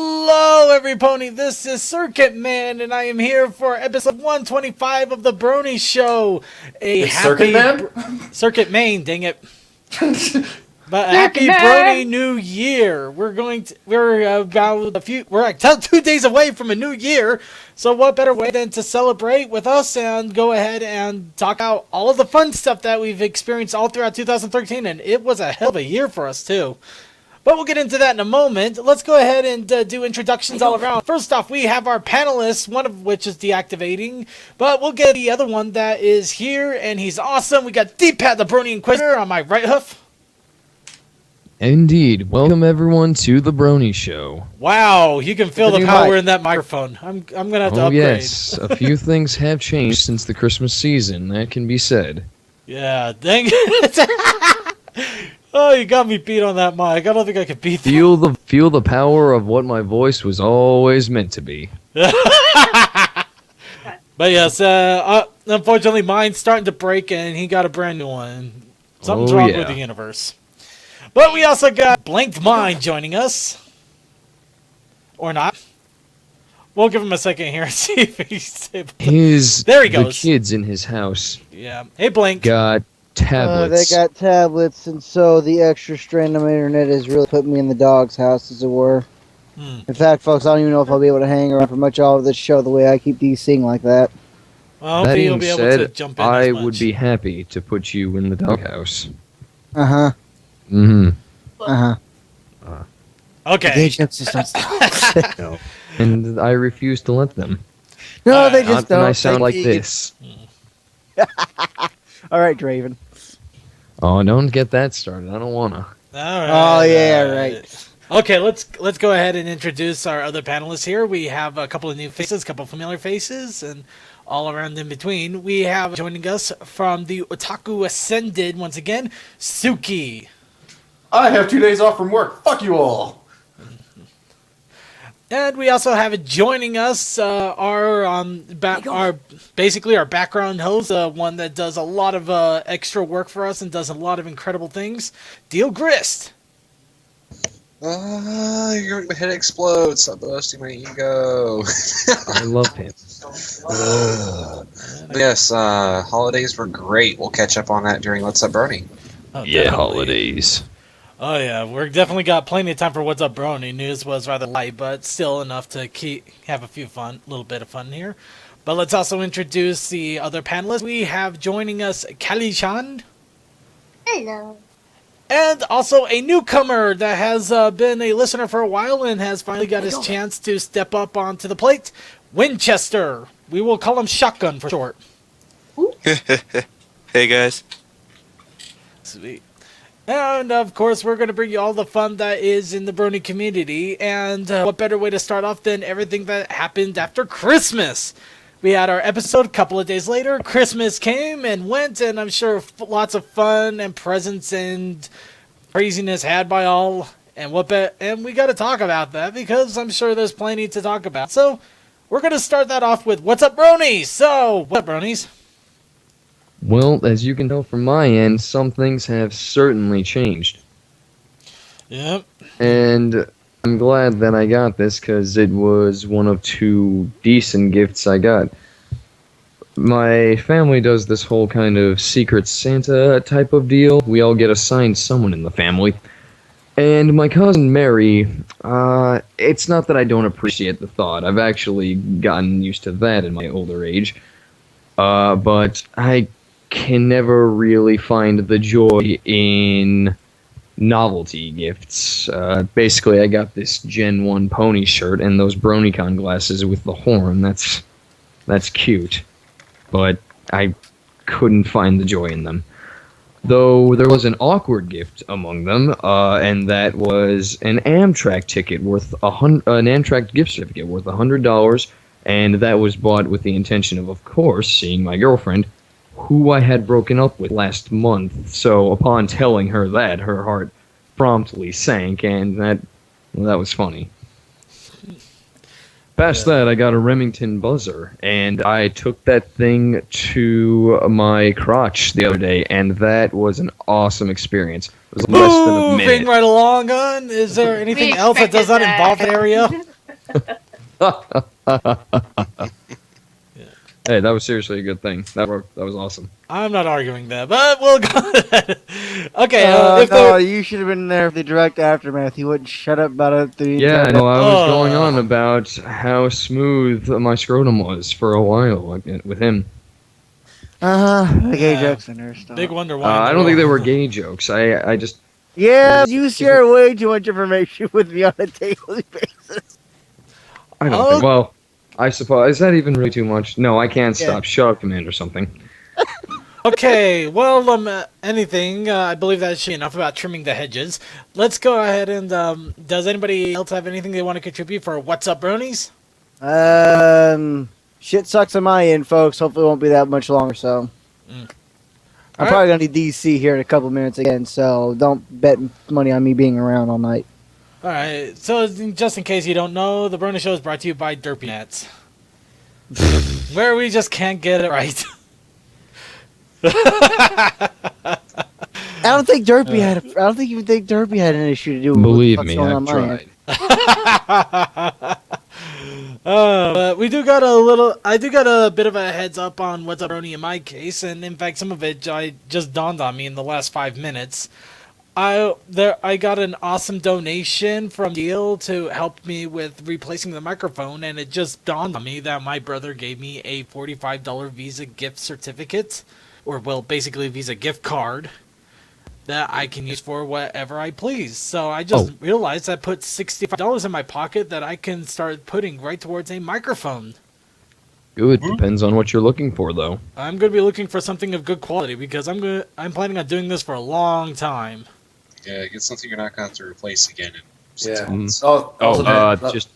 Hello, everybody. This is Circuit Man, and I am here for episode 125 of the Brony Show. Circuit Man? Circuit Main, dang it. But a happy Brony New Year. We're like 2 days away from a new year. So what better way than to celebrate with us and go ahead and talk out all of the fun stuff that we've experienced all throughout 2013, and it was a hell of a year for us too. But we'll get into that in a moment. Let's go ahead and do introductions all around. First off, we have our panelists, one of which is deactivating. But we'll get the other one that is here, and he's awesome. We got D-Pat, the Brony Inquisitor, on my right hoof. Indeed. Welcome, everyone, to the Brony Show. Wow, you can feel the power in that microphone. I'm going to have to upgrade. Yes, a few things have changed since the Christmas season. That can be said. Yeah, dang it. Oh, you got me beat on that mic. I don't think I could beat that. Feel the power of what my voice was always meant to be. But yes, unfortunately mine's starting to break and he got a brand new one. Something's wrong with the universe. But we also got Blanked Mind joining us. Or not. We'll give him a second here and see if he's able to. There he goes. The kids in his house. Yeah. Hey, Blank. Got tablets. They got tablets, and so the extra strain of my internet has really put me in the dog's house, as it were. In fact, folks, I don't even know if I'll be able to hang around for much all of this show the way I keep DCing like that. Well, that being you'll be able to jump in I would be happy to put you in the doghouse. Uh-huh. Mm-hmm. Uh-huh. Okay. They just don't No. And I refuse to let them. No, they just don't. I sound like this. All right, Draven. Oh, don't get that started. I don't wanna. All right. Oh, yeah, right. Okay, let's go ahead and introduce our other panelists here. We have a couple of new faces, a couple of familiar faces, and all around in between. We have joining us from the Otaku Ascended, once again, Suki. I have 2 days off from work. Fuck you all. And we also have joining us our background host, one that does a lot of extra work for us and does a lot of incredible things, Deal Grist. Your head explodes. Stop busting my ego. I love him. Yes, holidays were great. We'll catch up on that during What's Up Brony. Oh, Yeah, definitely. holidays. Oh yeah, we're definitely got plenty of time for What's Up Brony. News was rather light, but still enough to have a little bit of fun here. But let's also introduce the other panelists. We have joining us Kali-chan. Hello. And also a newcomer that has been a listener for a while and has finally got his chance to step up onto the plate, Winchester. We will call him Shotgun for short. Hey guys. Sweet. And, of course, we're going to bring you all the fun that is in the Brony community. And what better way to start off than everything that happened after Christmas? We had our episode a couple of days later. Christmas came and went, and I'm sure lots of fun and presents and craziness had by all. And we got to talk about that because I'm sure there's plenty to talk about. So, we're going to start that off with What's Up, Bronies? So, what up, Bronies? Well, as you can tell from my end, some things have certainly changed. Yep. And I'm glad that I got this, because it was one of 2 decent gifts I got. My family does this whole kind of Secret Santa type of deal. We all get assigned someone in the family. And my cousin Mary, it's not that I don't appreciate the thought. I've actually gotten used to that in my older age. But I can never really find the joy in novelty gifts. Basically, I got this Gen 1 pony shirt and those BronyCon glasses with the horn. That's cute. But I couldn't find the joy in them. Though there was an awkward gift among them, and that was an Amtrak ticket worth an Amtrak gift certificate worth $100. And that was bought with the intention of course, seeing my girlfriend, who I had broken up with last month. So upon telling her that, her heart promptly sank, and that was funny. Past that, I got a Remington buzzer, and I took that thing to my crotch the other day, and that was an awesome experience. It was less than a minute. Moving right along on, is there anything else that does not involve that area? Hey, that was seriously a good thing. That worked. That was awesome. I'm not arguing that, but we'll go ahead. Okay, if no, there... you should have been there for the direct aftermath. You wouldn't shut up about it. Yeah, no, I was going Oh. on about how smooth my scrotum was for a while with him. The gay Yeah. jokes in there. Stop. Big wonder why. I don't think they were gay jokes. I just Yeah, you share way too much information with me on a daily basis. I don't Oh. think. Well, I suppose is that even really too much? No, I can't Yeah. stop. Shut up, Command, or something. Okay, well, anything. I believe that should be enough about trimming the hedges. Let's go ahead and, does anybody else have anything they want to contribute for What's Up, Bronies? Shit sucks on my end, folks. Hopefully it won't be that much longer, so. I'm Alright. probably going to need DC here in a couple minutes again, so don't bet money on me being around all night. Alright, so just in case you don't know, the Brony Show is brought to you by Derpy Nets. Where we just can't get it right. I don't think Derpy had. I don't think even think Derpy had an issue to do with Believe what's me, going I've on my tried. end. But we do got a little. I do got a bit of a heads up on What's Up, Brony in my case, and in fact, some of it just dawned on me in the last 5 minutes. I got an awesome donation from Deal to help me with replacing the microphone, and it just dawned on me that my brother gave me a $45 Visa gift certificate, or well, basically Visa gift card, that I can use for whatever I please. So I just realized I put $65 in my pocket that I can start putting right towards a microphone. Good. Depends on what you're looking for, though. I'm going to be looking for something of good quality because I'm planning on doing this for a long time. Yeah, get something you're not going to have to replace again in 6 Yeah. months. Just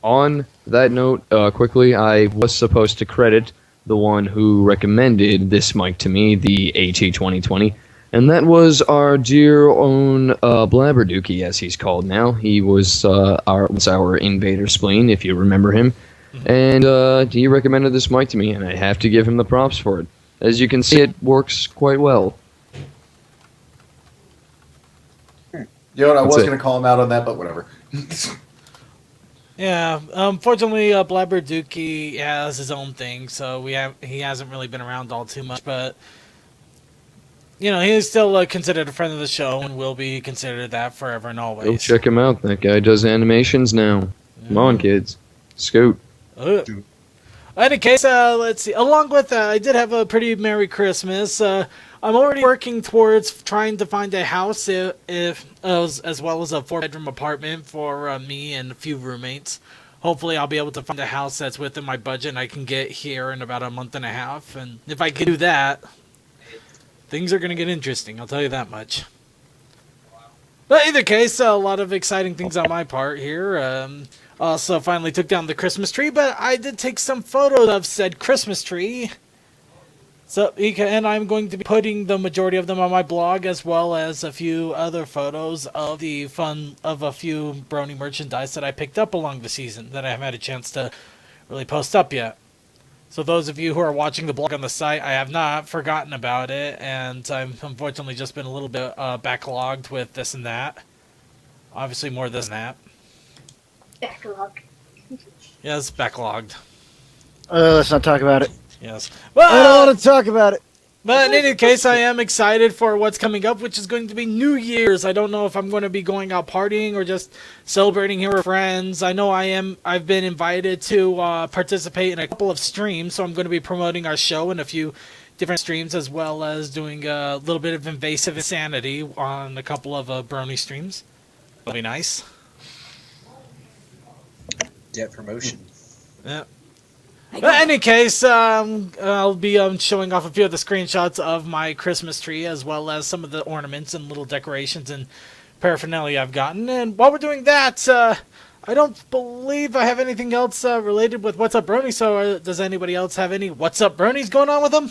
on that note, quickly, I was supposed to credit the one who recommended this mic to me, the AT2020, and that was our dear own Blabberdookie, as he's called now. He was our Invader Spleen, if you remember him, and he recommended this mic to me, and I have to give him the props for it. As you can see, it works quite well. You know what? I That's was it. going to call him out on that, but whatever. Yeah, unfortunately, Blabberdookie has his own thing, so he hasn't really been around all too much, but you know, he is still considered a friend of the show and will be considered that forever and always. Go check him out. That guy does animations now. Come on, kids. Scoot. In any case, let's see. Along with that, I did have a pretty Merry Christmas. I'm already working towards trying to find a house, as well as a 4-bedroom apartment for me and a few roommates. Hopefully, I'll be able to find a house that's within my budget and I can get here in about a month and a half. And if I can do that, things are going to get interesting, I'll tell you that much. But either case, a lot of exciting things on my part here. Also, finally took down the Christmas tree, but I did take some photos of said Christmas tree. So, and I'm going to be putting the majority of them on my blog, as well as a few other photos of a few Brony merchandise that I picked up along the season that I haven't had a chance to really post up yet. So those of you who are watching the blog on the site, I have not forgotten about it, and I've unfortunately just been a little bit backlogged with this and that. Obviously more this and that. Backlog. Yes, backlogged. Let's not talk about it. Yes. I Well, don't want to talk about it. but in any case, I am excited for what's coming up, which is going to be New Year's. I don't know if I'm going to be going out partying or just celebrating here with friends. I know I've been invited to participate in a couple of streams, so I'm going to be promoting our show in a few different streams, as well as doing a little bit of invasive insanity on a couple of Brony streams. That'll be nice. Get promotion. Yeah. But in any case, I'll be showing off a few of the screenshots of my Christmas tree, as well as some of the ornaments and little decorations and paraphernalia I've gotten. And while we're doing that, I don't believe I have anything else related with What's Up Brony, so does anybody else have any What's Up Bronies going on with them?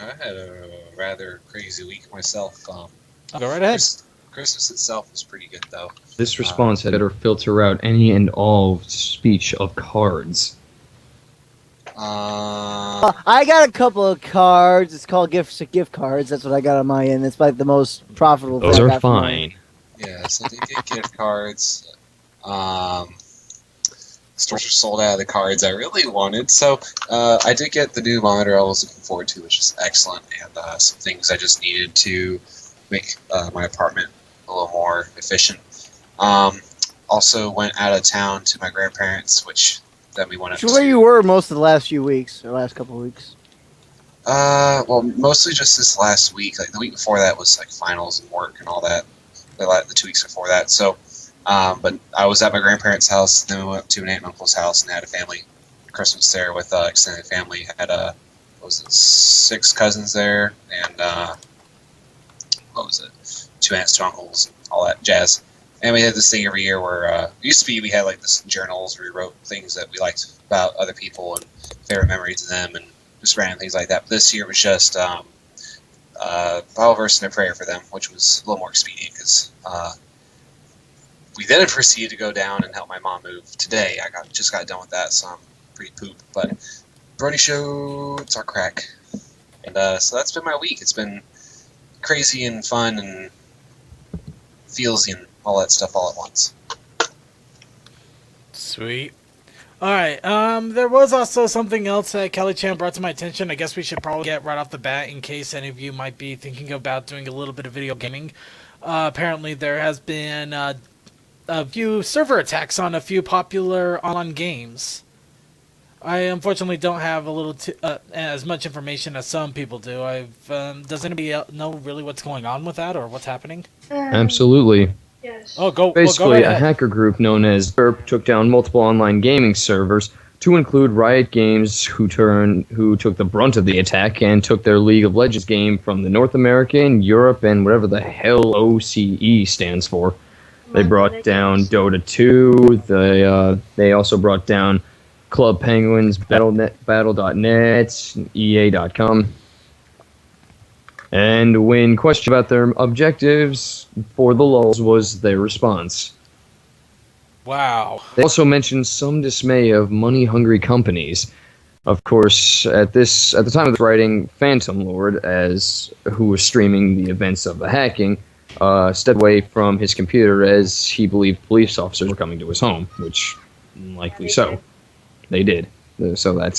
I had a rather crazy week myself. Go right ahead. Christmas itself was pretty good, though. This response had better filter out any and all speech of cards. I got a couple of cards. It's called gift cards. That's what I got on my end. It's like the most profitable Those thing I are got from fine. Yeah, so they did gift cards. stores are sold out of the cards I really wanted. So I did get the new monitor I was looking forward to, which is excellent, and some things I just needed to make my apartment a little more efficient. Also went out of town to my grandparents, which then we went up Which is where you were most of the last few weeks, or last couple of weeks. Well, mostly just this last week. Like the week before that was like finals and work and all that. The 2 weeks before that. So, but I was at my grandparents' house. Then we went up to an aunt and uncle's house and had a family Christmas there with extended family. Had 6 cousins there and 2 aunts, 2 uncles, and all that jazz. And we had this thing every year where it used to be we had like this journals where we wrote things that we liked about other people and favorite memories of them and just random things like that. But this year it was just Bible verse and a prayer for them, which was a little more expedient because we then proceeded to go down and help my mom move today. I just got done with that, so I'm pretty pooped. But Brony Show, it's our crack. And so that's been my week. It's been crazy and fun and feelsy and all that stuff all at once. Sweet. Alright, there was also something else that Kelly Chan brought to my attention. I guess we should probably get right off the bat in case any of you might be thinking about doing a little bit of video gaming. Apparently there has been a few server attacks on a few popular online games. I unfortunately don't have as much information as some people do. Does anybody know really what's going on with that or what's happening? Absolutely. Yes. Oh, go Basically, right a ahead. hacker group known as Burp took down multiple online gaming servers to include Riot Games, who took the brunt of the attack and took their League of Legends game from the North American, Europe, and whatever the hell OCE stands for. They brought down Dota 2. They also brought down Club Penguins, Battle.net, EA.com. And when questioned about their objectives for the lulz was their response. Wow. They also mentioned some dismay of money-hungry companies. Of course, at the time of this writing, Phantom Lord, who was streaming the events of the hacking, stepped away from his computer as he believed police officers were coming to his home, which likely so. They did. So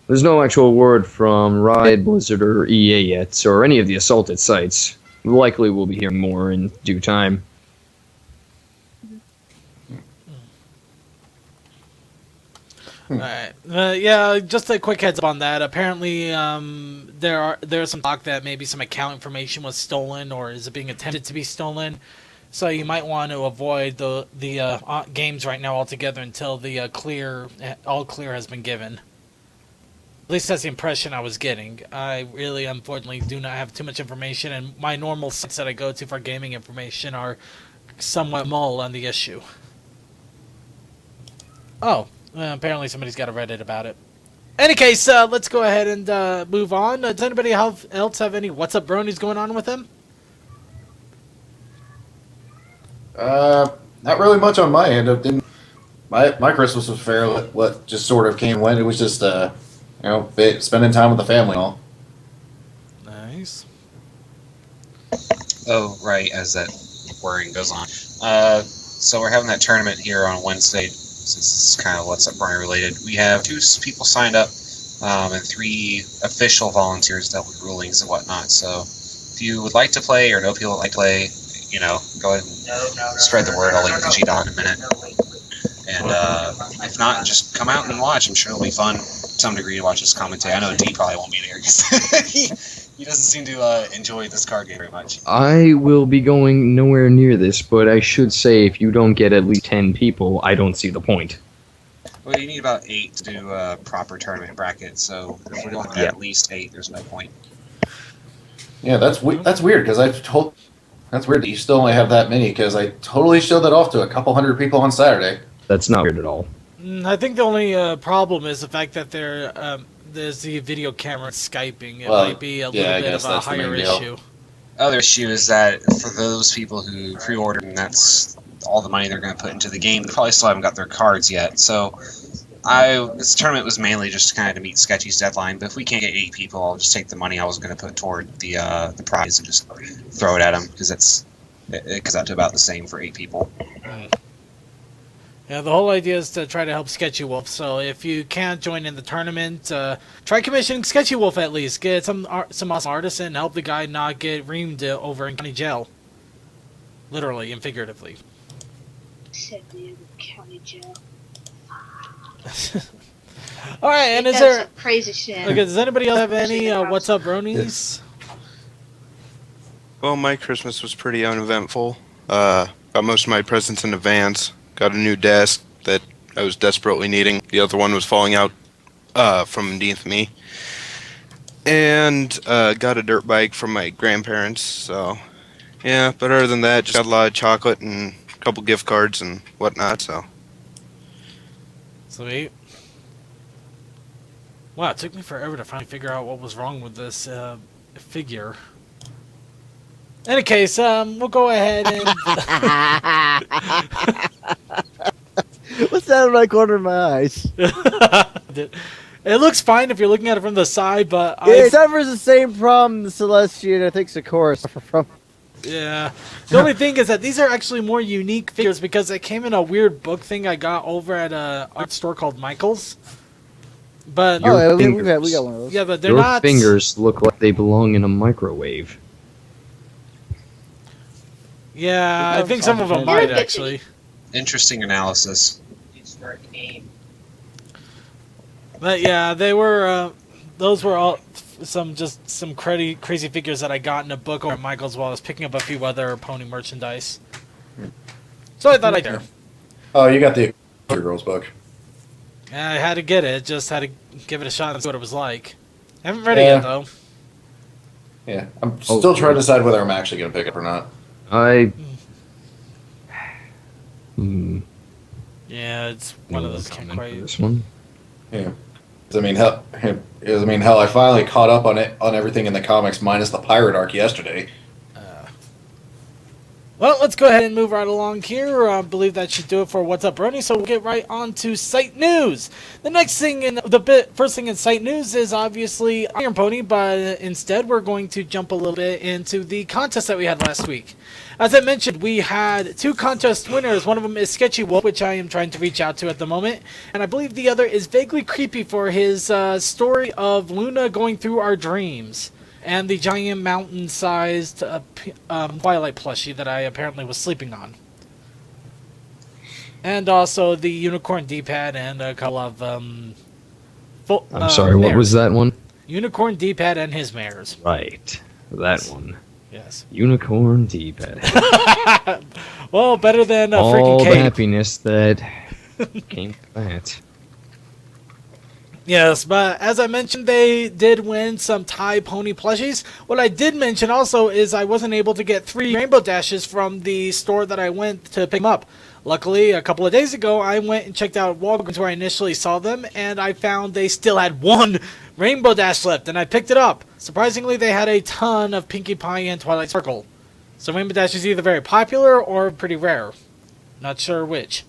there's no actual word from Riot, Blizzard, or EA yet, or any of the assaulted sites. Likely we'll be hearing more in due time. Alright. Yeah, just a quick heads up on that. Apparently, there's some talk that maybe some account information was stolen or is being attempted to be stolen. So you might want to avoid the games right now altogether until the all clear has been given. At least that's the impression I was getting. I really, unfortunately, do not have too much information, and my normal sites that I go to for gaming information are somewhat mull on the issue. Oh, apparently somebody's got a Reddit about it. Any case, let's go ahead and move on. Does anybody else have any What's Up Bronies going on with them? Not really much on my end. My Christmas was fair. What just sort of came and went. It was just spending time with the family and all. Nice. Oh, right, as that wording goes on. So we're having that tournament here on Wednesday, since this is kind of What's Up Brony related. We have 2 people signed up and 3 official volunteers dealt with rulings and whatnot. So if you would like to play or know people that like to play, go ahead and spread the word. I'll link the G-Dog in a minute. And if not, just come out and watch. I'm sure it'll be fun to some degree to watch this commentary. I know D probably won't be there because he doesn't seem to enjoy this card game very much. I will be going nowhere near this, but I should say if you don't get at least 10 people, I don't see the point. Well, you need about 8 to do a proper tournament bracket, so if we're doing at least 8, there's no point. Yeah, that's weird because that's weird that you still only have that many because I totally showed that off to a couple hundred people on Saturday. That's not weird at all. I think the only problem is the fact that there's the video camera Skyping. It might be a little bit of a higher issue. Other issue is that for those people who pre-ordered, and that's all the money they're going to put into the game, they probably still haven't got their cards yet. So this tournament was mainly just kind of to meet Sketchy's deadline, but if we can't get 8 people, I'll just take the money I was going to put toward the prize and just throw it at them, because it comes out to about the same for 8 people. Yeah, the whole idea is to try to help Sketchy Wolf. So if you can't join in the tournament, try commissioning Sketchy Wolf at least. Get some awesome artists and help the guy not get reamed over in county jail. Literally and figuratively. Said the county jail. All right, and is That's there... some crazy shit. Okay, does anybody else have any Especially the What's Up Bronies? Well, my Christmas was pretty uneventful. Got most of my presents in advance. Got a new desk that I was desperately needing. The other one was falling out from underneath me. And got a dirt bike from my grandparents. So, yeah, but other than that, just got a lot of chocolate and a couple gift cards and whatnot, so. Sweet. Wow, it took me forever to finally figure out what was wrong with this figure. In any case, we'll go ahead and... What's that in my corner of my eyes? It looks fine if you're looking at it from the side, but It suffers the same problem the Celestia and I think Sakura suffer from. yeah. The only thing is that these are actually more unique figures because they came in a weird book thing I got over at a art store called Michael's. But Your Oh, yeah, fingers. we got one of those. yeah, but they're Your not... fingers look like they belong in a microwave. Yeah, I think some of them They're might bitchy. actually. Interesting analysis. But yeah, they were. Those were all some crazy figures that I got in a book over at Michael's while I was picking up a few other pony merchandise. So I thought I'd do. Oh, you got the Girls book. Yeah, I had to get it. Just had to give it a shot and see what it was like. I haven't read it Yeah. yet though. Yeah, I'm still trying to decide whether I'm actually going to pick it or not. Yeah, it's one of those can't comment for quite. this one. Yeah. 'Cause hell, I finally caught up on everything in the comics minus the pirate arc yesterday. Well, let's go ahead and move right along here. I believe that should do it for What's Up, Brony. So we'll get right on to site news. The next thing in first thing in site news is obviously Iron Pony, but instead we're going to jump a little bit into the contest that we had last week. As I mentioned, we had two contest winners. One of them is Sketchy Wolf, which I am trying to reach out to at the moment, and I believe the other is Vaguely Creepy for his story of Luna going through our dreams. And the giant mountain-sized Twilight plushie that I apparently was sleeping on. And also the unicorn D-pad and a couple of I'm sorry, what mares. was that one? Unicorn D-pad and his mares. Right, that one. Yes. Unicorn D-pad. Well, better than a All freaking the cape. happiness that came from that. Yes, but as I mentioned, they did win some Thai pony plushies. What I did mention also is I wasn't able to get 3 Rainbow Dashes from the store that I went to pick them up. Luckily, a couple of days ago, I went and checked out Walgreens where I initially saw them, and I found they still had 1 Rainbow Dash left, and I picked it up. Surprisingly, they had a ton of Pinkie Pie and Twilight Sparkle. So Rainbow Dash is either very popular or pretty rare. Not sure which.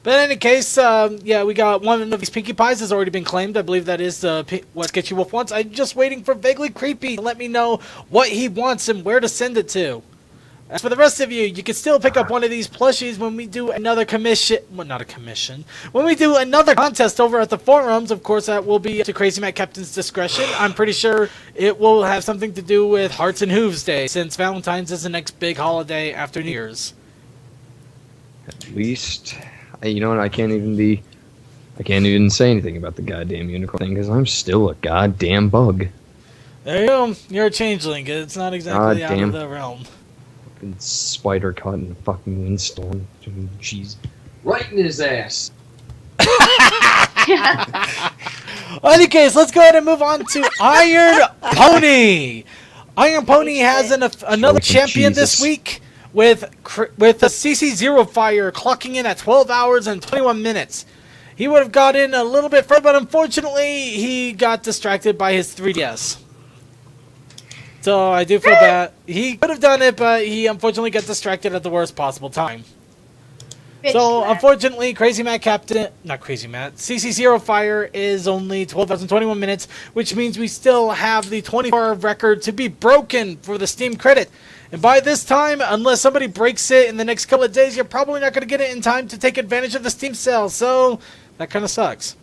But in any case, yeah, we got one of these Pinkie Pies has already been claimed. I believe that is what Sketchy Wolf wants. I'm just waiting for Vaguely Creepy to let me know what he wants and where to send it to. As for the rest of you, you can still pick up one of these plushies when we do another commission. Well, not a commission. When we do another contest over at the forums. Of course, that will be up to Crazy Matt Captain's discretion. I'm pretty sure it will have something to do with Hearts and Hooves Day, since Valentine's is the next big holiday after New Year's. At least, you know what? I can't even say anything about the goddamn unicorn thing because I'm still a goddamn bug. There you go. You're a changeling. It's not exactly out Goddamn. of the realm. Fucking spider caught in a fucking windstorm. Jeez. Right in his ass. In any case, let's go ahead and move on to Iron Pony. Iron Pony has another champion this week with a CC Zero Fire clocking in at 12 hours and 21 minutes. He would have got in a little bit further, but unfortunately, he got distracted by his 3DS. So I do feel bad. He could have done it, but he unfortunately got distracted at the worst possible time. Bitch So, slap. unfortunately, CC Zero Fire is only 12 hours and 21 minutes, which means we still have the 24-hour record to be broken for the Steam credit. And by this time, unless somebody breaks it in the next couple of days, you're probably not going to get it in time to take advantage of the Steam sale. So that kind of sucks.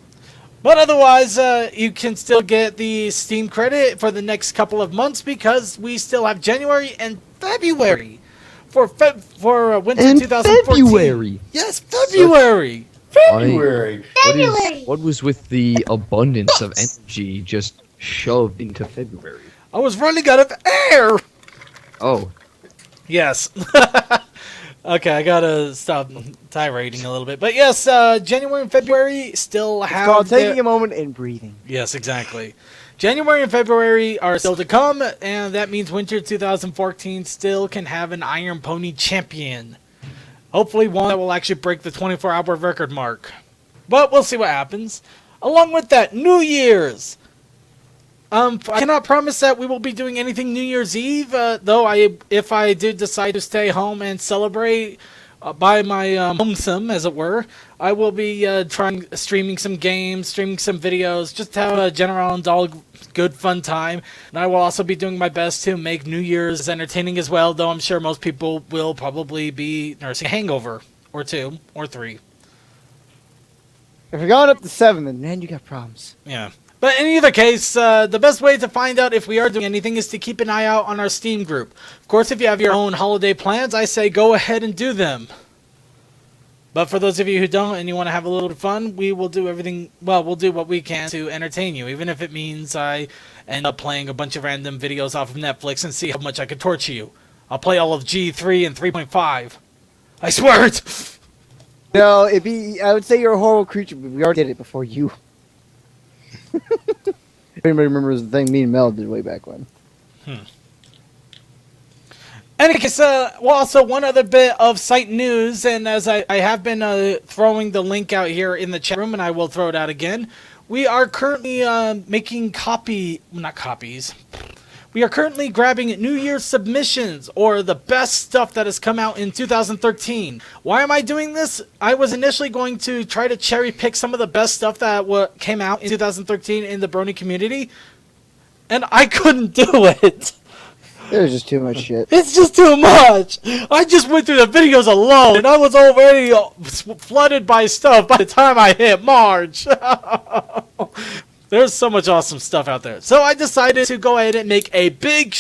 But otherwise, you can still get the Steam credit for the next couple of months because we still have January and February for winter And 2014. February. Yes, February. February. What was with the abundance of energy just shoved into February? I was running out of air. Oh, Yes. Okay, I gotta stop tirading a little bit. But yes, January and February still have... It's called taking a moment and breathing. Yes, exactly. January and February are still to come, and that means winter 2014 still can have an Iron Pony champion. Hopefully one that will actually break the 24-hour record mark. But we'll see what happens. Along with that, New Year's. I cannot promise that we will be doing anything New Year's Eve, though if I do decide to stay home and celebrate by my lonesome, as it were, I will be streaming some games, streaming some videos, just to have a general and all good fun time. And I will also be doing my best to make New Year's entertaining as well, though I'm sure most people will probably be nursing a hangover, or 2, or 3. If you're going up to 7, then man, you got problems. Yeah. But in either case, the best way to find out if we are doing anything is to keep an eye out on our Steam group. Of course, if you have your own holiday plans, I say go ahead and do them. But for those of you who don't and you want to have a little bit of fun, we will do everything, well, we'll do what we can to entertain you, even if it means I end up playing a bunch of random videos off of Netflix and see how much I can torture you. I'll play all of G3 and 3.5. I swear it! No, I would say you're a horrible creature, but we already did it before you. If anybody remembers the thing me and Mel did way back when. Any case, well, also one other bit of site news, and as I have been throwing the link out here in the chat room, and I will throw it out again, we are currently making not copies. We are currently grabbing New Year's submissions, or the best stuff that has come out in 2013. Why am I doing this? I was initially going to try to cherry pick some of the best stuff that came out in 2013 in the Brony community, and I couldn't do it. There's just too much shit. It's just too much. I just went through the videos alone, and I was already flooded by stuff by the time I hit March. There's so much awesome stuff out there. So I decided to go ahead and make a big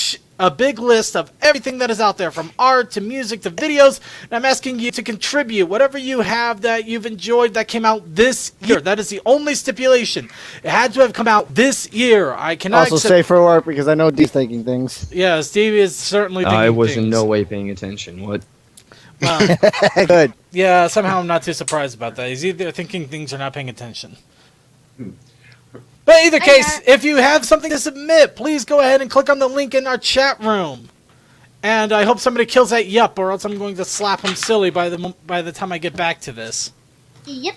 list of everything that is out there, from art to music to videos. And I'm asking you to contribute whatever you have that you've enjoyed that came out this year. That is the only stipulation. It had to have come out this year. I cannot Also safe for work, because I know Dee's thinking things. Yeah, Steve is certainly thinking I was things. in no way paying attention. What? Well, Good. yeah, somehow I'm not too surprised about that. He's either thinking things or not paying attention. But in either case, if you have something to submit, please go ahead and click on the link in our chat room. And I hope somebody kills that yup, or else I'm going to slap him silly by the time I get back to this. Yep.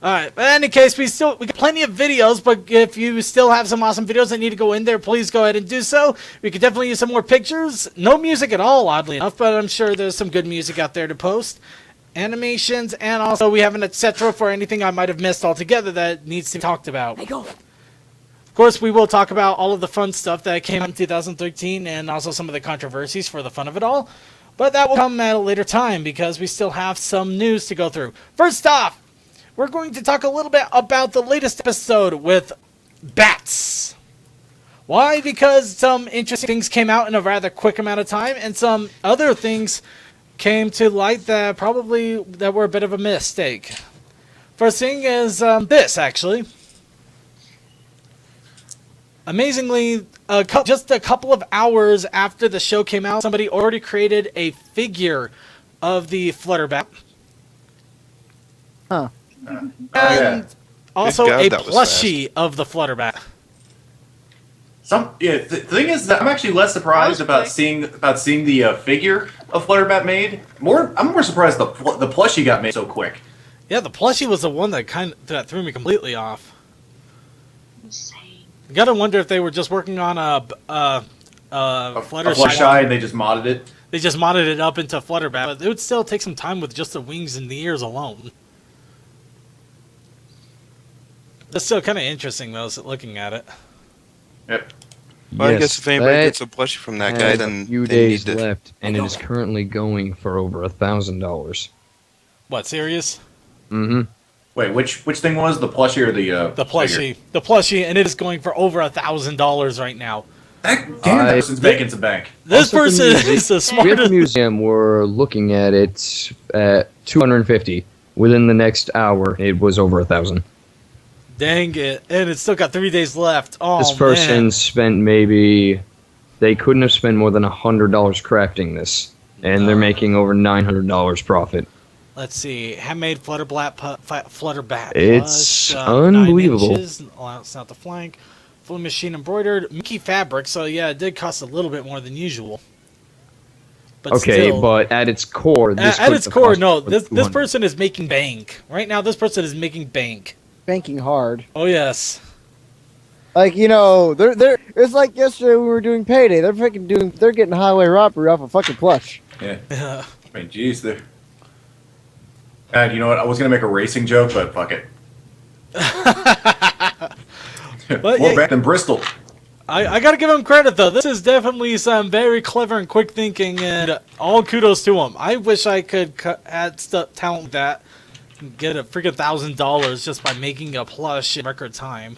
Alright, but in any case, we got plenty of videos, but if you still have some awesome videos that need to go in there, please go ahead and do so. We could definitely use some more pictures. No music at all, oddly enough, but I'm sure there's some good music out there to post. Animations, and also we have an etc. for anything I might have missed altogether that needs to be talked about. Of course, we will talk about all of the fun stuff that came out in 2013 and also some of the controversies for the fun of it all. But that will come at a later time because we still have some news to go through. First off, we're going to talk a little bit about the latest episode with bats. Why? Because some interesting things came out in a rather quick amount of time, and some other things came to light that were a bit of a mistake. First thing is this, actually. Amazingly, just a couple of hours after the show came out, somebody already created a figure of the Flutterbat. Huh. And also God, a that was plushie of the Flutterbat. The thing is that I'm actually less surprised about seeing the figure of Flutterbat made. I'm more surprised the plushie got made so quick. Yeah, the plushie was the one that threw me completely off. Insane. You gotta wonder if they were just working on a Fluttershy, and they just modded it. They just modded it up into Flutterbat, but it would still take some time with just the wings and the ears alone. That's still kind of interesting, though, looking at it. Yep. Well, I guess if anybody that gets a plushie from that guy, has then a few they days need to. left, and it is currently going for over $1,000. What, serious? Mm-hmm. Wait, which thing was the plushie or the The plushie. The plushie, and it is going for over $1,000 right now. That person's making some bank. This Also, person is the We at the smartest. museum were looking at it at 250. Within the next hour, it was over 1,000. Dang it. And it's still got 3 days left. Oh, This person man. spent maybe... They couldn't have spent more than $100 crafting this. And they're making over $900 profit. Let's see. Handmade Flutterbat Flutterbat. It's plush, unbelievable. 9 inches. Oh, it's not the flank. Fully machine embroidered. Mickey fabric. So, yeah, it did cost a little bit more than usual. But Okay, still, but at its core... This at couldn't its have core, cost no. more than This 200. person is making bank. Right now, this person is making bank. Banking hard. Oh, yes. Like, you know, they're it's like yesterday we were doing payday. They're getting highway robbery off a fucking plush. Yeah. I mean, geez, they're. And you know what? I was gonna make a racing joke, but fuck it. But, More yeah, back than Bristol. I gotta give him credit, though. This is definitely some very clever and quick thinking, and all kudos to him. I wish I could add talent like that and get a freaking $1,000 just by making a plush in record time.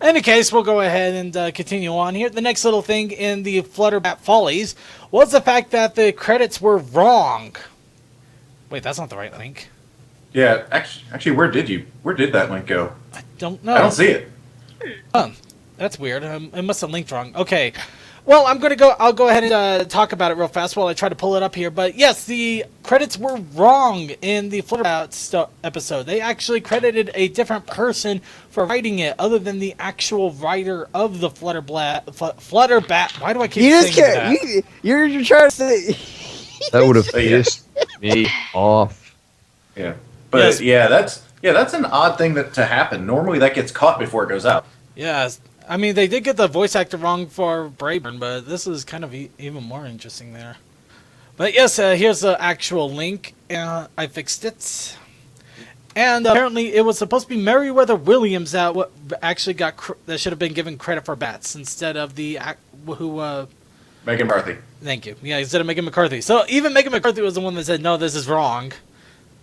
In any case, we'll go ahead and continue on here. The next little thing in the Flutterbat Follies was the fact that the credits were wrong. Wait, that's not the right link. Yeah, actually, where did that link go? I don't know. I don't see it. That's weird. I must have linked wrong. Okay. Well, I'll go ahead and talk about it real fast while I try to pull it up here. But yes, the credits were wrong in the Flutterbat episode. They actually credited a different person for writing it, other than the actual writer of the Flutterbat. Why do I keep You saying just can't. that? You're trying to say. That would have Yeah. pissed me off. Yeah, but Yes. that's an odd thing to happen. Normally, that gets caught before it goes out. Yes. I mean, they did get the voice actor wrong for Brayburn, but this is kind of even more interesting there. But yes, here's the actual link. I fixed it. And apparently it was supposed to be Meriwether Williams that actually got that should have been given credit for bats instead of the Megan McCarthy. Thank you. Yeah, instead of Megan McCarthy. So even Megan McCarthy was the one that said, no, this is wrong.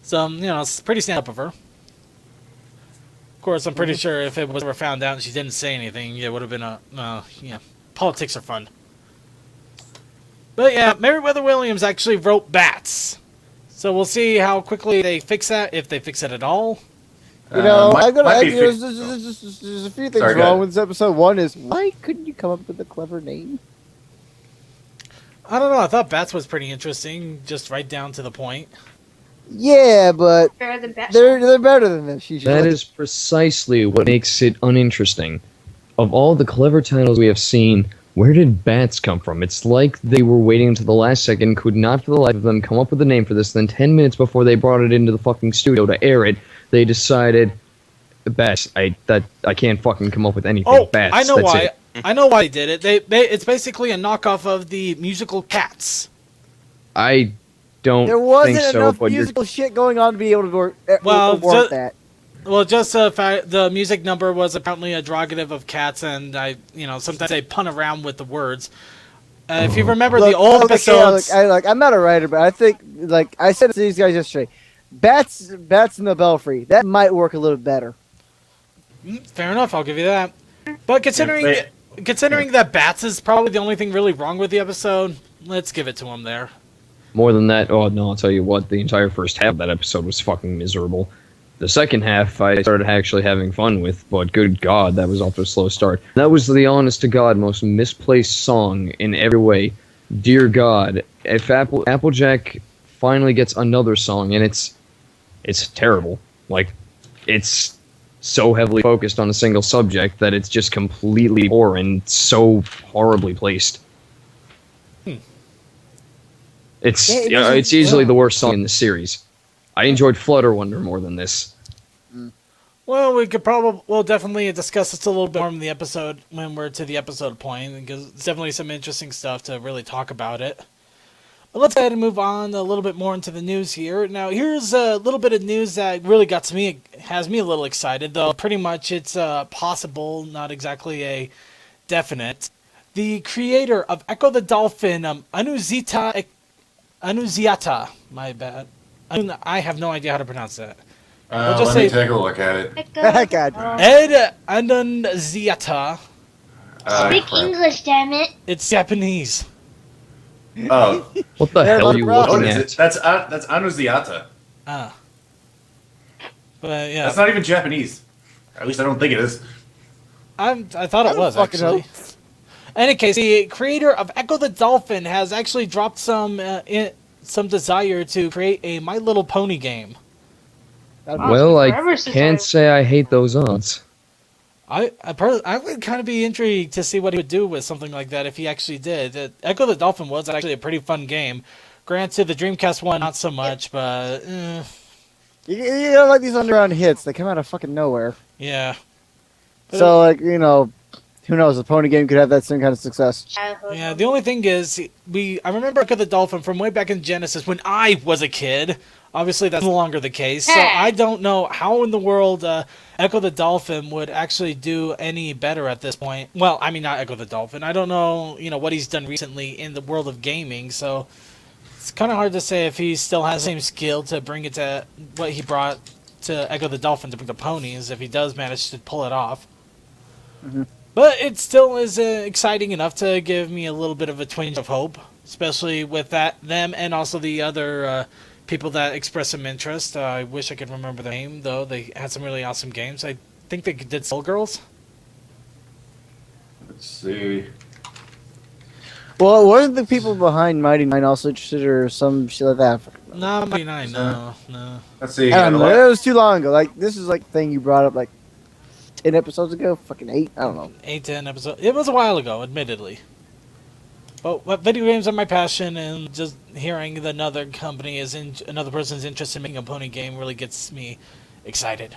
So, you know, it's pretty stand up of her. Of course, I'm pretty sure if it was ever found out and she didn't say anything, it would have been politics are fun. But yeah, Meriwether Williams actually wrote bats. So we'll see how quickly they fix that, if they fix it at all. You know, Might be there's a few things Sorry, go wrong ahead. with this episode. One is, why couldn't you come up with a clever name? I don't know, I thought bats was pretty interesting, just right down to the point. Yeah, but Better than Bat. they're better than this. Usually. That is precisely what makes it uninteresting. Of all the clever titles we have seen, where did bats come from? It's like they were waiting until the last second, could not for the life of them come up with a name for this, then 10 minutes before they brought it into the fucking studio to air it, they decided, bats, I can't fucking come up with anything. Oh, Bats, I know that's why. it. I know why they did it. It's basically a knockoff of the musical Cats. I don't There wasn't think so, enough but you're musical shit going on to be able to warrant that. Well, just the fact the music number was apparently a derogative of cats, and sometimes they pun around with the words. If you remember the old episodes, I'm not a writer, but I think, like I said to these guys yesterday, bats in the belfry, that might work a little better. fair enough, I'll give you that. But considering that bats is probably the only thing really wrong with the episode, let's give it to him there. more than that. Oh no, I'll tell you what, the entire first half of that episode was fucking miserable. The second half I started actually having fun with, but good God, that was off to a slow start. That was the honest to God most misplaced song in every way. Dear God, if Applejack finally gets another song, and it's terrible. Like, it's so heavily focused on a single subject that it's just completely poor and so horribly placed. It's easily the worst song in the series. I enjoyed Flutter Wonder more than this. Well, we'll definitely discuss this a little bit more in the episode when we're to the episode point, because it's definitely some interesting stuff to really talk about it. But let's go ahead and move on a little bit more into the news here. Now, here's a little bit of news that really got me has me a little excited, though pretty much it's possible, not exactly a definite. The creator of Echo the Dolphin, Annunziata, my bad. I have no idea how to pronounce that. We'll just let me say take a look at it. God. Ed Annunziata. Speak Crap. English, damn it. It's Japanese. Oh, What the Yeah, hell are you what looking is at? it? That's Annunziata. Ah. But yeah, That's not even Japanese. At least I don't think it is. I thought it was fucking actually. Any case, the creator of Echo the Dolphin has actually dropped some desire to create a My Little Pony game. Well, I Forever since can't say I hate those odds. I would kind of be intrigued to see what he would do with something like that if he actually did. Echo the Dolphin was actually a pretty fun game. Granted, the Dreamcast one not so much, but You gotta like these underground hits. They come out of fucking nowhere. yeah. But So, like, you know, who knows? The pony game could have that same kind of success. Childhood. Yeah, the only thing is, I remember Echo the Dolphin from way back in Genesis when I was a kid. Obviously, that's no longer the case. So I don't know how in the world Echo the Dolphin would actually do any better at this point. Well, I mean, not Echo the Dolphin. I don't know, what he's done recently in the world of gaming. So it's kind of hard to say if he still has the same skill to bring it to what he brought to Echo the Dolphin to bring the ponies, if he does manage to pull it off. But it still is exciting enough to give me a little bit of a twinge of hope, especially with them and also the other people that express some interest. I wish I could remember the name, though. They had some really awesome games. I think they did Soul Girls. Let's see. Well, weren't the people behind Mighty Nine also interested or some shit like that? No, Mighty Nine, no. Let's see. I don't the know. It was too long ago. Like, this is like thing you brought up like 10 episodes ago? Fucking 8? I don't know. 8-10 episodes. It was a while ago, admittedly. But video games are my passion, and just hearing that another company another person's interested in making a pony game really gets me excited.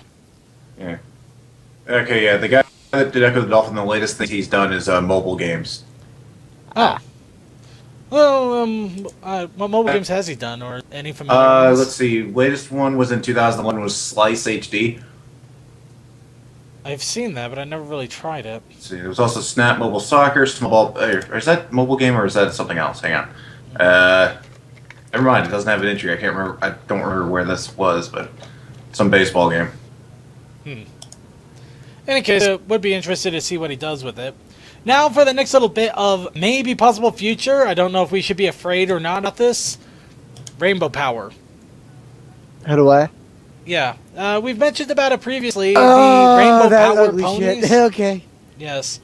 Yeah. Okay, yeah. The guy that did Echo the Dolphin, the latest thing he's done is mobile games. Ah. Well, what mobile games has he done, or any familiar ones? Let's see. Latest one was in 2001. Was Slice HD. I've seen that, but I never really tried it. Let's see. There was also Snap Mobile Soccer. Small. Or is that mobile game or is that something else? Hang on. Never mind. It doesn't have an entry. I can't remember. I don't remember where this was, but some baseball game. In any case, would be interested to see what he does with it. Now for the next little bit of maybe possible future. I don't know if we should be afraid or not of this. Rainbow Power. How do I? Yeah, we've mentioned about it previously. Oh, the Rainbow that Power ugly ponies. shit. Okay. Yes.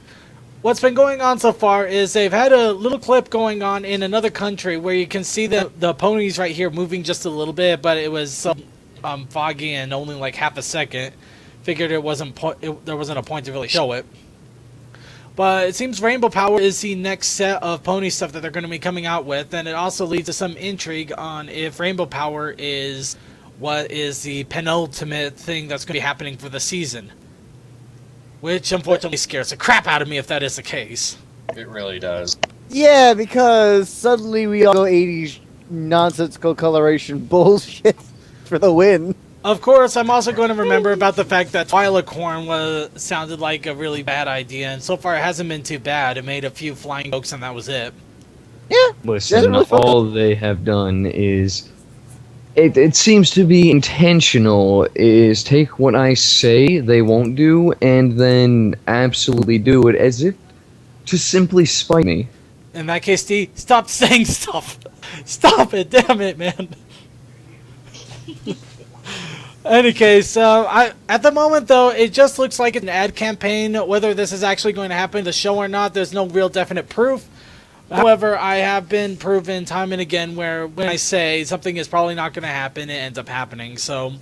What's been going on so far is they've had a little clip going on in another country where you can see the ponies right here moving just a little bit, but it was so foggy and only like half a second. Figured there wasn't a point to really show it. But it seems Rainbow Power is the next set of pony stuff that they're going to be coming out with, and it also leads to some intrigue on if Rainbow Power is what is the penultimate thing that's going to be happening for the season. Which unfortunately scares the crap out of me if that is the case. It really does. Yeah, because suddenly we all go 80s nonsensical coloration bullshit for the win. Of course, I'm also going to remember about the fact that Twilacorn sounded like a really bad idea, and so far it hasn't been too bad. It made a few flying jokes and that was it. Yeah. Listen, really fun. all they have done is... It seems to be intentional, is take what I say they won't do, and then absolutely do it as if to simply spite me. In that case, D, stop saying stuff. Stop it, damn it, man. Any case, at the moment, though, it just looks like an ad campaign. Whether this is actually going to happen in the show or not, there's no real definite proof. However, I have been proven time and again where when I say something is probably not going to happen, it ends up happening. So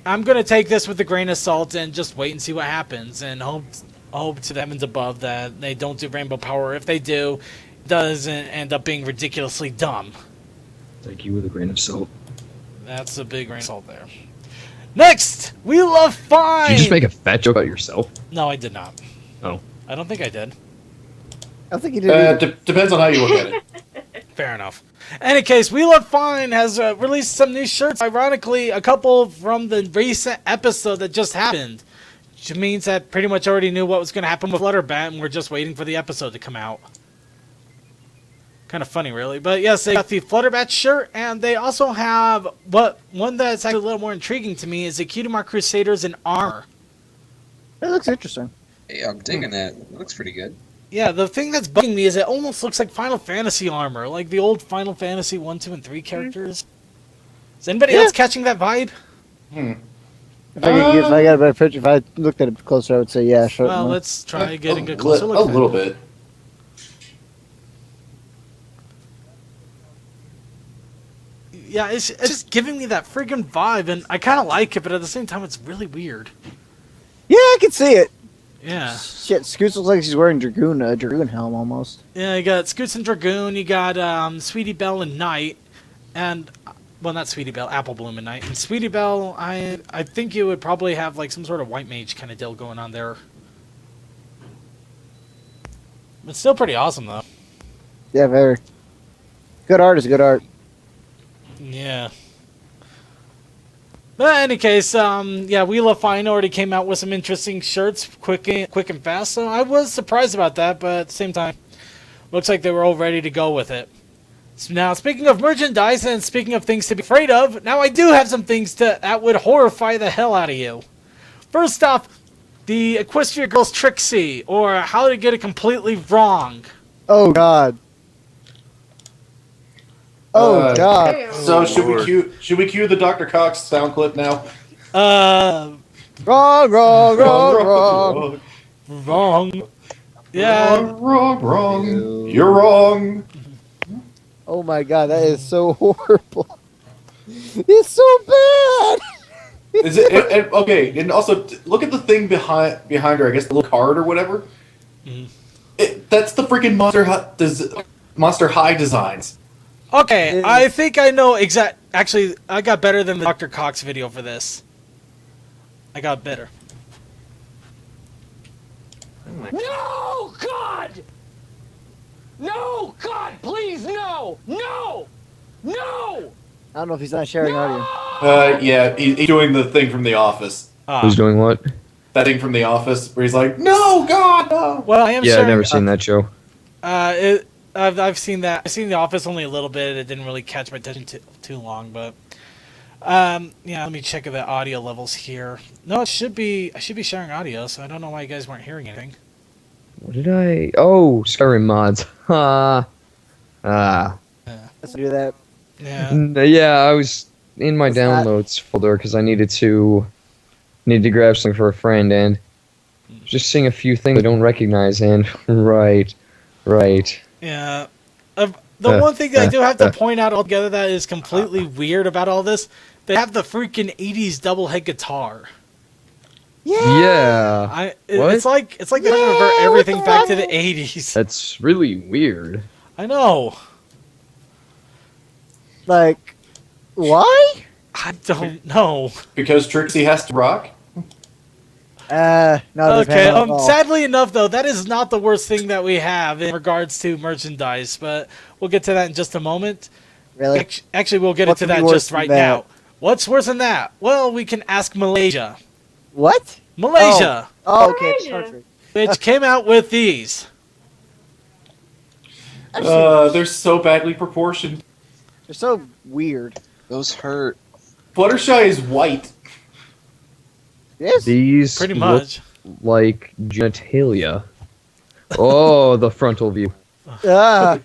I'm going to take this with a grain of salt and just wait and see what happens, and hope to the heavens above that they don't do Rainbow Power. If they do, it doesn't end up being ridiculously dumb. Take you with a grain of salt. That's a big grain of salt there. Next, we love fine. Did you just make a fat joke about yourself? No, I did not. Oh. I don't think I did. I think you did. Depends on how you look at it. Fair enough. Any case, We Love Fine has released some new shirts. Ironically, a couple from the recent episode that just happened. Which means that pretty much already knew what was going to happen with Flutterbat, and we're just waiting for the episode to come out. Kind of funny, really. But yes, they got the Flutterbat shirt, and they also have one that's actually a little more intriguing to me is the Cutemar Crusaders in armor. That looks interesting. Hey, I'm digging that. It looks pretty good. Yeah, the thing that's bugging me is it almost looks like Final Fantasy armor, like the old Final Fantasy 1, 2, and 3 characters. Is anybody else catching that vibe? If I got a better picture, if I looked at it closer, I would say yeah. Certainly. Well, let's try getting a closer look. A little bit. Yeah, it's just giving me that friggin' vibe, and I kind of like it, but at the same time, it's really weird. Yeah, I can see it. Yeah. Shit, Scoots looks like she's wearing a dragoon helm almost. Yeah, you got Scoots and Dragoon, you got Sweetie Belle and Knight, and well, not Sweetie Belle, Apple Bloom and Knight. And Sweetie Belle, I think you would probably have like some sort of white mage kind of deal going on there. It's still pretty awesome though. Yeah, very. Good art is good art. Yeah. But in any case, yeah, We Love Fine already came out with some interesting shirts, quick and fast. So I was surprised about that, but at the same time, looks like they were all ready to go with it. So now, speaking of merchandise and speaking of things to be afraid of, now I do have some things that would horrify the hell out of you. First off, the Equestria Girls Trixie, or How to Get It Completely Wrong. Oh God. Oh God. So should we cue the Dr. Cox sound clip now? Wrong. Yeah. Wrong. You're wrong. Oh my God, that is so horrible. It's so bad. Is it okay? And also, look at the thing behind her. I guess the little card or whatever. That's the freaking Monster High designs. Okay, I think I know Actually, I got better than the Dr. Cox video for this. I got better. No, God! No, God, please, no! No! No! I don't know if he's not sharing audio. Yeah, he's doing the thing from The Office. Who's doing what? That thing from The Office where he's like, "No, God, no." Well, I am. Yeah, sharing, I've never seen that show. I've seen that. I've seen The Office only a little bit. It didn't really catch my attention too long, but yeah. Let me check the audio levels here. No, I should be sharing audio, so I don't know why you guys weren't hearing anything. What did I? Oh, Skyrim mods. Let's do that. Yeah. Yeah, I was in my downloads folder because I needed to grab something for a friend and just seeing a few things I don't recognize and right. Yeah. The one thing that I do have to point out altogether that is completely weird about all this, they have the freaking 80s double head guitar. Yeah. It's like they're trying to revert everything back to the 80s. That's really weird. I know. Like, why? I don't know. Because Trixie has to rock. No. Okay. Sadly enough, though, that is not the worst thing that we have in regards to merchandise. But we'll get to that in just a moment. Really? Actually, we'll get into that just right now. What's worse than that? Well, we can ask Malaysia. What? Malaysia. Oh, okay. Perfect. Which came out with these. They're so badly proportioned. They're so weird. Those hurt. Fluttershy is white. Yes. These Pretty much look like genitalia. Oh, the frontal view. I'm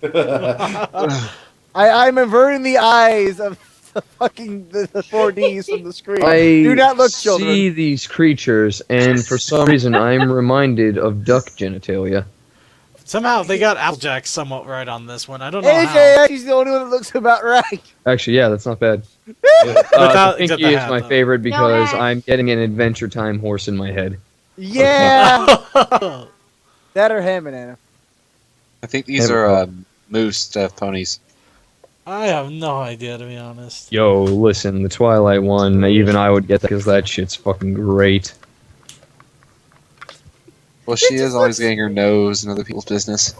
averting the eyes of the fucking the 4Ds from the screen. Do not look, children. I see these creatures, and for some reason, I'm reminded of duck genitalia. Somehow they got Applejack somewhat right on this one. I don't know AJ, how. he's the only one that looks about right. Actually, yeah, that's not bad. Without- Pinky except the is hat, my though. favorite because hat. I'm getting an Adventure Time horse in my head. Yeah. That or him and Anna. I think these are moose ponies. I have no idea, to be honest. Yo, listen, the Twilight one, even I would get that because that shit's fucking great. Well, she is always getting her nose in other people's business.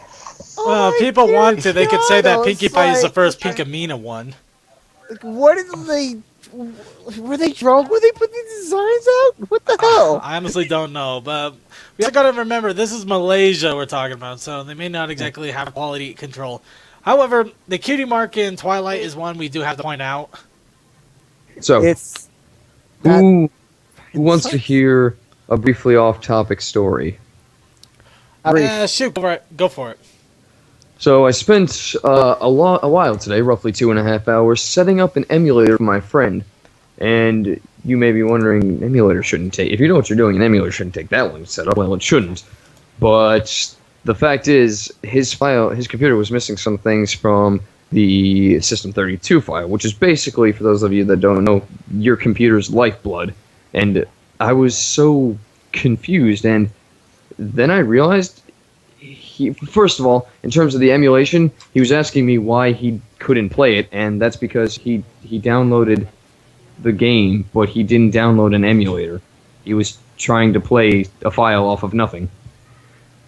Oh Well, if people want to, they could say that Pinkie Pie is the first like, Pinkamena one. Like, what did they? Were they drunk when they put these designs out? What the hell? I honestly don't know, but we also gotta remember this is Malaysia we're talking about, so they may not exactly have quality control. However, the cutie mark in Twilight is one we do have to point out. So, It's who wants to hear a briefly off-topic story? Shoot, go for it. So I spent a while today, roughly 2.5 hours, setting up an emulator for my friend. And you may be wondering, emulator shouldn't take... If you know what you're doing, an emulator shouldn't take that long to set up. Well, it shouldn't. But the fact is, his computer was missing some things from the System32 file, which is basically, for those of you that don't know, your computer's lifeblood. And I was so confused, and then I realized... First of all, in terms of the emulation, he was asking me why he couldn't play it, and that's because he downloaded the game, but he didn't download an emulator. He was trying to play a file off of nothing.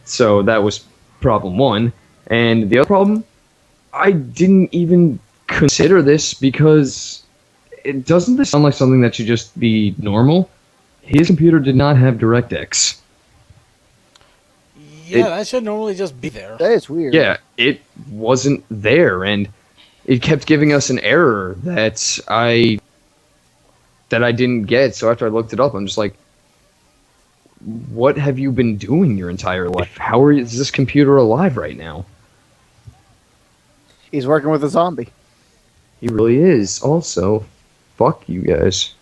So that was problem one. And the other problem, I didn't even consider this because doesn't this sound like something that should just be normal? His computer did not have DirectX. Yeah, that should normally just be there. That is weird. Yeah, it wasn't there, and it kept giving us an error that I didn't get. So after I looked it up, I'm just like, what have you been doing your entire life? How is this computer alive right now? He's working with a zombie. He really is. Also, fuck you guys.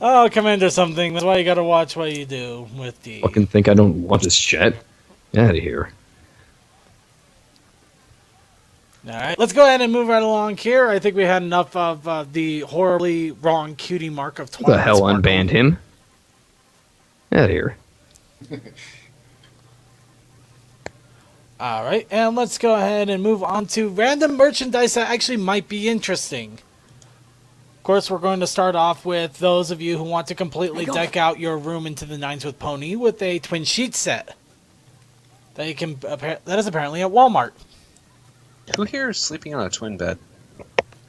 Oh, Commander something. That's why you gotta watch what you do with the... Fucking think I don't want this chat? Get out of here. Alright, let's go ahead and move right along here. I think we had enough of the horribly wrong cutie mark of Who Twilight the hell Sparkle. unbanned him? Get out of here. Alright, and let's go ahead and move on to random merchandise that actually might be interesting. Of course, we're going to start off with those of you who want to completely deck out your room into the nines with Pony with a twin sheet set. That is apparently at Walmart. Who here is sleeping on a twin bed? I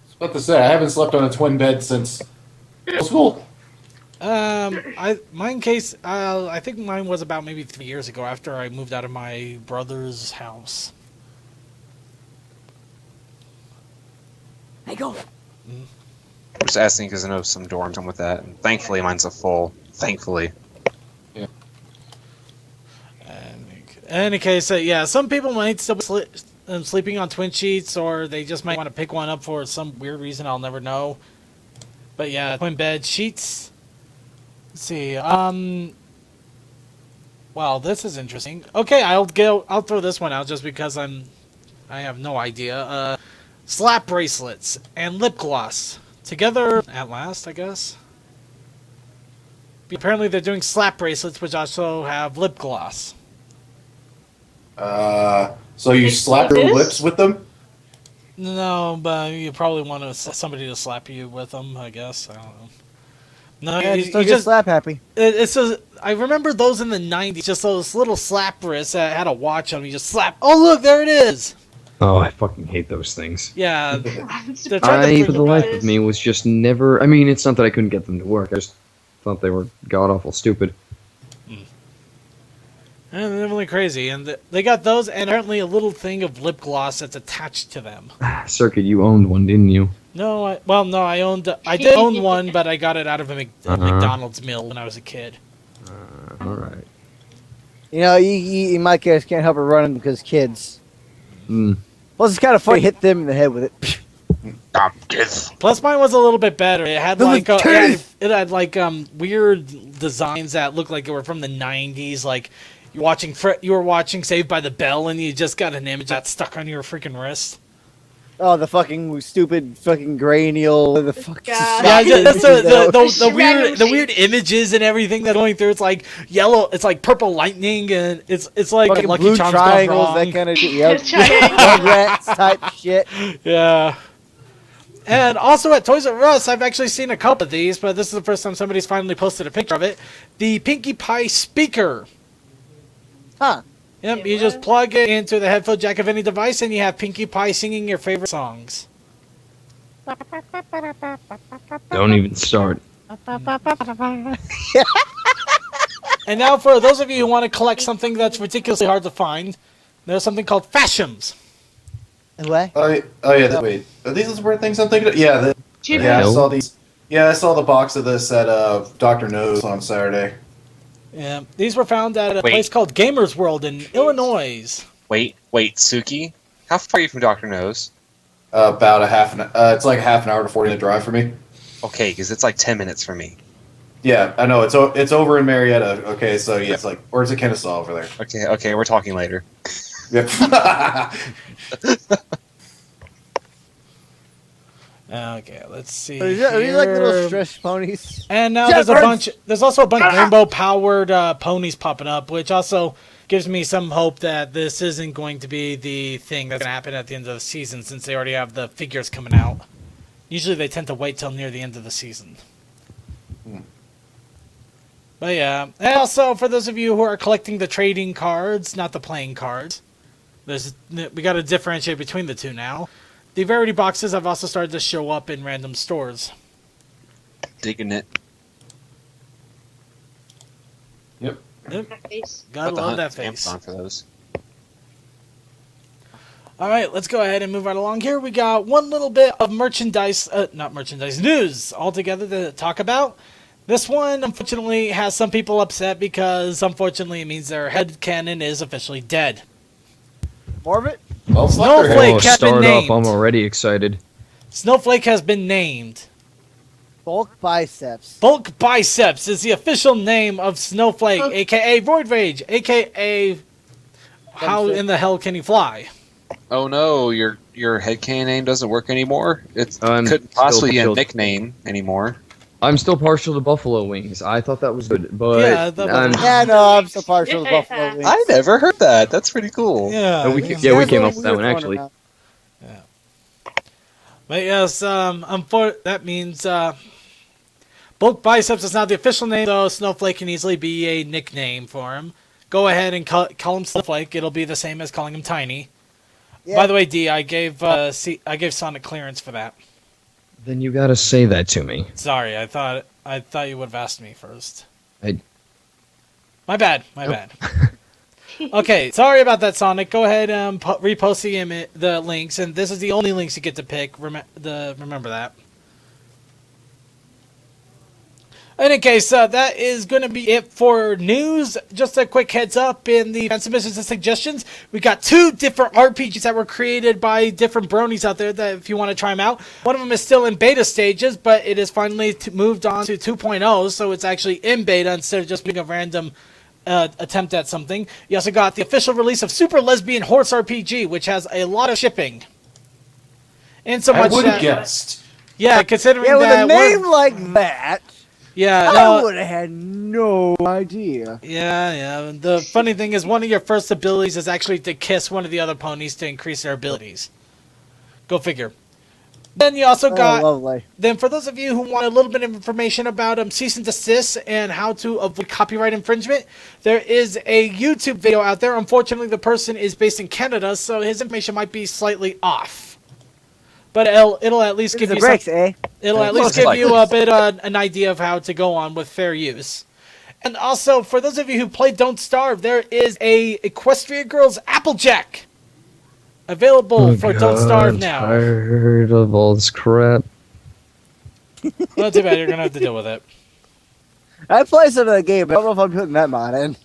was about to say, I haven't slept on a twin bed since school. I think mine was about maybe 3 years ago after I moved out of my brother's house. Hey, go. I'm just asking because I know some dorms come with that, and thankfully mine's a full. Thankfully. Yeah. In any case, yeah, some people might still be sleeping on twin sheets, or they just might want to pick one up for some weird reason I'll never know. But yeah, twin bed sheets. Let's see. Well, this is interesting. Okay, I'll throw this one out just because I have no idea. Slap bracelets and lip gloss together at last, I guess. Apparently, they're doing slap bracelets, which also have lip gloss. So you slap your lips with them? No, but you probably want somebody to slap you with them, I guess. I don't know. No, Yeah, just don't get slap happy. I remember those in the 90s, just those little slap wrists that had a watch on. You just slap. Oh, look, there it is. Oh, I fucking hate those things. Yeah. For the life of me, was just never... I mean, it's not that I couldn't get them to work. I just thought they were god-awful stupid. And they're definitely crazy. And they got those and apparently a little thing of lip gloss that's attached to them. Circuit, you owned one, didn't you? No, I did own one, but I got it out of a McDonald's meal when I was a kid. Alright. You know, you in my case can't help but running because kids. Hmm. Plus, it's kind of funny. Hit them in the head with it. Plus, mine was a little bit better. It had It had like weird designs that looked like they were from the 90s. Like you were watching Saved by the Bell, and you just got an image that stuck on your freaking wrist. Oh, the fucking stupid fucking granial. The fuck. Yeah, just the weird images and everything that going through. It's like yellow. It's like purple lightning, and it's like fucking Lucky blue Charms triangles, gone wrong. that kind of shit. Yep. Rugrats type shit. Yeah. And also at Toys R Us, I've actually seen a couple of these, but this is the first time somebody's finally posted a picture of it. The Pinkie Pie speaker. Huh. Yep, you just plug it into the headphone jack of any device, and you have Pinkie Pie singing your favorite songs. Don't even start. And now, for those of you who want to collect something that's ridiculously hard to find, there's something called Fashions. What? Oh yeah. Wait, are these the weird things I'm thinking of? Yeah. Yeah, I No. saw these. Yeah, I saw the box of this at Dr. No's on Saturday. Yeah, these were found at a Wait. place called Gamers World in Illinois. Wait, Suki. How far are you from Dr. Nose? About it's like half an hour to 40-minute drive for me. Okay, because it's like 10 minutes for me. Yeah, I know. It's over in Marietta. Okay, so yeah, it's like, or is it Kennesaw over there? Okay, we're talking later. Yep. Okay, let's see. Are these like little here. stretch ponies? And now Shepherds! there's also a bunch of rainbow-powered ponies popping up, which also gives me some hope that this isn't going to be the thing that's going to happen at the end of the season, since they already have the figures coming out. Usually they tend to wait till near the end of the season. But yeah, and also for those of you who are collecting the trading cards, not the playing cards, we got to differentiate between the two now. The rarity boxes have also started to show up in random stores. Digging it. Yep. Gotta About to love hunt that face. Amazon for those. Alright, let's go ahead and move right along here. We got one little bit of news altogether to talk about. This one, unfortunately, has some people upset because, unfortunately, it means their headcanon is officially dead. More of it? Well, Snowflake Oh, has been start named. off. I'm already excited. Snowflake has been named. Bulk biceps. Bulk Biceps is the official name of Snowflake, aka Void Rage, aka how in the hell can he fly? Oh no, your headcanon name doesn't work anymore? It I'm couldn't possibly be a still- nickname anymore. I'm still partial to buffalo wings. I thought that was good, but Yeah, that was- Yeah, no, I'm so partial to buffalo wings. I never heard that. That's pretty cool. Yeah. we yeah. came There's a up with that weird one actually. around. But yes, that means Bulk Biceps is now the official name, though Snowflake can easily be a nickname for him. Go ahead and call him Snowflake. It'll be the same as calling him Tiny. Yeah. By the way, D, I gave Sonic clearance for that. Then you gotta say that to me. Sorry, I thought you would have asked me first. I- My bad. Okay, sorry about that, Sonic. Go ahead and repost the links, and this is the only links you get to pick. Remember that. In any case, that is going to be it for news. Just a quick heads up in the fan submissions and suggestions. We got 2 different RPGs that were created by different bronies out there that if you want to try them out. One of them is still in beta stages, but it is finally moved on to 2.0, so it's actually in beta instead of just being a random attempt at something. You also got the official release of Super Lesbian Horse RPG, which has a lot of shipping. And so I much would that, have guessed. yeah, considering Yeah, with that a name like that, yeah, I no, would have had no idea. yeah. The funny thing is, one of your first abilities is actually to kiss one of the other ponies to increase their abilities. Go figure. Then you also got. Lovely. Then for those of you who want a little bit of information about cease and desist and how to avoid copyright infringement, there is a YouTube video out there. Unfortunately, the person is based in Canada, so his information might be slightly off. But it'll at least give The you breaks, some, eh? it'll at least Most give likely. you a bit of an idea of how to go on with fair use. And also, for those of you who play Don't Starve, there is a Equestria Girls Applejack available for Don't Starve I'm now. tired of all this crap. Well, too bad, you're gonna have to deal with it. I play some of the game, but I don't know if I'm putting that mod in.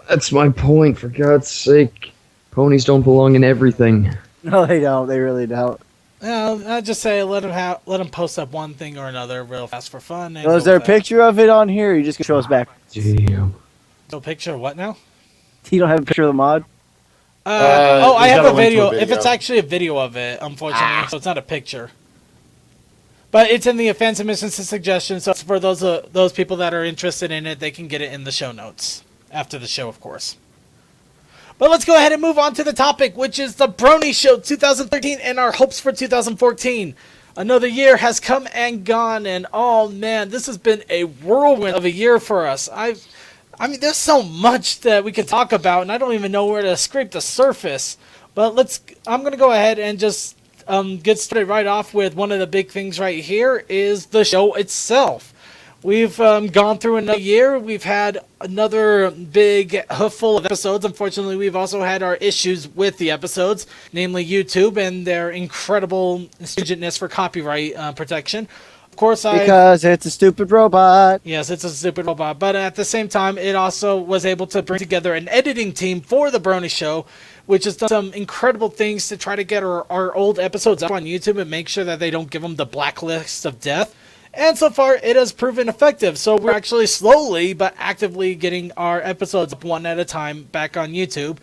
That's my point, for God's sake. Ponies don't belong in everything. No, they don't. They really don't. Well, I'd just say let him post up one thing or another real fast for fun. And So is go there a with that. picture of it on here, or you just gonna show us back? Damn. No picture of what now? You don't have a picture of the mod? I he's have got a a link to video. a If video. it's actually a video of it, unfortunately, so it's not a picture. But it's in the fan submissions and suggestions, so for those people that are interested in it, they can get it in the show notes after the show, of course. But let's go ahead and move on to the topic, which is the Brony Show 2013 and our hopes for 2014. Another year has come and gone, and oh man, this has been a whirlwind of a year for us. I mean, there's so much that we could talk about, and I don't even know where to scrape the surface. But I'm going to go ahead and just get started right off with one of the big things right here is the show itself. We've gone through another year. We've had another big hoofful of episodes. Unfortunately, we've also had our issues with the episodes, namely YouTube and their incredible stringentness for copyright protection. Of course, Because it's a stupid robot. Yes, it's a stupid robot. But at the same time, it also was able to bring together an editing team for the Brony Show, which has done some incredible things to try to get our old episodes up on YouTube and make sure that they don't give them the blacklist of death. And so far, it has proven effective. So we're actually slowly but actively getting our episodes up one at a time back on YouTube.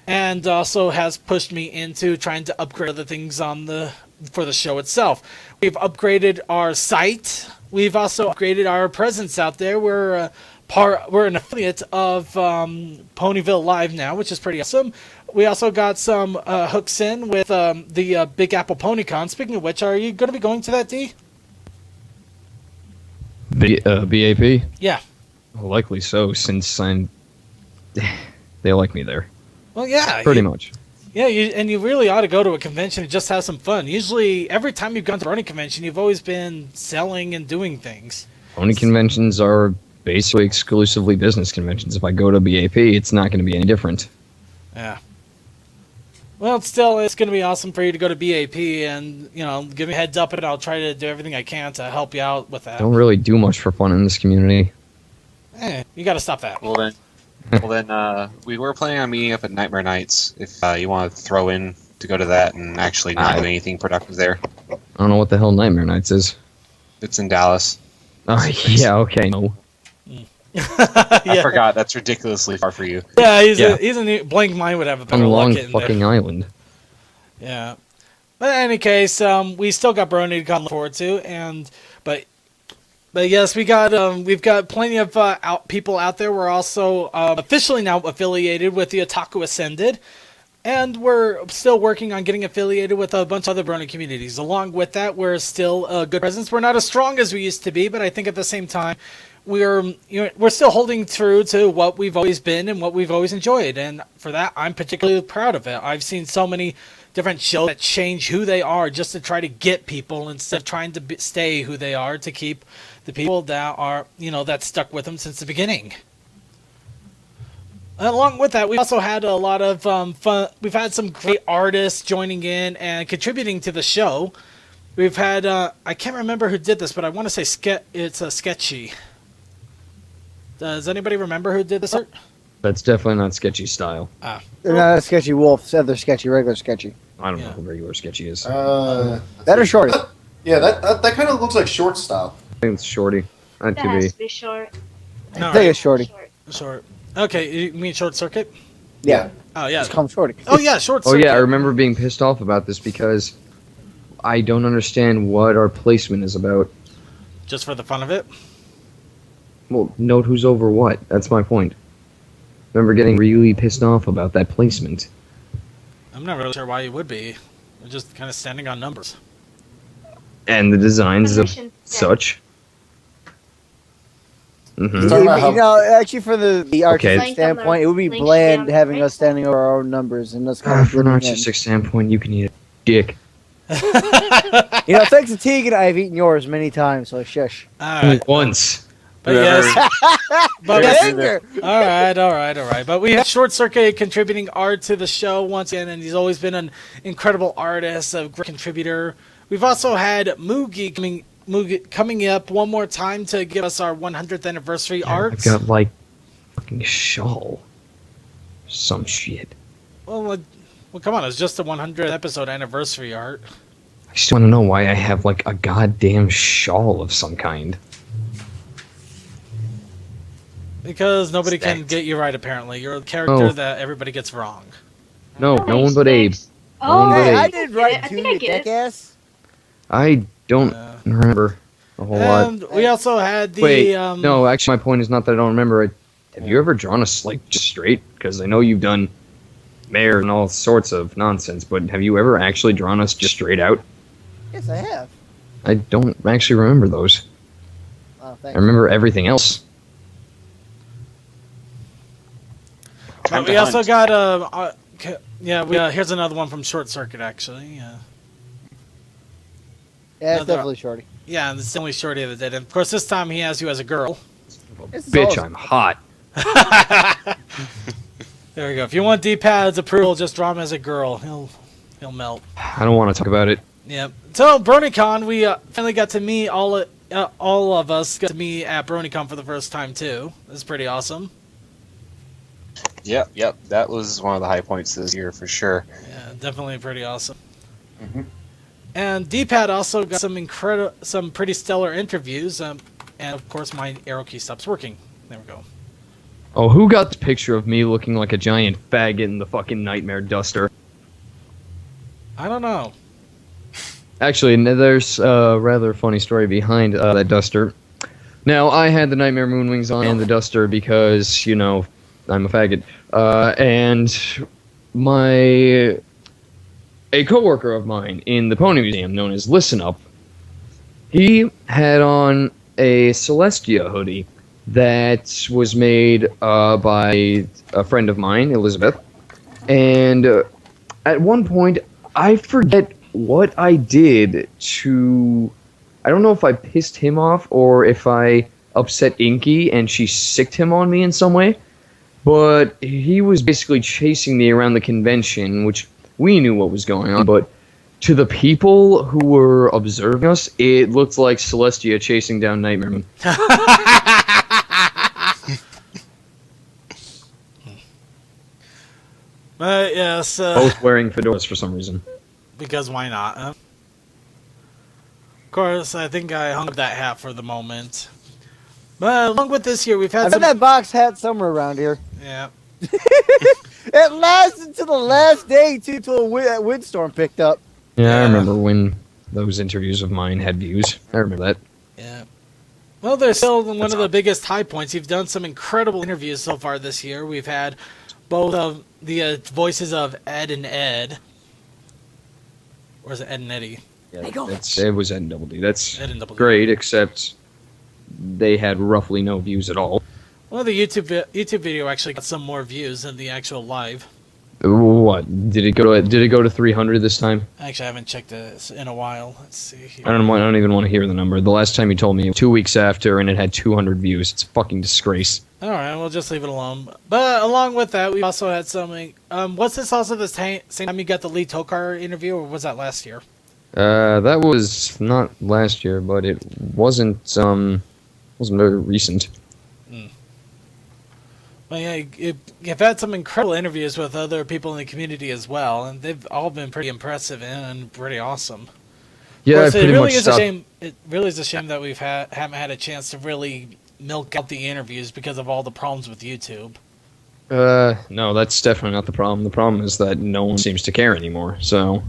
And also has pushed me into trying to upgrade other things for the show itself. We've upgraded our site. We've also upgraded our presence out there. We're an affiliate of Ponyville Live now, which is pretty awesome. We also got some hooks in with the Big Apple PonyCon. Speaking of which, are you going to be going to that, D? BAP? Yeah. Well, likely so, since they like me there. Well, yeah. Pretty much. Yeah, you really ought to go to a convention and just have some fun. Usually, every time you've gone to a Brony convention, you've always been selling and doing things. Pony conventions are basically exclusively business conventions. If I go to BAP, it's not going to be any different. Yeah. Well, it's going to be awesome for you to go to BAP and, give me a heads up, and I'll try to do everything I can to help you out with that. Don't really do much for fun in this community. You got to stop that. Well then, we were planning on meeting up at Nightmare Nights. If you want to throw in to go to that and actually not do anything productive there, I don't know what the hell Nightmare Nights is. it's in Dallas. Oh, yeah, okay, no. I forgot. That's ridiculously far for you. Yeah, he's a blank mind would have a better On a long luck in fucking there. island. Yeah. But in any case, we still got Brony to come look forward to, but yes, we've got plenty of people out there. We're also officially now affiliated with the Otaku Ascended, and we're still working on getting affiliated with a bunch of other Brony communities. Along with that, we're still a good presence. We're not as strong as we used to be, but I think at the same time, we're still holding true to what we've always been and what we've always enjoyed, and for that, I'm particularly proud of it. I've seen so many different shows that change who they are just to try to get people instead of trying to stay who they are to keep the people that are, that stuck with them since the beginning. Along with that, we also had a lot of fun. We've had some great artists joining in and contributing to the show. We've had, I can't remember who did this, but I want to say it's a Sketchy. Does anybody remember who did this art? That's definitely not Sketchy style. They're not a Sketchy Wolf. They're Sketchy, regular Sketchy. I don't know who regular Sketchy is. That or Shorty. Yeah, that kind of looks like short style. I think it's Shorty. Not That to has be. to be short. No, I think it's Shorty. Short. Okay, you mean Short Circuit? Yeah. Oh, yeah. Just call him Shorty. Oh, yeah, Short Oh Circuit. yeah, I remember being pissed off about this because I don't understand what our placement is about. Just for the fun of it? Well, note who's over what. That's my point. Remember getting really pissed off about that placement. I'm not really sure why you would be. We're just kind of standing on numbers. And the designs of Permission set. such. Mm-hmm. Talking about how- Actually, for the artistic Okay. standpoint, it would be Link bland down. having us standing over our own numbers and us kind of From an blending in. artistic standpoint, you can eat a dick. Thanks to Tegan, I've eaten yours many times, so shush. Alright. Once. But yes. But Anger! Alright. But we have Short Circuit contributing art to the show once again, and he's always been an incredible artist, a great contributor. We've also had Moogie coming up one more time to give us our 100th anniversary art. I've got like fucking shawl. Some shit. Well, come on, it's just a 100th episode anniversary art. I just want to know why I have like a goddamn shawl of some kind. Because nobody can Respect. get you right, apparently. You're a character Oh. that everybody gets wrong. No one but Abe. Oh, Hey, I I did I right think to I you, get it. jackass. I don't remember a whole lot. And we also had the... Wait, no, actually my point is not that I don't remember it. Have you ever drawn a just straight? Because I know you've done mayor and all sorts of nonsense, but have you ever actually drawn us just straight out? Yes, I have. I don't actually remember those. Oh, I thanks. remember everything else. Time we to also hunt. got here's another one from Short Circuit actually. Yeah, it's Another- definitely Shorty. Yeah, and it's the only Shorty that did. And of course, this time he has you as a girl. This is Bitch, awesome. I'm hot. There we go. If you want D-Pad's approval, just draw him as a girl. He'll melt. I don't want to talk about it. Yep. So BronyCon, we finally got to meet all of us got to meet at BronyCon for the first time too. That's pretty awesome. Yep. That was one of the high points this year for sure. Yeah, definitely pretty awesome. Mm-hmm. And D-Pad also got some pretty stellar interviews. And of course, my arrow key stops working. There we go. Oh, who got the picture of me looking like a giant faggot in the fucking Nightmare Duster? I don't know. Actually, there's a rather funny story behind that duster. Now, I had the Nightmare Moonwings on and the duster because, you know, I'm a faggot. And a coworker of mine in the Pony Museum, known as Listen Up, he had on a Celestia hoodie that was made by a friend of mine, Elizabeth. And at one point, I forget what I did to... I don't know if I pissed him off or if I upset Inky and she sicked him on me in some way. But he was basically chasing me around the convention, which we knew what was going on. But to the people who were observing us, it looked like Celestia chasing down Nightmare Moon. But yes, Both wearing fedoras for some reason. because why not? Huh? Of course, I think I hung up that hat for the moment. But along with this year, we've had I've some... had that box hat somewhere around here. Yeah. It lasted to the last day, too, till that windstorm picked up. Yeah, I Yeah. remember when those interviews of mine had views. I remember that. Yeah. Well, they're still one of the biggest high points. You've done some incredible interviews so far this year. We've had both of the voices of Ed and Ed. Or is it Ed and Eddie? Hey, go. It was Ed and Double D. That's Ed and Double D. great, except they had roughly no views at all. Well, the YouTube video actually got some more views than the actual live. What did it go to 300 this time? Actually, I haven't checked this in a while. Let's see here. I don't even want to hear the number. The last time you told me 2 weeks after, and it had 200 views. It's a fucking disgrace. All right, we'll just leave it alone. But along with that, we also had something. Was this also the same time you got the Lee Tokar interview, or was that last year? That was not last year, but it wasn't very recent. Well, yeah, you've had some incredible interviews with other people in the community as well, and they've all been pretty impressive and pretty awesome. Yeah, I Of course, pretty it really much is stopped. a shame. It really is a shame that haven't had a chance to really milk out the interviews because of all the problems with YouTube. No, that's definitely not the problem. The problem is that no one seems to care anymore. So,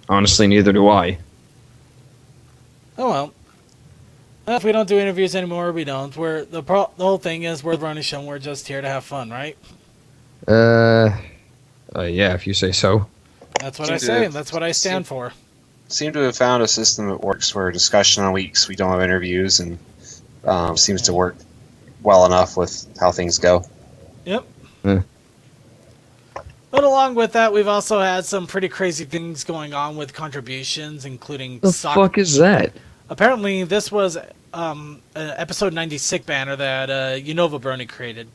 honestly, neither do I. Oh well. If we don't do interviews anymore, we don't. The whole thing is we're the Brony Show. We're just here to have fun, right? Yeah, if you say so. That's what I say, and that's what I stand for. Seem to have found a system that works where discussion on weeks we don't have interviews, and seems to work well enough with how things go. Yep. Yeah. But along with that, we've also had some pretty crazy things going on with contributions, including The fuck is that? Apparently, this was an episode 96 banner that Unova Brony created.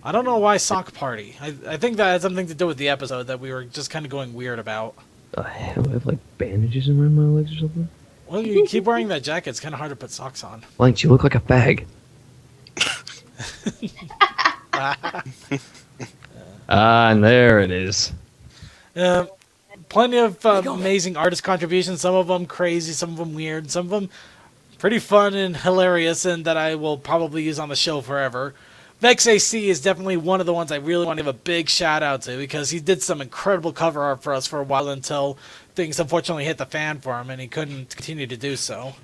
I don't know why Sock Party. I think that had something to do with the episode that we were just kind of going weird about. The hell? I have like bandages around my legs or something? Well, you keep wearing that jacket. It's kind of hard to put socks on. Blanks, you look like a fag. And there it is. Plenty of amazing artist contributions. Some of them crazy, some of them weird, some of them pretty fun and hilarious, and that I will probably use on the show forever. Vex AC is definitely one of the ones I really want to give a big shout out to because he did some incredible cover art for us for a while until things unfortunately hit the fan for him and he couldn't continue to do so.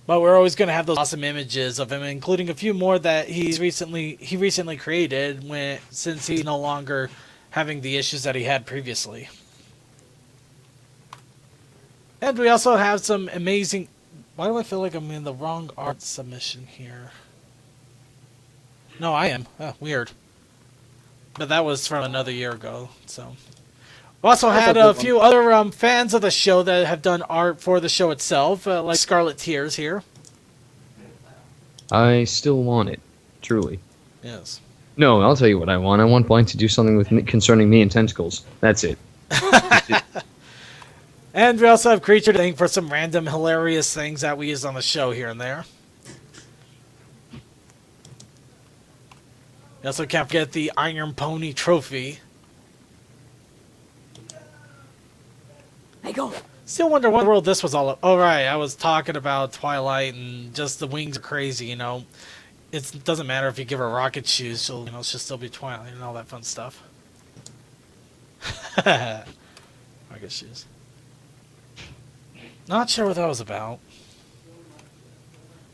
But we're always going to have those awesome images of him, including a few more that he recently created since he's no longer having the issues that he had previously. And we also have some amazing... Why do I feel like I'm in the wrong art submission here? No, I am. Oh, weird. But that was from another year ago. So we also That's had a good a few other fans of the show that have done art for the show itself, like Scarlet Tears here. I still want it, truly. Yes. No, I'll tell you what I want. I want Blind to do something concerning me and tentacles. That's it. And we also have Creature to thank for some random hilarious things that we use on the show here and there. We also can't forget the Iron Pony trophy. Hey, go. Still wonder what world this was all. Oh right, I was talking about Twilight and just the wings are crazy. You know, it doesn't matter if you give her rocket shoes; she'll still be Twilight and all that fun stuff. Rocket shoes. Not sure what that was about.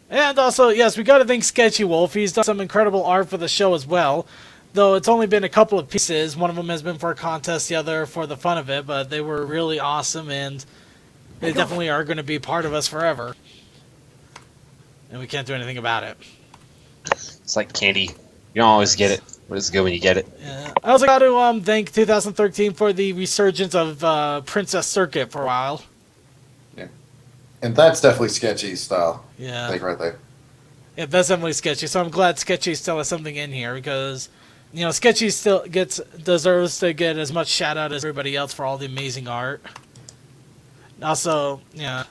And also, yes, we got to thank Sketchy Wolf. He's done some incredible art for the show as well. Though it's only been a couple of pieces. One of them has been for a contest, the other for the fun of it. But they were really awesome, and they definitely are going to be part of us forever. And we can't do anything about it. It's like candy. You don't always get it, but it's good when you get it. Yeah. I also got to thank 2013 for the resurgence of Princess Circuit for a while. And that's definitely Sketchy style. Yeah. Like right there. Yeah, that's definitely Sketchy. So I'm glad Sketchy still has something in here because, Sketchy still deserves to get as much shout out as everybody else for all the amazing art. Also, yeah.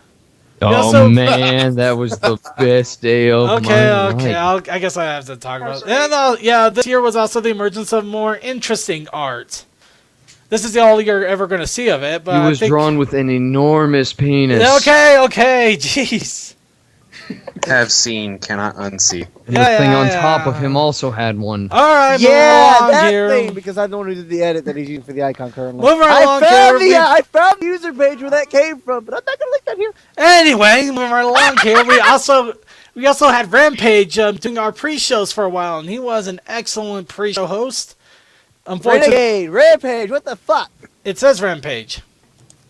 Oh man, that was the best day of my life. I guess I have to talk about it. And this year was also the emergence of more interesting art. This is all you're ever going to see of it, but He was drawn with an enormous penis. Okay, jeez. Have seen, cannot unsee. And the thing on top of him also had one. All right, Yeah, moving along that here. thing, because I'm the one who did the edit that he's using for the icon currently. Moving right along here. I found the user page where that came from, but I'm not going to link that here. Anyway, moving right along here, we also had Rampage doing our pre-shows for a while, and he was an excellent pre-show host. Unfortunately, Rampage, what the fuck? it says Rampage.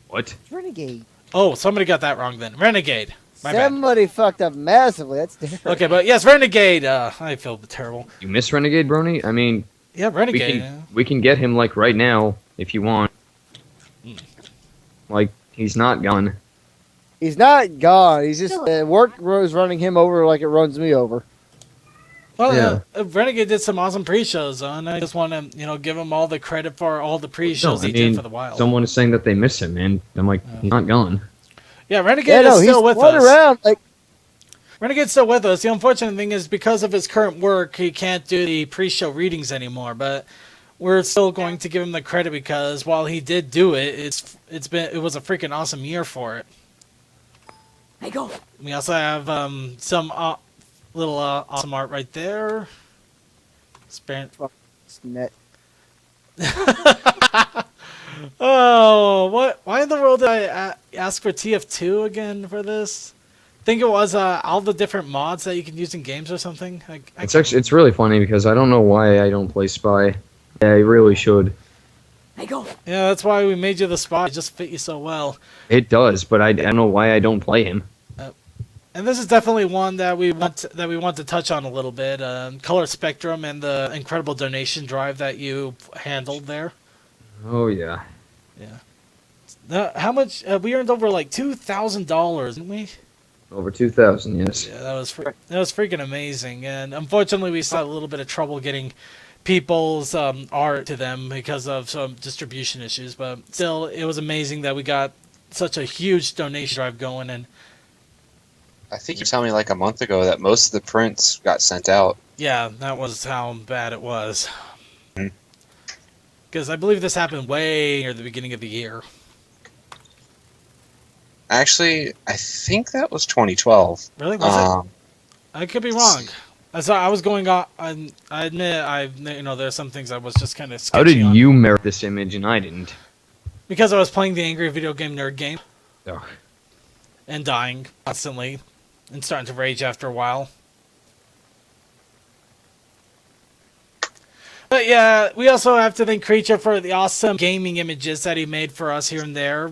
What? Renegade. Oh, somebody got that wrong then. Renegade. My bad. Somebody fucked up massively. That's terrible. Okay, but yes, Renegade. I feel terrible. You miss Renegade, Brony? I mean, Yeah, Renegade. we can get him like right now if you want. Like he's not gone. He's not gone. He's just work was running him over like it runs me over. Well, Renegade did some awesome pre-shows, and I just want to, give him all the credit for all the pre-shows he did for the Wild. Someone is saying that they miss him, and I'm like, he's not gone. Yeah, Renegade is still with us. Around, like, Renegade's still with us. The unfortunate thing is because of his current work, he can't do the pre-show readings anymore. But we're still going to give him the credit because while he did do it, it was a freaking awesome year for it. Hey, go. We also have some little awesome art right there. net. Oh, what? Why in the world did I ask for TF2 again for this? I think it was all the different mods that you can use in games or something. It's really funny because I don't know why I don't play Spy. Yeah, I really should. Hey, go. Yeah, that's why we made you the Spy. It just fit you so well. It does, but I don't know why I don't play him. And this is definitely one that we want to touch on a little bit. Color Spectrum and the incredible donation drive that you handled there. Oh yeah. Yeah. How much we earned over like $2,000, didn't we? Over 2,000, yes. Yeah, that was freaking amazing. And unfortunately, we still had a little bit of trouble getting people's art to them because of some distribution issues. But still, it was amazing that we got such a huge donation drive going. And I think you told me like a month ago that most of the prints got sent out. yeah, that was how bad it was. Because I believe this happened way near the beginning of the year. Actually, I think that was 2012. Really? Was it? I could be wrong. I was going on. I admit, there's some things I was just kind of sketchy How did on. you merit this image and I didn't? Because I was playing the Angry Video Game Nerd game. Oh. And dying constantly. And starting to rage after a while. But yeah, we also have to thank Creature for the awesome gaming images that he made for us here and there.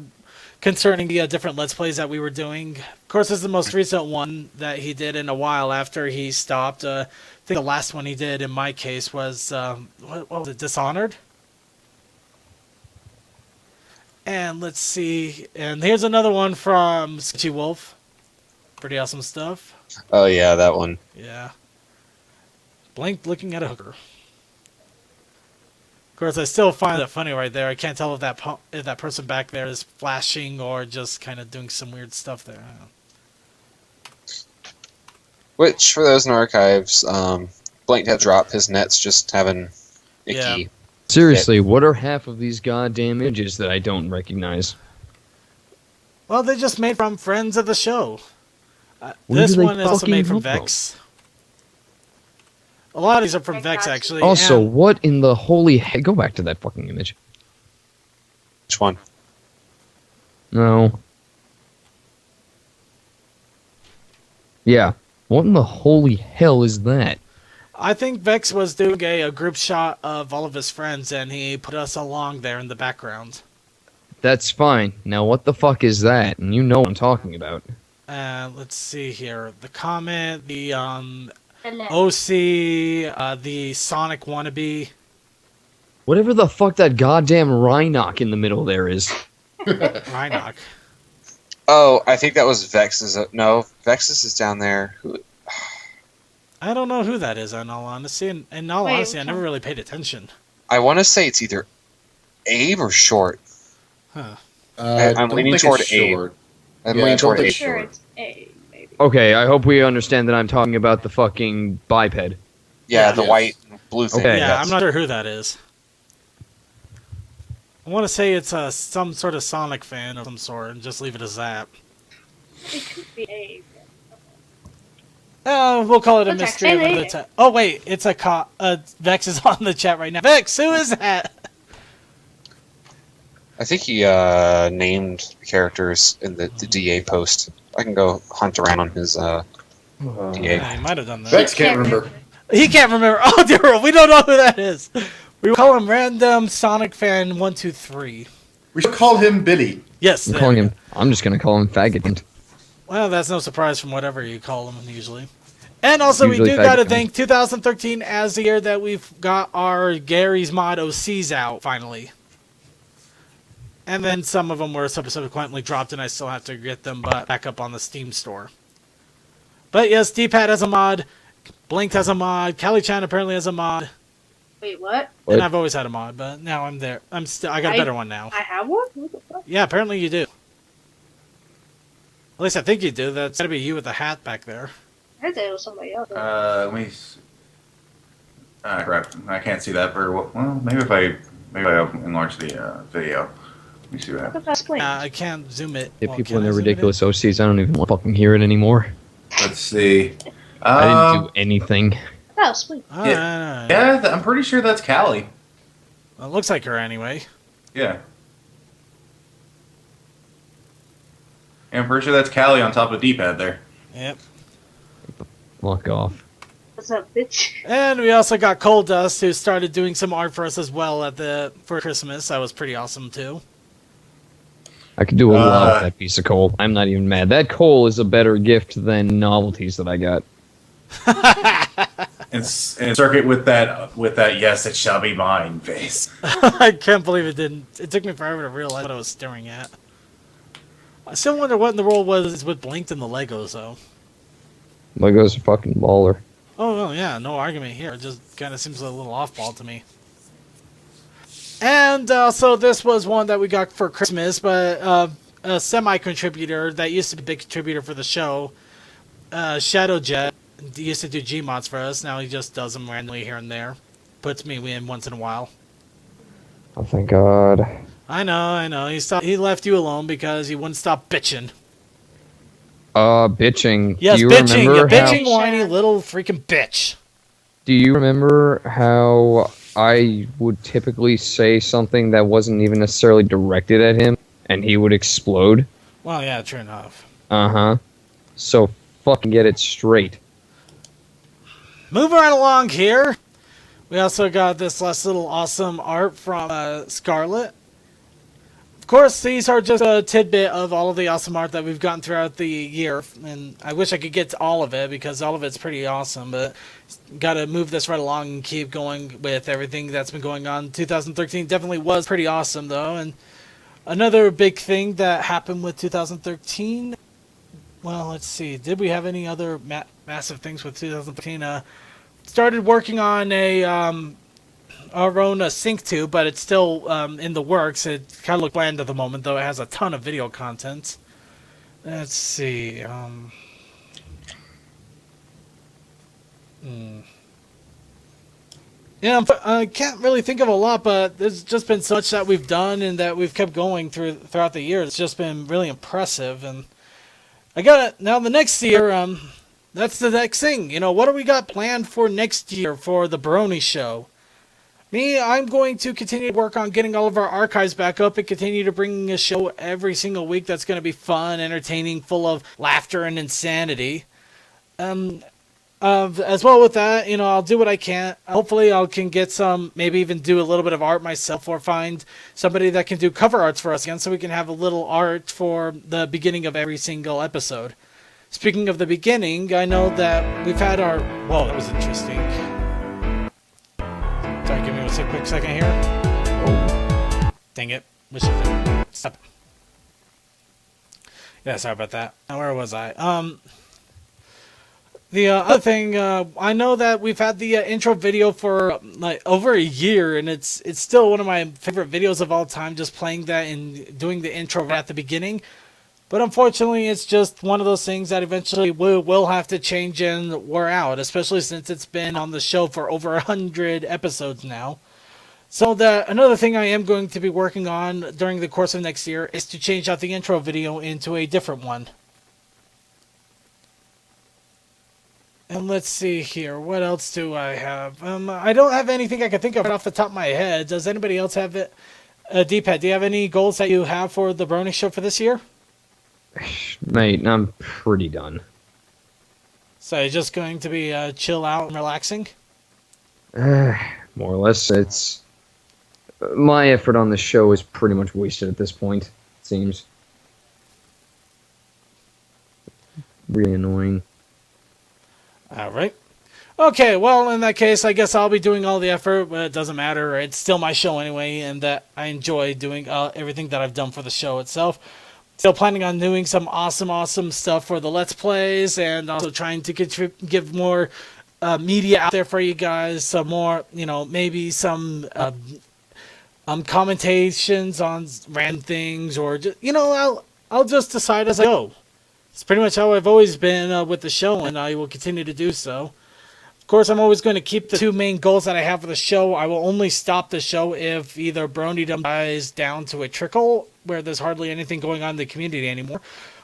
concerning the different Let's Plays that we were doing. Of course, this is the most recent one that he did in a while after he stopped. I think the last one he did, in my case, was, what was it, Dishonored? And let's see. And here's another one from Sketchy Wolf. Pretty awesome stuff. Oh yeah, that one. Yeah. Blank looking at a hooker. Of course, I still find it funny right there. I can't tell if that person back there is flashing or just kind of doing some weird stuff there. I don't know. Which, for those in archives, Blank had dropped his nets just having a Yeah. key. Seriously, what are half of these goddamn images that I don't recognize? Well, they just made from friends of the show. Where This do they one is also fucking made from come from? Vex. A lot of these are from Vex, actually. Also, and- what in the holy heck? Go back to that fucking image. Which one? No. Yeah. What in the holy hell is that? I think Vex was doing a group shot of all of his friends, and he put us along there in the background. That's fine. Now, what the fuck is that? And you know what I'm talking about. Let's see here. The comment, the Hello. OC, the Sonic wannabe. Whatever the fuck that goddamn Rhinoc in the middle there is. Rhinoc. Oh, I think that was Vex's. No, Vex's is down there. Who? I don't know who that is, in all honesty. And in all Wait, honesty, I which never one? really paid attention. I want to say it's either Abe or Short. Huh. I'm don't leaning think toward it's Abe. short. I'm Yeah, leaning don't toward think Abe. Sure, Short. it's A, maybe. Okay, I hope we understand that I'm talking about the fucking biped. Yeah, the Yes. white and blue thing. Okay. Yeah, Yes. I'm not sure who that is. I want to say it's some sort of Sonic fan of some sort, and just leave it as that. It could be A. We'll call it a What's mystery. actually Of the oh wait, it's Vex is on the chat right now. Vex, who is that? I think he named the characters in the DA post. I can go hunt around on his DA. Yeah, he might have done that. Vex can't remember. He can't remember. Oh dear, we don't know who that is. We call him Random Sonic Fan 123. We should call him Billy. Yes. I'm there calling we him. go. I'm just gonna call him Faggot. Well, that's no surprise from whatever you call him usually. And also, Usually we do got to Faggot. thank 2013 as the year that we've got our Gary's Mod OCs out finally. And then some of them were subsequently dropped, and I still have to get them back up on the Steam store. But yes, D-Pad has a mod, Blinked has a mod, Callie-chan apparently has a mod, Wait, what? What? and I've always had a mod, but now I'm there. I got a better one now. I have one? What the fuck? Yeah, apparently you do. At least I think you do. That's gotta be you with the hat back there. I heard that it was somebody else. Let me. Crap! I can't see that very well. Well, maybe if I enlarge the video. Let me see what What happens. if I explain? I can't zoom it. If Well, people can in I their zoom it in? ridiculous OCs, I don't even want to fucking hear it anymore. Let's see. I didn't do anything. That was sweet. Alright, alright. Yeah, I'm pretty sure that's Callie. Well, it looks like her anyway. Yeah. Yeah, I'm pretty sure that's Callie on top of D-pad there. Yep. Fuck off. What's up, bitch? And we also got Cold Dust, who started doing some art for us as well for Christmas. That was pretty awesome too. I could do a lot Uh, with that piece of coal. I'm not even mad. That coal is a better gift than novelties that I got. And circuit with that yes, it shall be mine face. I can't believe it didn't. It took me forever to realize what I was staring at. I still wonder what in the world was with Blinked and the Legos though. Lego's a fucking baller. Oh, well, yeah, no argument here. It just kind of seems a little off-ball to me. And so this was one that we got for Christmas, but a semi-contributor that used to be a big contributor for the show, Shadowjet, he used to do Gmods for us. Now he just does them randomly here and there. Puts me in once in a while. Oh, thank God. I know. He left you alone because he wouldn't stop bitching. Bitching. Yes, Do you bitching. You remember bitching, how, whiny little freaking bitch. do you remember how I would typically say something that wasn't even necessarily directed at him, and he would explode? Well, yeah, true enough. Uh-huh. So fucking get it straight. Moving right along here, we also got this last little awesome art from Scarlet Of course, these are just a tidbit of all of the awesome art that we've gotten throughout the year, and I wish I could get to all of it because all of it's pretty awesome, but got to move this right along and keep going with everything that's been going on. 2013 definitely was pretty awesome, though, and another big thing that happened with 2013, well, let's see, did we have any other massive things with 2013? Started working on our own sync tube, but it's still in the works. It kind of looks bland at the moment, though it has a ton of video content. Let's see. Yeah, I can't really think of a lot, but there's just been so much that we've done and that we've kept going throughout the year. It's just been really impressive, and I got it now. The next year, that's the next thing. You know, what do we got planned for next year for the Brony Show? Me, I'm going to continue to work on getting all of our archives back up and continue to bring a show every single week that's going to be fun, entertaining, full of laughter and insanity. As well with that, you know, I'll do what I can. Hopefully I can get some, maybe even do a little bit of art myself or find somebody that can do cover arts for us again so we can have a little art for the beginning of every single episode. Speaking of the beginning, I know that we've had our... Whoa, that was interesting. Sorry, give me a quick second here. Oh. Dang it. Wish it didn't stop. Yeah, sorry about that. Now, where was I? The other thing, I know that we've had the intro video for like over a year, and it's still one of my favorite videos of all time, just playing that and doing the intro right at the beginning. But unfortunately, it's just one of those things that eventually will have to change and wear out, especially since it's been on the show for over 100 episodes now. So another thing I am going to be working on during the course of next year is to change out the intro video into a different one. And let's see here. What else do I have? I don't have anything I can think of right off the top of my head. Does anybody else have it? D-Pad, do you have any goals that you have for the Brony Show for this year? Mate, I'm pretty done. So you're just going to be chill out and relaxing? More or less. It's my effort on the show is pretty much wasted at this point, it seems. Really annoying. Alright. Okay, well, in that case, I guess I'll be doing all the effort, but it doesn't matter. It's still my show anyway, and that I enjoy doing everything that I've done for the show itself. Still planning on doing some awesome stuff for the Let's Plays, and also trying to give more media out there for you guys. Some more, you know, maybe some commentations on random things, or just, you know, I'll just decide as I go. It's pretty much how I've always been with the show, and I will continue to do so. Of course, I'm always going to keep the two main goals that I have for the show. I will only stop the show if either Bronydom dies down to a trickle, where there's hardly anything going on in the community anymore,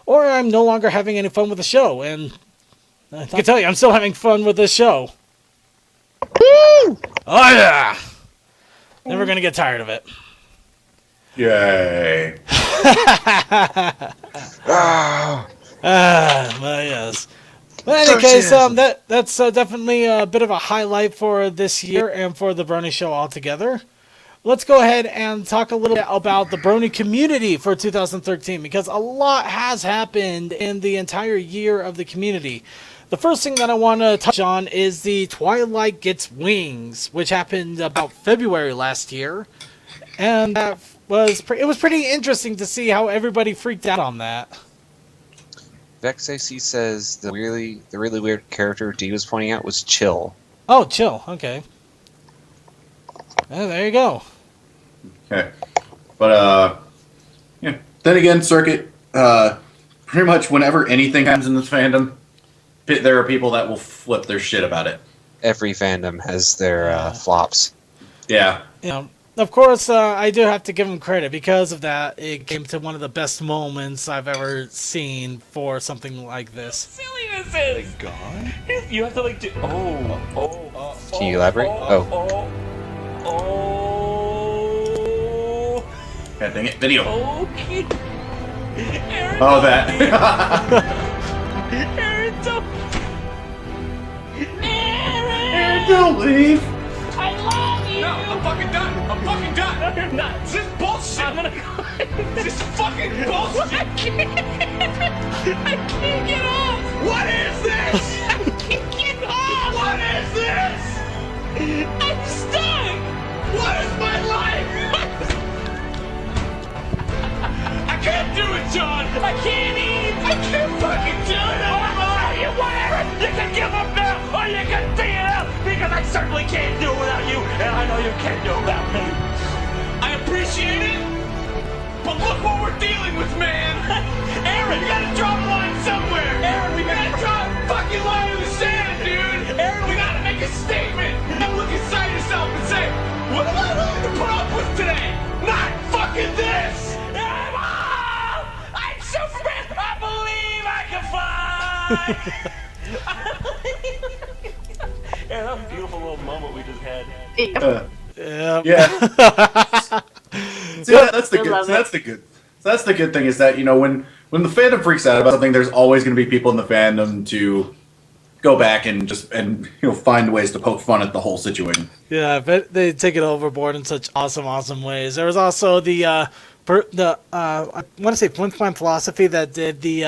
or I'm no longer having any fun with the show. And I can tell you, I'm still having fun with this show. Woo! Oh yeah! Never going to get tired of it. Yay. Well, yes. But in any case, that's definitely a bit of a highlight for this year and for the Brony Show altogether. Let's go ahead and talk a little bit about the Brony community for 2013, because a lot has happened in the entire year of the community. The first thing that I want to touch on is the Twilight Gets Wings, which happened about February last year, and it was pretty interesting to see how everybody freaked out on that. VexAC says the really weird character D was pointing out was Chill. Oh, Chill. Okay. There you go. Okay. But, yeah. Then again, Circuit, pretty much whenever anything happens in this fandom, there are people that will flip their shit about it. Every fandom has their flops. Yeah. You know, of course, I do have to give him credit. Because of that, it came to one of the best moments I've ever seen for something like this. Silly this is! Like gone? You have to like do... Can you elaborate? God dang it, video. Okay. Aaron, Oh, that. Aaron, don't... Aaron! Aaron, don't leave. I love you! No. I'm fucking done. I'm fucking done. No, you're not. This is bullshit. I'm gonna go. This is fucking bullshit. I can't get off. What is this? I can't get off. What is this? I'm stuck. What is my life? I can't do it, John. I can't eat. I can't fucking do it. You whatever. You can give up now, or you can see it out, because I certainly can't do it without you, and I know you can't do it without me. I appreciate it, but look what we're dealing with, man. Aaron, you gotta draw the line somewhere. Aaron, we gotta draw a fucking line in the sand, dude. Aaron, we gotta make a statement. Now look inside yourself and say, what am I willing to put up with today? Not fucking this. I'm Superman. I believe I can fly. Yeah, that was a beautiful little moment we just had. Yeah. See, that's the good. That's the good thing is that when the fandom freaks out about something, there's always going to be people in the fandom to go back and find ways to poke fun at the whole situation. Yeah, but they take it overboard in such awesome ways. There was also the I want to say Flint Flame Philosophy that did the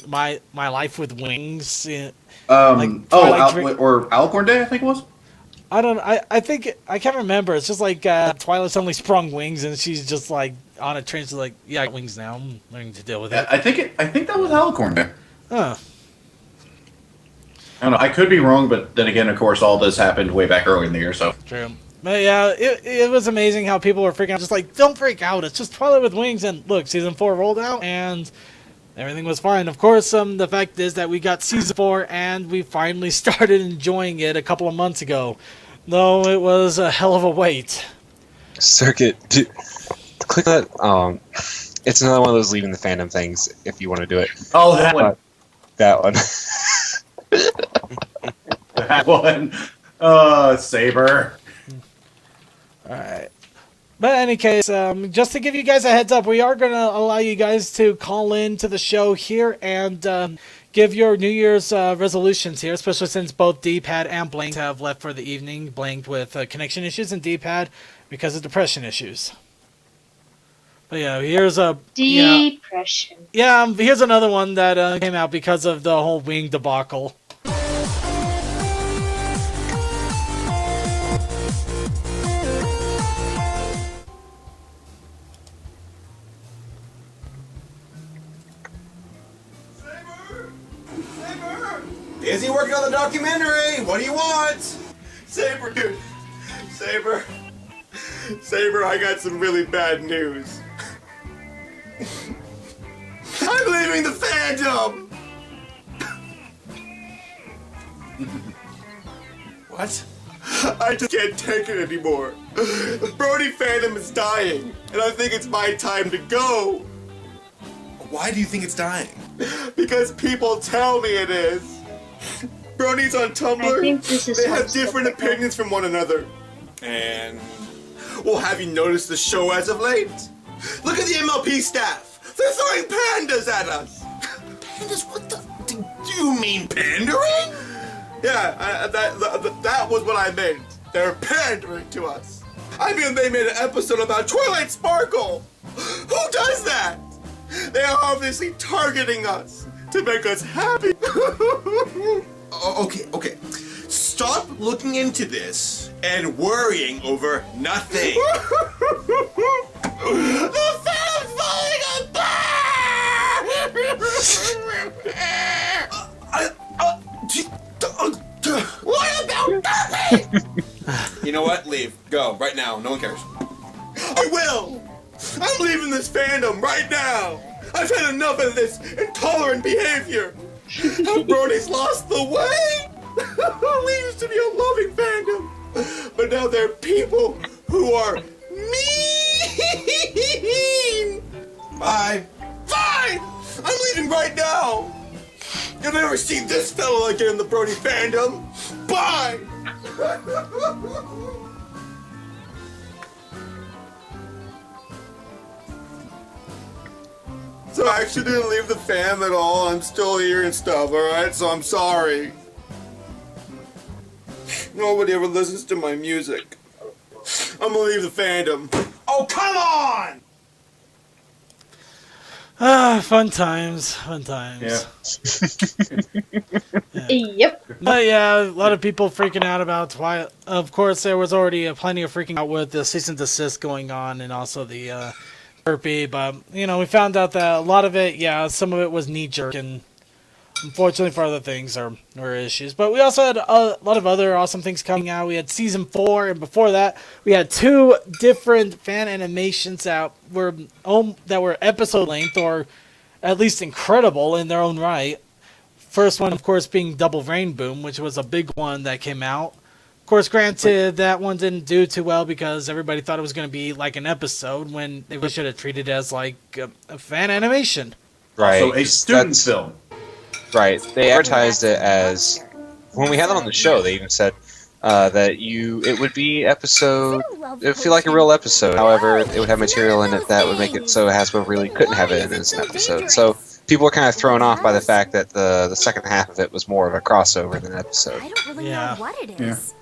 my life with wings. Or Alicorn Day, I think it was. I don't. I think I can't remember. It's just like Twilight suddenly sprung wings, and she's just like on a train. She's like, "Yeah, I got wings now. I'm learning to deal with it." I think that was Alicorn Day. Huh. I don't know. I could be wrong, but then again, of course, all this happened way back early in the year. So true. But yeah, it was amazing how people were freaking out. Just like, don't freak out. It's just Twilight with wings. And look, season 4 rolled out, and everything was fine. Of course, the fact is that we got season 4, and we finally started enjoying it a couple of months ago. Though it was a hell of a wait. Circuit, dude, click that. It's another one of those leaving the fandom things. If you want to do it. Oh, that one. That one. That one. Saber. All right. But in any case, just to give you guys a heads up, we are going to allow you guys to call in to the show here and give your New Year's resolutions here, especially since both D-Pad and Blank have left for the evening. Blank with connection issues and D-Pad because of depression issues. But yeah, here's a... Depression. Yeah, here's another one that came out because of the whole wing debacle. Busy working on the documentary. What do you want? Saber, dude. Saber, I got some really bad news. I'm leaving the fandom. What? I just can't take it anymore. The Brony fandom is dying, and I think it's my time to go. Why do you think it's dying? Because people tell me it is. Bronies on Tumblr, they have different opinions from one another. And, well, have you noticed the show as of late? Look at the MLP staff. They're throwing pandas at us. Pandas? What the? Do you mean pandering? Yeah, that was what I meant. They're pandering to us. I mean, they made an episode about Twilight Sparkle. Who does that? They are obviously targeting us to make us happy. Okay. Stop looking into this and worrying over nothing. The fan's falling apart! What about Derby? You know what? Leave. Go. Right now. No one cares. I will! I'm leaving this fandom right now! I've had enough of this intolerant behavior! Brody's lost the way! We used to be a loving fandom, but now there are people who are mean! Bye. Fine! I'm leaving right now! You'll never see this fella again in the Brony fandom! Bye! So I actually didn't leave the fam at all. I'm still here and stuff, alright? So I'm sorry. Nobody ever listens to my music. I'm gonna leave the fandom. Oh, come on! Fun times. Yeah. Yep. But yeah, a lot of people freaking out about why. Of course, there was already plenty of freaking out with the cease and desist going on, and also the burpee. But we found out that a lot of it, some of it was knee jerk, and unfortunately for other things, were issues. But we also had a lot of other awesome things coming out. We had season 4, and before that, we had 2 different fan animations that were episode length, or at least incredible in their own right. First one, of course, being Double Rain Boom, which was a big one that came out. Of course, granted, that one didn't do too well because everybody thought it was going to be like an episode when they should have treated it as like a fan animation. Right. So a student film. Right. They advertised it as, when we had them on the show, they even said that it would be it would feel like a real episode. However, it would have material in it that would make it so Hasbro really couldn't have it as an episode. So people were kind of thrown off by the fact that the second half of it was more of a crossover than an episode. I don't really know what it is.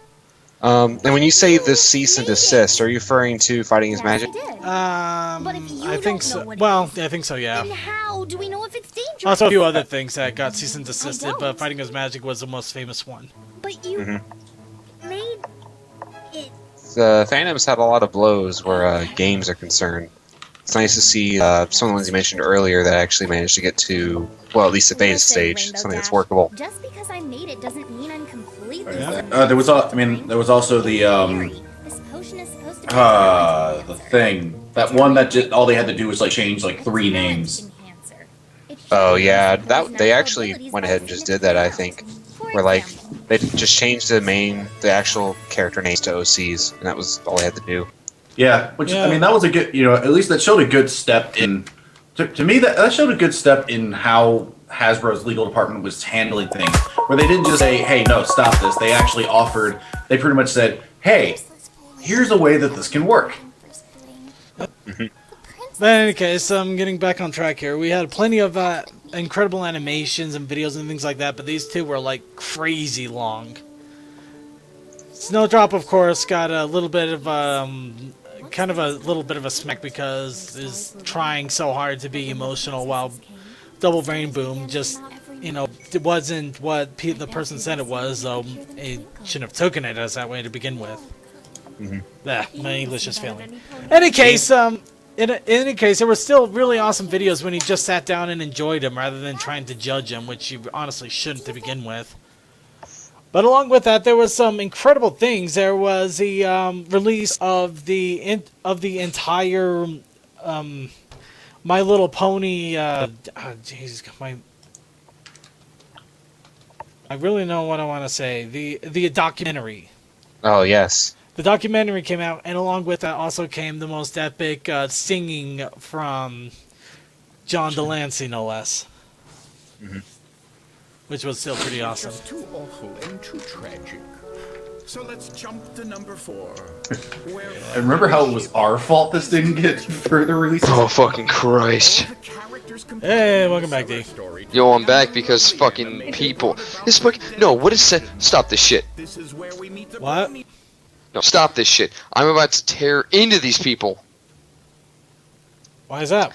And when you say the cease and desist, are you referring to Fighting Is Magic? I think so. Well, I think so, yeah. Then how do we know if it's dangerous? Also, a few other things that got cease and desisted, but Fighting Is Magic was the most famous one. But you made it. The fandoms had a lot of blows where games are concerned. It's nice to see some of the ones you mentioned earlier that actually managed to get to, well, at least the beta stage, something that's workable. Just because I made it doesn't mean I'm completely. There was also the This potion is supposed to be the thing, that one that just, all they had to do was like change like 3 names. Oh yeah, they actually went ahead and just did that. I think, where like they just changed the actual character names to OCs, and that was all they had to do. Yeah, I mean, that was a good, at least that showed a good step in, to me, that showed a good step in how Hasbro's legal department was handling things, where they didn't just say, hey, no, stop this. They actually they pretty much said, hey, here's a way that this can work. But in any case, getting back on track here, we had plenty of incredible animations and videos and things like that, but these 2 were like crazy long. Snowdrop, of course, got a little bit of kind of a little bit of a smack because is trying so hard to be emotional, while Double Rain Boom just, it wasn't what the person said it was, so it shouldn't have taken it as that way to begin with. My English is failing. In any case, there were still really awesome videos when you just sat down and enjoyed them rather than trying to judge them, which you honestly shouldn't to begin with. But along with that, there was some incredible things. There was the release of the entire My Little Pony. Jeez, I really know what I want to say. The documentary. Oh yes. The documentary came out, and along with that also came the most epic singing from John Delancey, no less. Which was still pretty awesome. Just too awful and too tragic. So let's jump to number 4. And remember how it was our fault this didn't get further releases? Oh, fucking Christ. Hey, welcome back, D. Yo, I'm back because fucking people. No, what is that? Stop this shit. What? No, stop this shit. I'm about to tear into these people. Why is that?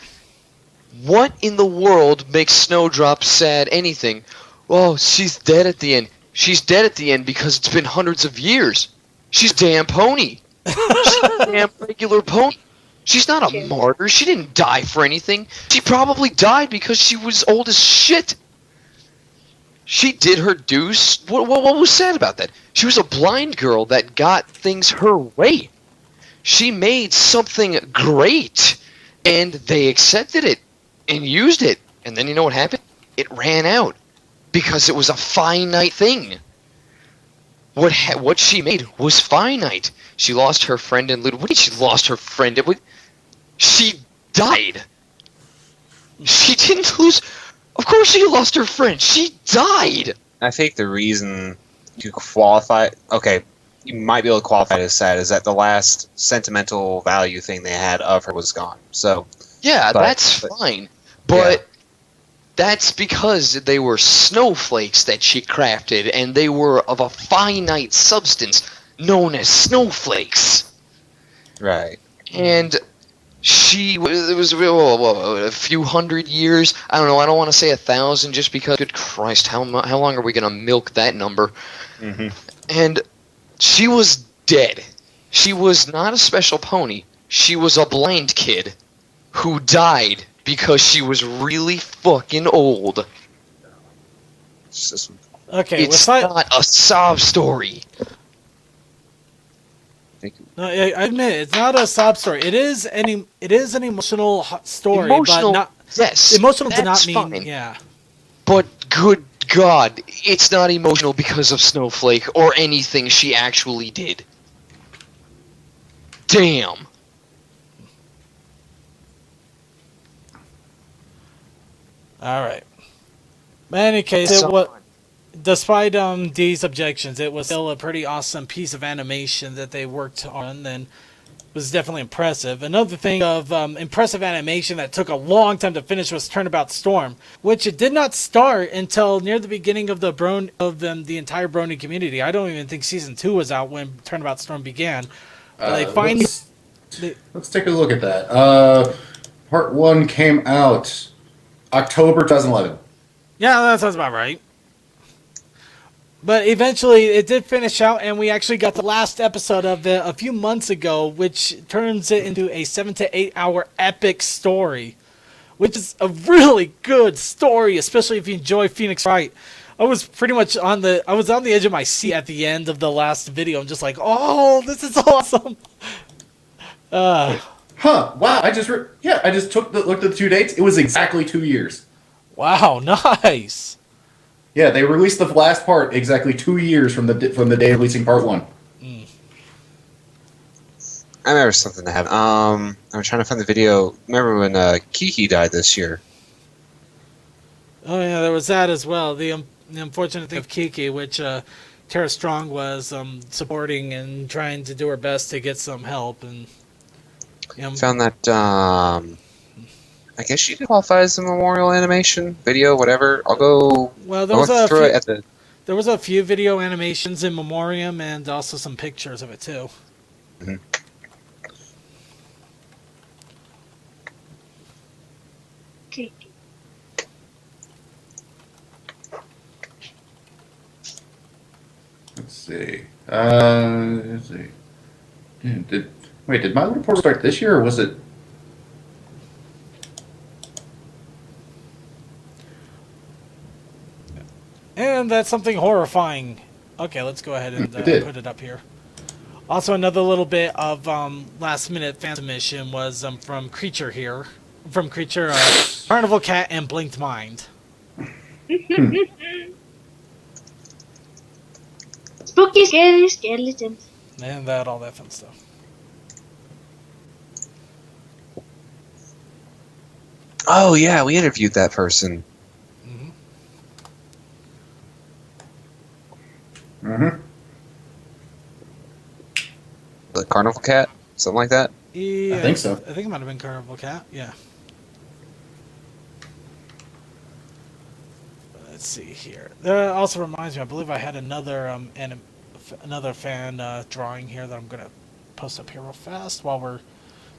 What in the world makes Snowdrop sad anything? Oh, she's dead at the end. She's dead at the end because it's been hundreds of years. She's a damn pony. She's a damn regular pony. She's not a martyr. She didn't die for anything. She probably died because she was old as shit. She did her deuce. What was sad about that? She was a blind girl that got things her way. She made something great, and they accepted it and used it. And then you know what happened? It ran out because it was a finite thing. What she made was finite. She lost her friend in Ludo. What did she lost her friend? She died. She didn't lose. Of course she lost her friend. She died. I think the reason you qualify, okay, you might be able to qualify it as sad, is that the last sentimental value thing they had of her was gone. So yeah, that's fine. But that's because they were snowflakes that she crafted, and they were of a finite substance known as snowflakes. Right. And it was a few hundred years. I don't know. I don't want to say 1,000 just because. Good Christ, how long are we gonna milk that number? Mm-hmm. And she was dead. She was not a special pony. She was a blind kid who died because she was really fucking old. Okay, It's not a sob story. No, I admit it's not a sob story. It is an emotional story, Emotional, but not yes. emotional does not that's mean fine. yeah. But good God, it's not emotional because of Snowflake or anything she actually did. Damn. All right. But in any case, despite Dee's objections, it was still a pretty awesome piece of animation that they worked on, and was definitely impressive. Another thing of impressive animation that took a long time to finish was Turnabout Storm, which it did not start until near the beginning of the entire Brony community. I don't even think season 2 was out when Turnabout Storm began. But they finally. Let's take a look at that. Part 1 came out October 2011. Yeah, that sounds about right. But eventually it did finish out, and we actually got the last episode of it a few months ago, which turns it into a 7 to 8 hour epic story, which is a really good story, especially if you enjoy Phoenix Wright. I was pretty much on the edge of my seat at the end of the last video. I'm just like, oh, this is awesome. Wow! I just looked at the 2 dates. It was exactly 2 years. Wow, nice. Yeah, they released the last part exactly 2 years from the day of releasing part 1. I remember something that happened. I'm trying to find the video. Remember when Kiki died this year? Oh yeah, there was that as well. The unfortunate thing of Kiki, which Tara Strong was supporting and trying to do her best to get some help, and found that. I guess she qualifies as a memorial animation video, whatever. I'll go. Well, there was a few video animations in memoriam, and also some pictures of it too. Mm-hmm. Let's see. Let's see. Did My Little Pony start this year, or was it? And that's something horrifying. Okay, let's go ahead and put it up here. Also, another little bit of last-minute fan submission was from Creature here. From Creature, Carnival Cat and Blinked Mind. Spooky, scary skeletons. And all that fun stuff. Oh, yeah, we interviewed that person. The Carnival Cat? Something like that? Yeah, I think so. I think it might have been Carnival Cat, yeah. Let's see here. That also reminds me, I believe I had another fan drawing here that I'm going to post up here real fast while we're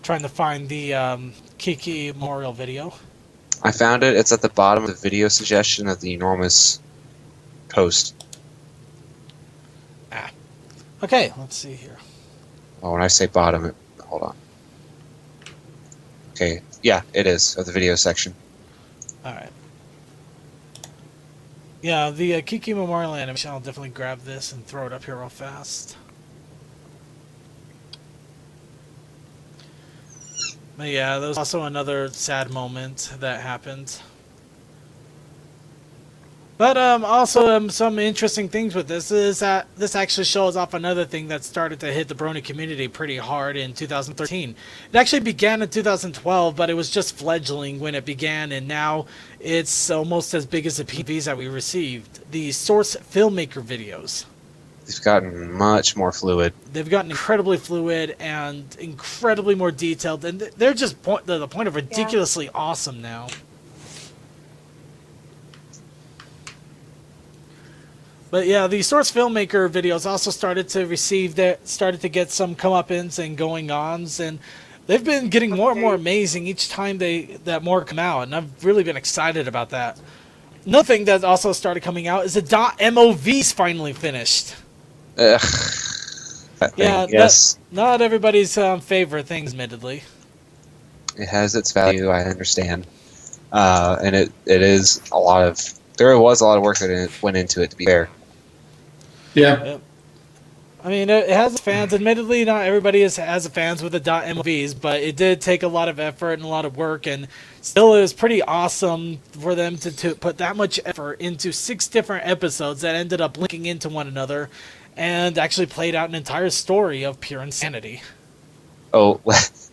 trying to find the Kiki Memorial video. I found it. It's at the bottom of the video suggestion of the enormous post. Okay, let's see here. Oh, when I say bottom, hold on. Okay, yeah, it is, of the video section. Alright. Yeah, the Kiki Memorial animation, I'll definitely grab this and throw it up here real fast. But yeah, there was also another sad moment that happened. But also some interesting things with this is that this actually shows off another thing that started to hit the Brony community pretty hard in 2013. It actually began in 2012, but it was just fledgling when it began, and now it's almost as big as the PVs that we received. The Source Filmmaker videos. They've gotten much more fluid. They've gotten incredibly fluid and incredibly more detailed, and they're just to the point of ridiculously awesome now. But yeah, the source filmmaker videos also started to get some comeuppance and going ons, and they've been getting more and more amazing each time that more come out, and I've really been excited about that. Another thing that also started coming out is the .mov's finally finished. Ugh. Yeah, yes. Not everybody's favorite things, admittedly. It has its value, I understand. And it is a lot of... There was a lot of work that went into it, to be fair. Yeah. Yep. I mean, it has fans. Admittedly, not everybody has fans with the .movs, but it did take a lot of effort and a lot of work, and still it was pretty awesome for them to put that much effort into 6 different episodes that ended up linking into one another and actually played out an entire story of pure insanity. Oh, let's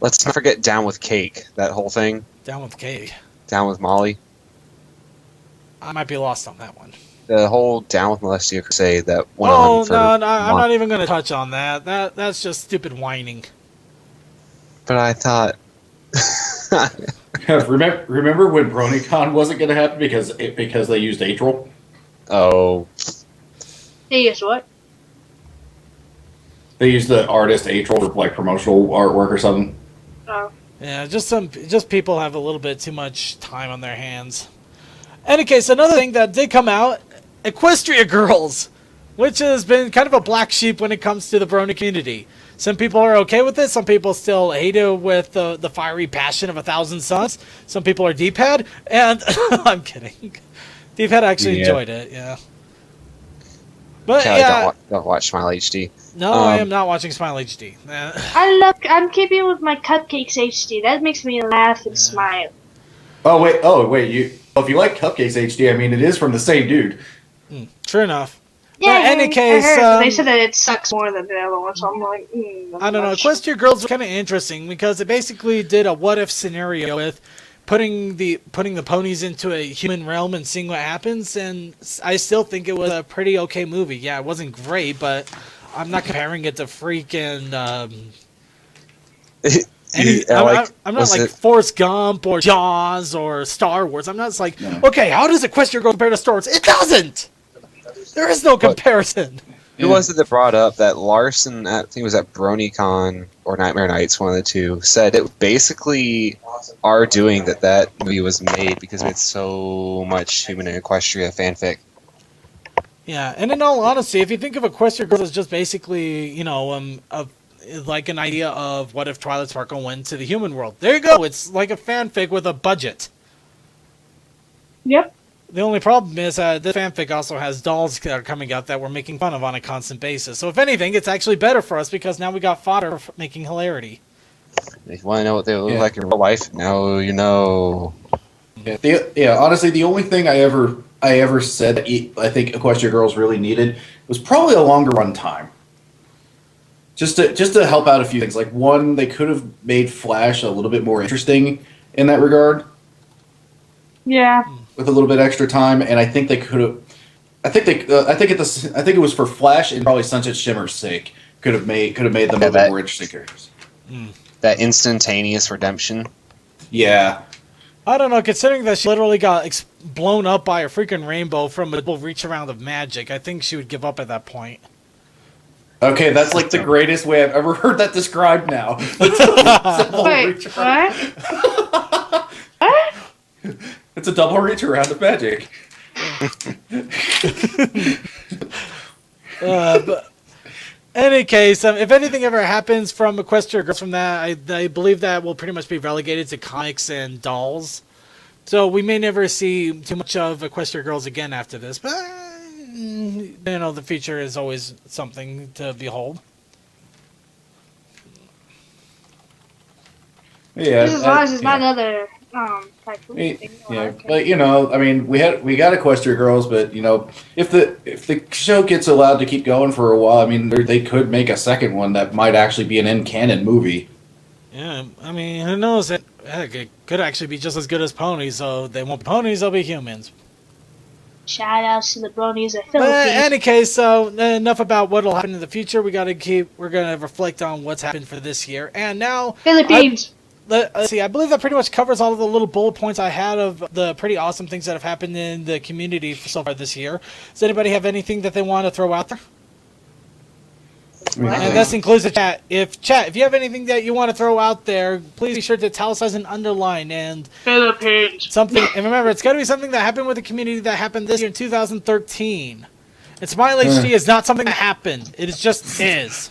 not forget Down with Cake, that whole thing. Down with Cake. Down with Molly. I might be lost on that one. The whole Down with Molestia crusade that went Oh, on for no, I'm not even going to touch on that. That's just stupid whining. But I thought... Remember when BronyCon wasn't going to happen because they used April? Oh. Hey, guess what? They used the artist April for like promotional artwork or something. Oh. Yeah, just people have a little bit too much time on their hands. Any case, another thing that did come out, Equestria Girls, which has been kind of a black sheep when it comes to the Brony community. Some people are okay with it. Some people still hate it with the fiery passion of 1,000 Suns. Some people are D-pad, and I'm kidding. D-pad actually enjoyed it, yeah. But Kelly, yeah, don't watch Smile HD. No, I am not watching Smile HD. I'm keeping with my Cupcakes HD. That makes me laugh and smile. Oh wait, if you like Cupcakes HD, I mean it is from the same dude. True enough. Yeah, in any case, they said that it sucks more than the other one, so I'm like, I don't know. Equestria Girls was kind of interesting because it basically did a what if scenario with putting the ponies into a human realm and seeing what happens, and I still think it was a pretty okay movie. Yeah, it wasn't great, but I'm not comparing it to freaking I'm not like Forrest Gump or Jaws or Star Wars. I'm not just like, okay, how does Equestria Girls compare to Star Wars? It doesn't! There is no comparison. Who was it that brought up that Larson, I think it was at BronyCon or Nightmare Nights, one of the two, said it basically are doing that movie was made because it had so much Human and Equestria fanfic. Yeah, and in all honesty, if you think of Equestria Girls as just basically, like an idea of what if Twilight Sparkle went to the human world. There you go. It's like a fanfic with a budget. Yep. The only problem is this fanfic also has dolls that are coming out that we're making fun of on a constant basis. So if anything, it's actually better for us because now we got fodder for making hilarity. If you want to know what they look like in real life, now you know. Yeah, honestly, the only thing I ever said that I think Equestria Girls really needed was probably a longer run time. Just to help out a few things. Like one, they could have made Flash a little bit more interesting in that regard. Yeah. With a little bit extra time, and I think they could have. I think it was for Flash and probably Sunset Shimmer's sake could have made them a little bit more interesting characters. That instantaneous redemption. Yeah. I don't know, considering that she literally got blown up by a freaking rainbow from a double reach around of magic, I think she would give up at that point. Okay, that's like the greatest way I've ever heard that described now. Wait, what? What? It's a double reach around of magic. But any case, if anything ever happens from Equestria Girls from that, I believe that will pretty much be relegated to comics and dolls. So we may never see too much of Equestria Girls again after this, but the future is always something to behold. Yeah, as long as it's not another typhoon thing. Yeah, but I mean, we got Equestria Girls, but if the show gets allowed to keep going for a while, I mean, they could make a second one that might actually be an end canon movie. Yeah, I mean, who knows? It could actually be just as good as ponies. So they won't be ponies; they'll be humans. Shout outs to the Bronies of But Philippines. in any case, so enough about what'll happen in the future. We're gonna reflect on what's happened for this year, and now Philippines. let's see. I believe that pretty much covers all of the little bullet points I had of the pretty awesome things that have happened in the community so far this year. Does anybody have anything that they want to throw out there? And this includes the chat. If you have anything that you want to throw out there, please be sure to italicize and underline and Philippines. something. And remember, it's got to be something that happened with the community that happened this year in 2013. And Smile HD is not something that happened. It just is.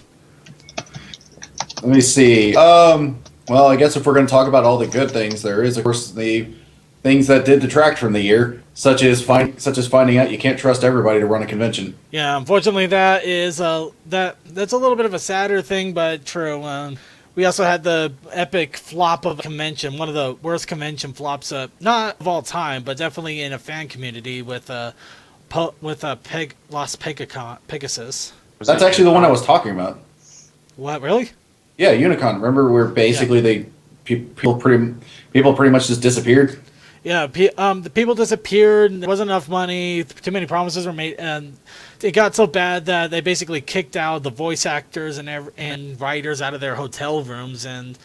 Let me see. Well, I guess if we're going to talk about all the good things, there is, of course, the things that did detract from the year, such as finding out you can't trust everybody to run a convention. Yeah, unfortunately, that is that's a little bit of a sadder thing, but true. We also had the epic flop of a convention, one of the worst convention flops, not of all time, but definitely in a fan community with Lost Pegasus. That's actually the one I was talking about. What, really? Yeah, Unicon. Remember where basically people pretty much just disappeared? Yeah, the people disappeared, there wasn't enough money, too many promises were made, and it got so bad that they basically kicked out the voice actors and writers out of their hotel rooms, and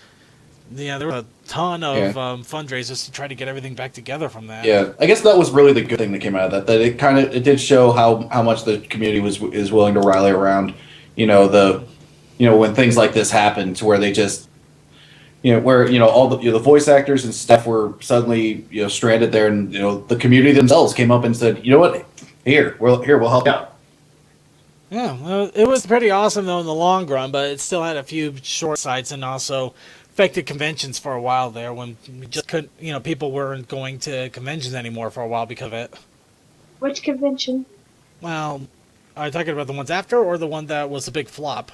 yeah, there was a ton of fundraisers to try to get everything back together from that. Yeah, I guess that was really the good thing that came out of that. That it did show how much the community is willing to rally around, when things like this happen, to where they just, where all the voice actors and stuff were suddenly stranded there, and the community themselves came up and said, you know what, we'll help you out. Yeah, well, it was pretty awesome though in the long run, but it still had a few short sites and also affected conventions for a while there when we just couldn't, people weren't going to conventions anymore for a while because of it. Which convention? Well, are you talking about the ones after or the one that was a big flop?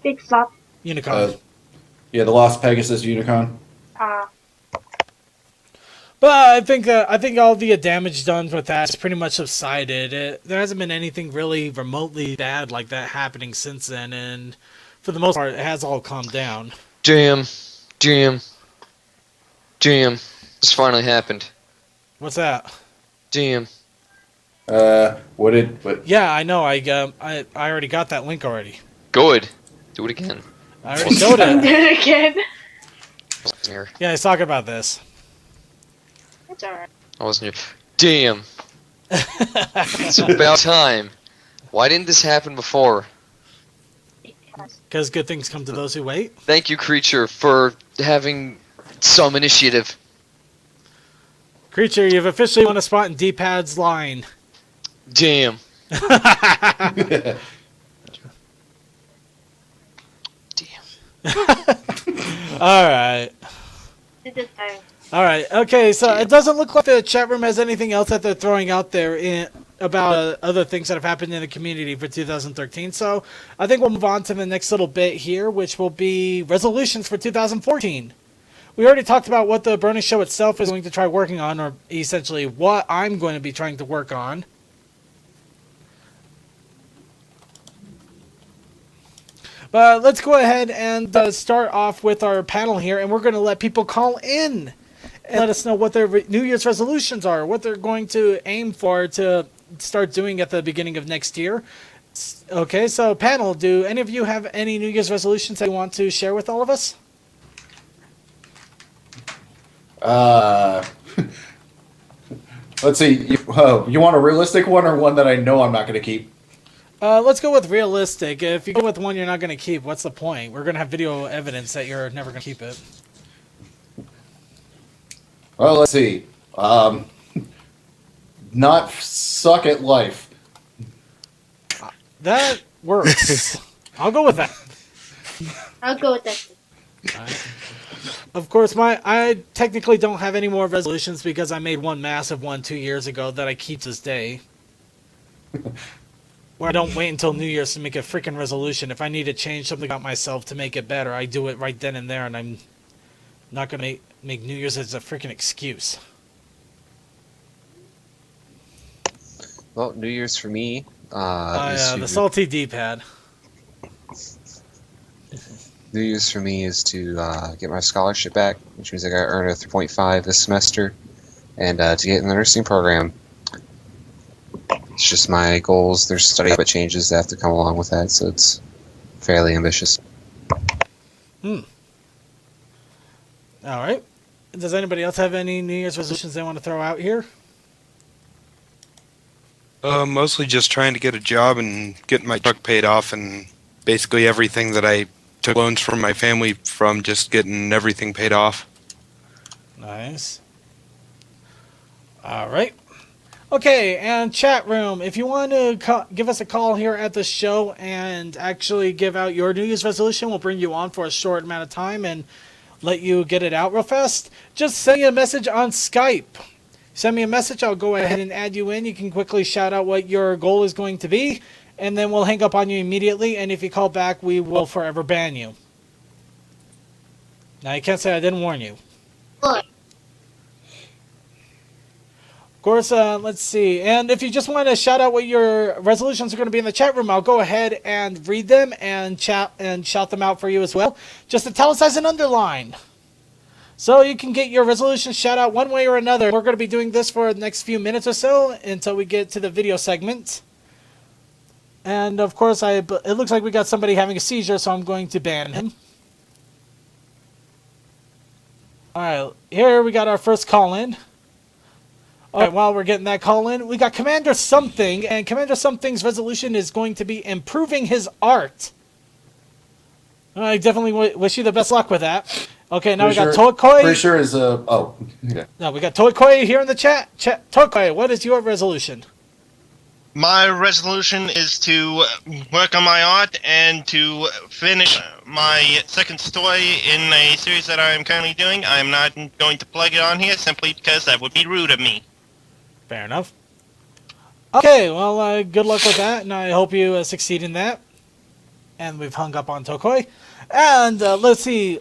Big flop. Unicon. Yeah, the Lost Pegasus Unicon. But I think all the damage done with that has pretty much subsided. There hasn't been anything really remotely bad like that happening since then, and for the most part, it has all calmed down. Jam. This finally happened. What's that? Jam. What? Yeah, I know. I already got that link already. Good. Do it again. I already showed it. Do it again. Here. Yeah, he's talking about this. It's alright. I wasn't here. Damn. It's about time. Why didn't this happen before? Because good things come to those who wait. Thank you, Creature, for having some initiative. Creature, you've officially won a spot in D-Pad's line. Damn. Alright. Alright, okay, so it doesn't look like the chat room has anything else that they're throwing out there about other things that have happened in the community for 2013, so I think we'll move on to the next little bit here, which will be resolutions for 2014. We already talked about what the Brony Show itself is going to try working on, or essentially what I'm going to be trying to work on. But let's go ahead and start off with our panel here, and we're going to let people call in and let us know what their New Year's resolutions are, what they're going to aim for to start doing at the beginning of next year. Okay, so panel, do any of you have any New Year's resolutions that you want to share with all of us? Let's see. You want a realistic one or one that I know I'm not going to keep? Let's go with realistic. If you go with one you're not going to keep, what's the point? We're going to have video evidence that you're never going to keep it. Well, let's see. Not suck at life. That works. I'll go with that. I'll go with that. Right. Of course, I technically don't have any more resolutions because I made one massive one 2 years ago that I keep to this day. Where I don't wait until New Year's to make a freaking resolution. If I need to change something about myself to make it better, I do it right then and there, and I'm not going to make New Year's as a freaking excuse. Well, New Year's for me. The salty D-pad. New Year's for me is to get my scholarship back, which means I got to earn a 3.5 this semester, and to get in the nursing program. It's just my goals. There's study habit changes that have to come along with that, so it's fairly ambitious. All right. Does anybody else have any New Year's resolutions they want to throw out here? Mostly just trying to get a job and get my truck paid off, and basically everything that I took loans from my family from, just getting everything paid off. Nice. All right. Okay, and chat room, if you want to give us a call here at the show and actually give out your New Year's resolution, we'll bring you on for a short amount of time and let you get it out real fast. Just send me a message on Skype. Send me a message, I'll go ahead and add you in. You can quickly shout out what your goal is going to be, and then we'll hang up on you immediately, and if you call back, we will forever ban you. Now, you can't say I didn't warn you. Look. Of course, let's see. And if you just want to shout out what your resolutions are going to be in the chat room, I'll go ahead and read them and shout them out for you as well. Just italicize and underline. So you can get your resolution shout out one way or another. We're going to be doing this for the next few minutes or so until we get to the video segment. And of course, it looks like we got somebody having a seizure, so I'm going to ban him. Alright, here we got our first call-in. Alright, while we're getting that call-in, we got Commander Something, and Commander Something's resolution is going to be improving his art. I definitely wish you the best luck with that. Okay, now we got Tokoi. Pretty sure is oh. Okay. No, we got Tokoi here in the chat. Tokoi, what is your resolution? My resolution is to work on my art and to finish my second story in a series that I am currently doing. I am not going to plug it on here simply because that would be rude of me. Fair enough. Okay, well, good luck with that, and I hope you succeed in that. And we've hung up on Tokoi. And let's see,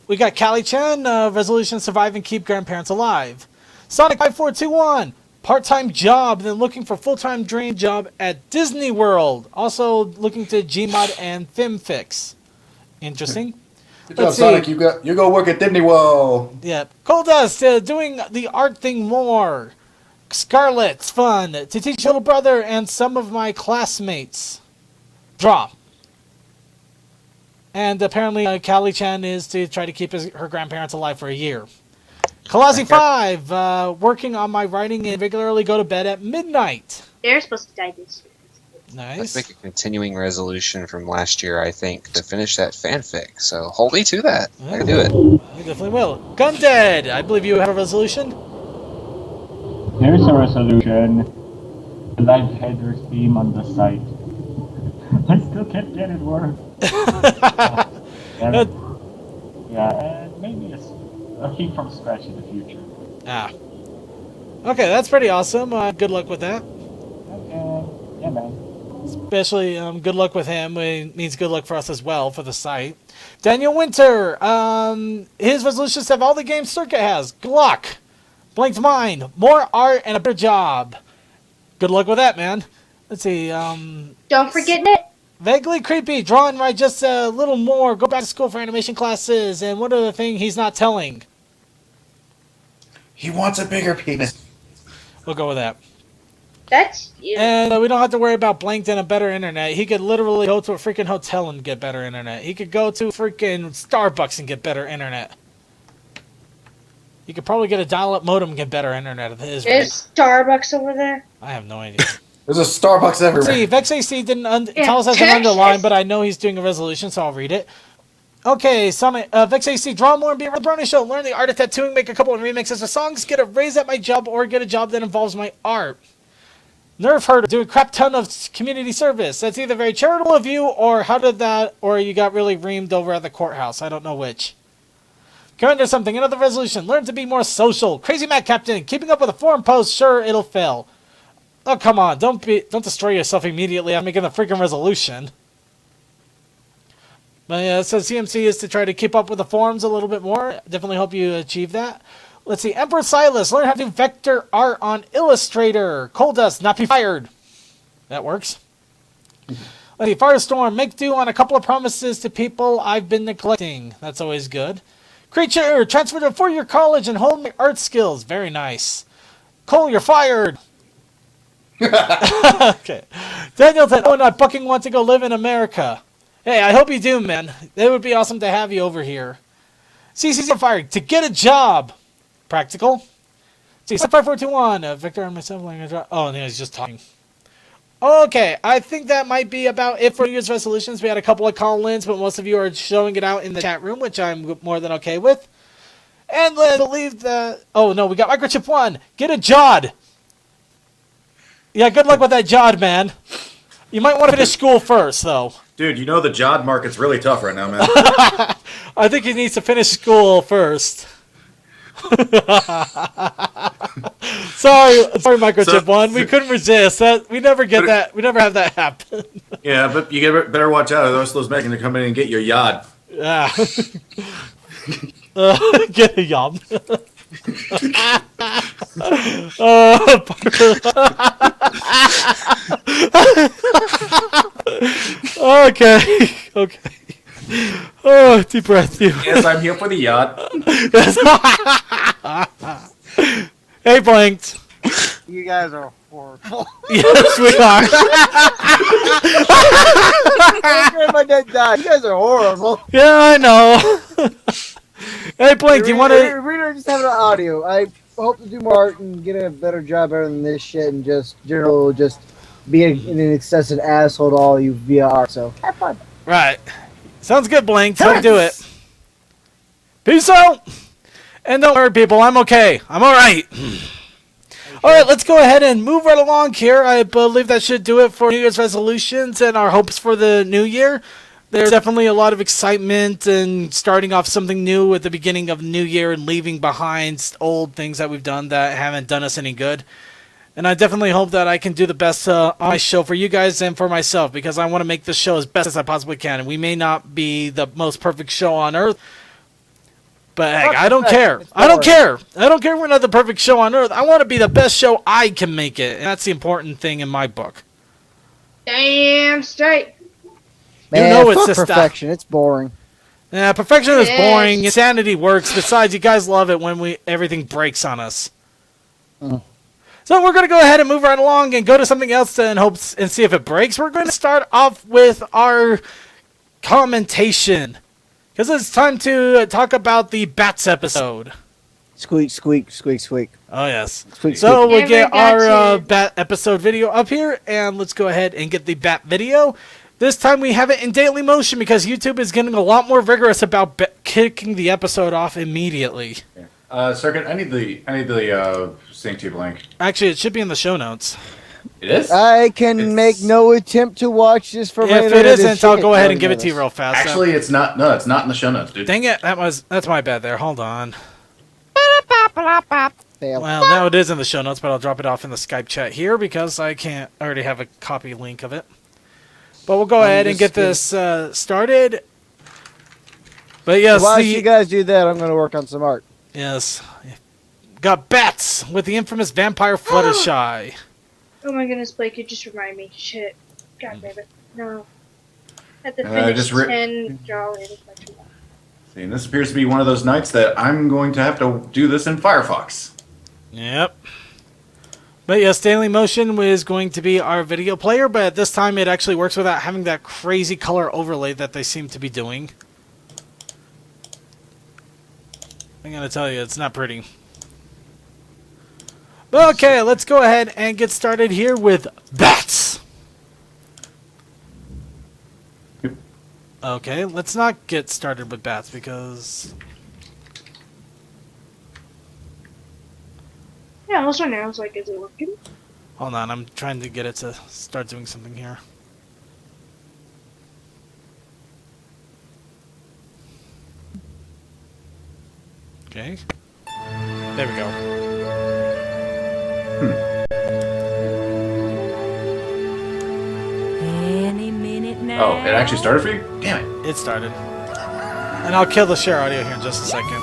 we got Callie-chan, resolution, survive and keep grandparents alive. Sonic5421, part-time job, then looking for full-time dream job at Disney World. Also looking to Gmod and FimFix. Interesting. Good job, Sonic. You go work at Disney World. Yeah. Coldust, doing the art thing more. Scarlet's fun. To teach little brother and some of my classmates. Draw. And apparently, Callie-chan is to try to keep her grandparents alive for a year. Kalazi5, working on my writing and regularly go to bed at midnight. They're supposed to die this year. Nice. Let's make a continuing resolution from last year, I think, to finish that fanfic. So hold me to that. I can do it. You definitely will. Gundead, I believe you have a resolution? There's a resolution. The live header theme on the site. I still can't get it work. Yeah, and maybe a theme from scratch in the future. Ah. Okay, that's pretty awesome. Good luck with that. Okay. Yeah, man. Especially good luck with him. It means good luck for us as well for the site. Daniel Winter, his resolutions have all the games Circuit has. Good luck. Blanked Mind, more art and a better job. Good luck with that, man. Let's see. Don't forget it. Vaguely creepy, draw and write just a little more. Go back to school for animation classes. And what other thing he's not telling? He wants a bigger penis. We'll go with that. That's you. And we don't have to worry about blanked and a better internet. He could literally go to a freaking hotel and get better internet. He could go to freaking Starbucks and get better internet. He could probably get a dial-up modem and get better internet of his. There's Starbucks over there. I have no idea. There's a Starbucks everywhere. See, VexAC didn't tell us as an underline, but I know he's doing a resolution, so I'll read it. Okay, VexAC, draw more and be on the Brony Show. Learn the art of tattooing, make a couple of remixes of songs, get a raise at my job, or get a job that involves my art. Nerf Herder, do a crap ton of community service. That's either very charitable of you, or or you got really reamed over at the courthouse. I don't know which. Commander Something, another resolution. Learn to be more social. Crazy Matt Captain, keeping up with a forum post, sure, it'll fail. Oh, come on, don't destroy yourself immediately. I'm making the freaking resolution. But yeah, so CMC is to try to keep up with the forums a little bit more. Definitely hope you achieve that. Let's see, Emperor Silas, learn how to do vector art on Illustrator. Coldust, not be fired. That works. Let's see, Firestorm, make do on a couple of promises to people I've been neglecting. That's always good. Creature, transfer to a four-year college and hone my art skills. Very nice. Cole, you're fired. Okay. Daniel said, oh, not fucking want to go live in America. Hey, I hope you do, man. It would be awesome to have you over here. CC's on fire to get a job. Practical. See, 5421. Victor and myself. Oh, no, he's just talking. Okay, I think that might be about it for New Year's resolutions. We had a couple of call-ins, but most of you are showing it out in the chat room, which I'm more than okay with. And I believe that... Oh, no, we got Microchip 1. Get a Jod. Yeah, good luck with that Jod, man. You might want to finish school first, though. Dude, you know the Jod market's really tough right now, man. I think he needs to finish school first. sorry, Microchip 1. We couldn't resist. We never get that. We never have that happen. Yeah, but you better watch out. Otherwise, those men can come in and get your yod. Yeah. Get a yum. Okay. Okay. Oh, deep breath, you. Yes, I'm here for the yacht. Hey, Blanked. You guys are horrible. Yes, we are. My dad died. You guys are horrible. Yeah, I know. Hey, Blink, do you want to... We're just having an audio. I hope to do more art and get a better job better than this shit and just be an excessive asshole to all you via art. So, have fun. Right. Sounds good, Blink. Let's do it. Peace out. And don't worry, people. I'm okay. I'm all right. All right, let's go ahead and move right along here. I believe that should do it for New Year's resolutions and our hopes for the new year. There's definitely a lot of excitement and starting off something new at the beginning of the new year and leaving behind old things that we've done that haven't done us any good. And I definitely hope that I can do the best on my show for you guys and for myself, because I want to make this show as best as I possibly can. And we may not be the most perfect show on earth, but heck, I don't care. I don't care. I don't care if we're not the perfect show on earth. I want to be the best show I can make it. And that's the important thing in my book. Damn straight. Man, you know it's fuck just perfection. It's boring. Yeah, perfection is boring. Insanity works. Besides, you guys love it when everything breaks on us. So we're going to go ahead and move right along and go to something else and see if it breaks. We're going to start off with our commentation, because it's time to talk about the Bats episode. Squeak, squeak, squeak, squeak. Oh, yes. Squeak, So squeak. we'll get our Bat episode video up here, and let's go ahead and get the Bat video. This time we have it in daily motion because YouTube is getting a lot more vigorous about kicking the episode off immediately. Circuit, I need the sync tube link. Actually, it should be in the show notes. It is? I can make no attempt to watch this for my If it isn't, I'll go ahead and give it to you real fast. Actually, it's not. No, it's not in the show notes, dude. Dang it! That's my bad there. Hold on. Fail. Well, now it is in the show notes, but I'll drop it off in the Skype chat here because I already have a copy link of it. But we'll go ahead and get this started. But yes, while you guys do that, I'm going to work on some art. Yes. Got Bats with the infamous vampire Fluttershy. Oh my goodness, Blake, you just reminded me. Shit. God damn it. No. At the finish 10 drawing. See, and this appears to be one of those nights that I'm going to have to do this in Firefox. Yep. But yes, Daily Motion is going to be our video player, but at this time it actually works without having that crazy color overlay that they seem to be doing. I'm going to tell you, it's not pretty. But okay, let's go ahead and get started here with Bats. Okay, let's not get started with Bats because... Yeah, also now it's like, is it working? Hold on, I'm trying to get it to start doing something here. Okay. There we go. Any minute now. Oh, it actually started for you? Damn it. It started. And I'll kill the share audio here in just a second.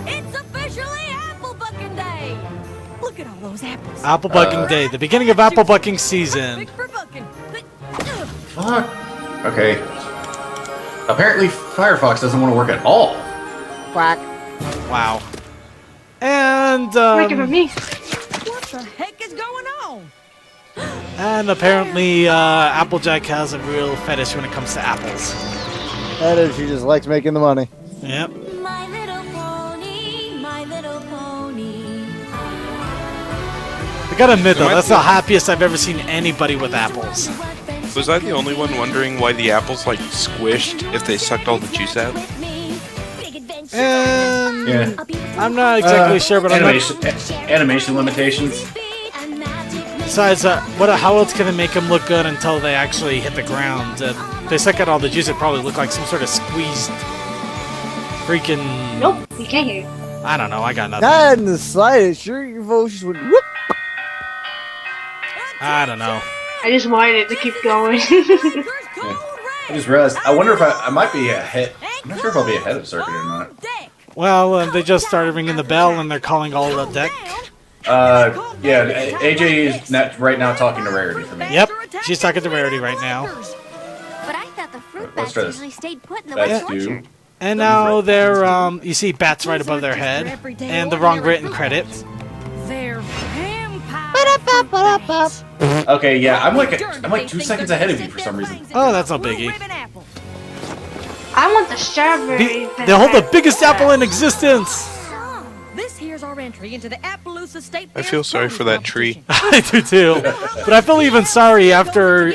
It's officially apple bucking day. Look at all those apples. Apple bucking day, the beginning of apple bucking season. Fuck. Okay. Apparently, Firefox doesn't want to work at all. Quack. Wow. And Wait for me. What the heck is going on? and apparently Applejack has a real fetish when it comes to apples. That is, she just likes making the money. Yep. My I gotta admit though, that's the happiest I've ever seen anybody with apples. Was I the only one wondering why the apples like squished if they sucked all the juice out? Yeah. I'm not exactly sure, but animation limitations. Besides, how else can it make them look good until they actually hit the ground? They suck out all the juice, it probably look like some sort of squeezed freaking... Nope, you can't hear. I don't know, I got nothing. Not in the slightest. Sure, your voice just went whoop. I don't know. I just wanted it to keep going. I just realized. I wonder if I might be ahead. I'm not sure if I'll be ahead of Circuit or not. Well, they just started ringing the bell and they're calling all the deck. Yeah, AJ is right now talking to Rarity for me. Yep, she's talking to Rarity right now. But I thought the fruit Let's bats try this. usually stayed put in the That's West due. Orchard. And now they're, you see bats right above their head, and the wrong written credit. They're Okay, yeah, I'm like 2 seconds ahead of you for some reason. Oh, that's no biggie. I want the strawberry. They hold the biggest apple in existence! This here's our entry into the Appaloosa State I feel sorry for that tree. I do too. But I feel even sorry after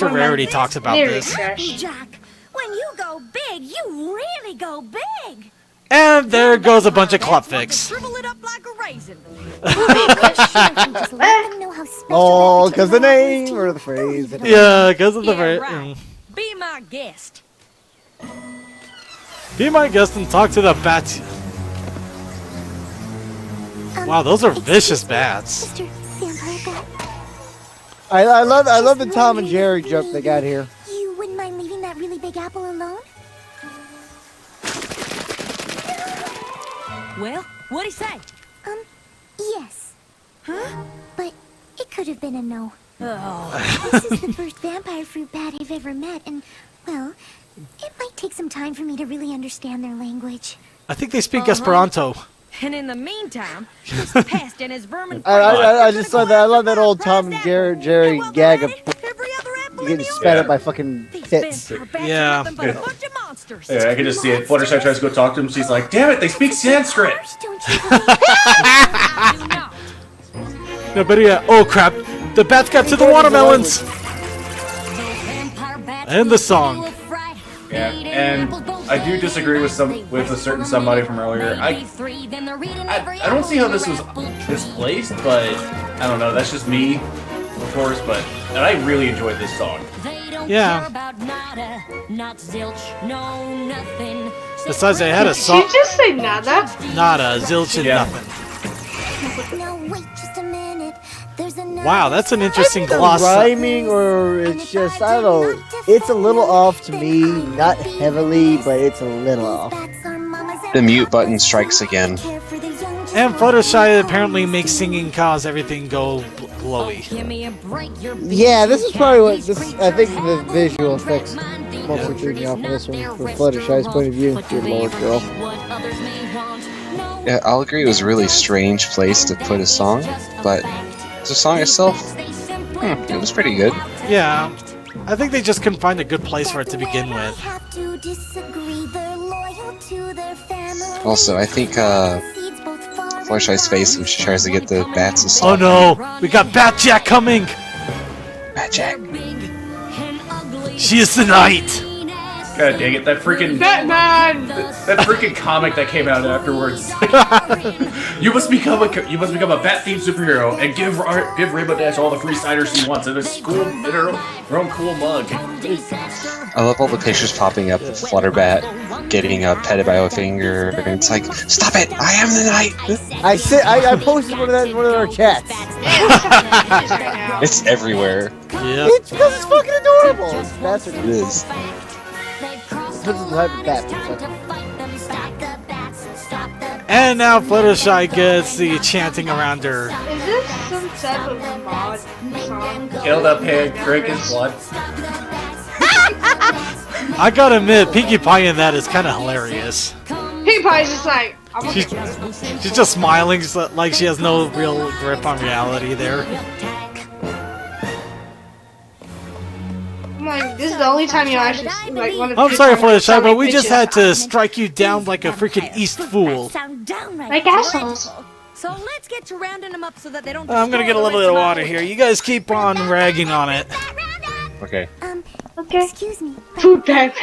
Rarity talks about this. Jack, when you go big, you really go big. And there goes a bunch of Klupfix. Shrivel it up like a raisin. Oh, because the name or the phrase. Yeah, because of the right. Be my guest. Be my guest and talk to the bats. Wow, those are vicious bats. I love the Tom and Jerry joke they got here. You wouldn't mind leaving that really big apple alone? Well, what'd he say? Yes. Huh? But it could have been a no. Oh. This is the first vampire fruit bat I've ever met, and, well, it might take some time for me to really understand their language. I think they speak Esperanto. And in the meantime, this pest and his vermin. I just saw that. I love that old Tom and Jerry gag of getting spat at by fucking tits. Yeah. Yeah, I can just see it. Fluttershy tries to go talk to him. She's like, "Damn it, they speak Sanskrit." No, but yeah. Oh crap! The bats got to the watermelons. And the song. Yeah, and I do disagree with a certain somebody from earlier. I don't see how this was displaced, but I don't know. That's just me, of course. But I really enjoyed this song. Yeah. Besides, they had a song. Did you just say nada? Nada, zilch, and nothing. Now wait just a minute. There's another Wow, that's an interesting The gloss. rhyming, or it's just, I don't know. It's a little off to me. Not heavily, but it's a little off. The mute button strikes again. And Fluttershy apparently makes singing cause everything go glowy. Yeah, this is probably what this. I think the visual effects mostly threw me off of this one from Fluttershy's point of view. Dear Lord, girl. Yeah, I'll agree it was a really strange place to put a song, but the song itself, it was pretty good. Yeah, I think they just couldn't find a good place for it to begin with. Also, I think Fluttershy's face when she tries to get the bats to Oh stop. no, we got Bat Jack coming! Bat Jack. She is the night! God dang it! That freaking Batman! that freaking comic that came out afterwards. you must become a bat themed superhero and give Rainbow Dash all the free ciders she wants in her own cool mug. I love all the pictures popping up of Flutterbat getting petted by a finger, and it's like, stop it! I am the knight. I posted one of our chats. It's everywhere. Yeah. It's because it's fucking adorable. That's what It is. This is the type of bat. And now Fluttershy gets the chanting around her. Is this some type of mod song? Kill the pig, drink his blood. I gotta admit, Pinkie Pie in that is kind of hilarious. Pinkie Pie's just like, I'm gonna get you. She's just smiling like she has no real grip on reality there. I'm like, this is the only time you actually like want to. I'm sorry Fluttershy, but we just had to strike you down like a freaking East fool. Like assholes. So let's get to rounding them up so that they don't. I'm gonna get a little bit of water here. You guys keep on ragging on it. Okay. Okay. Excuse me. Food bag.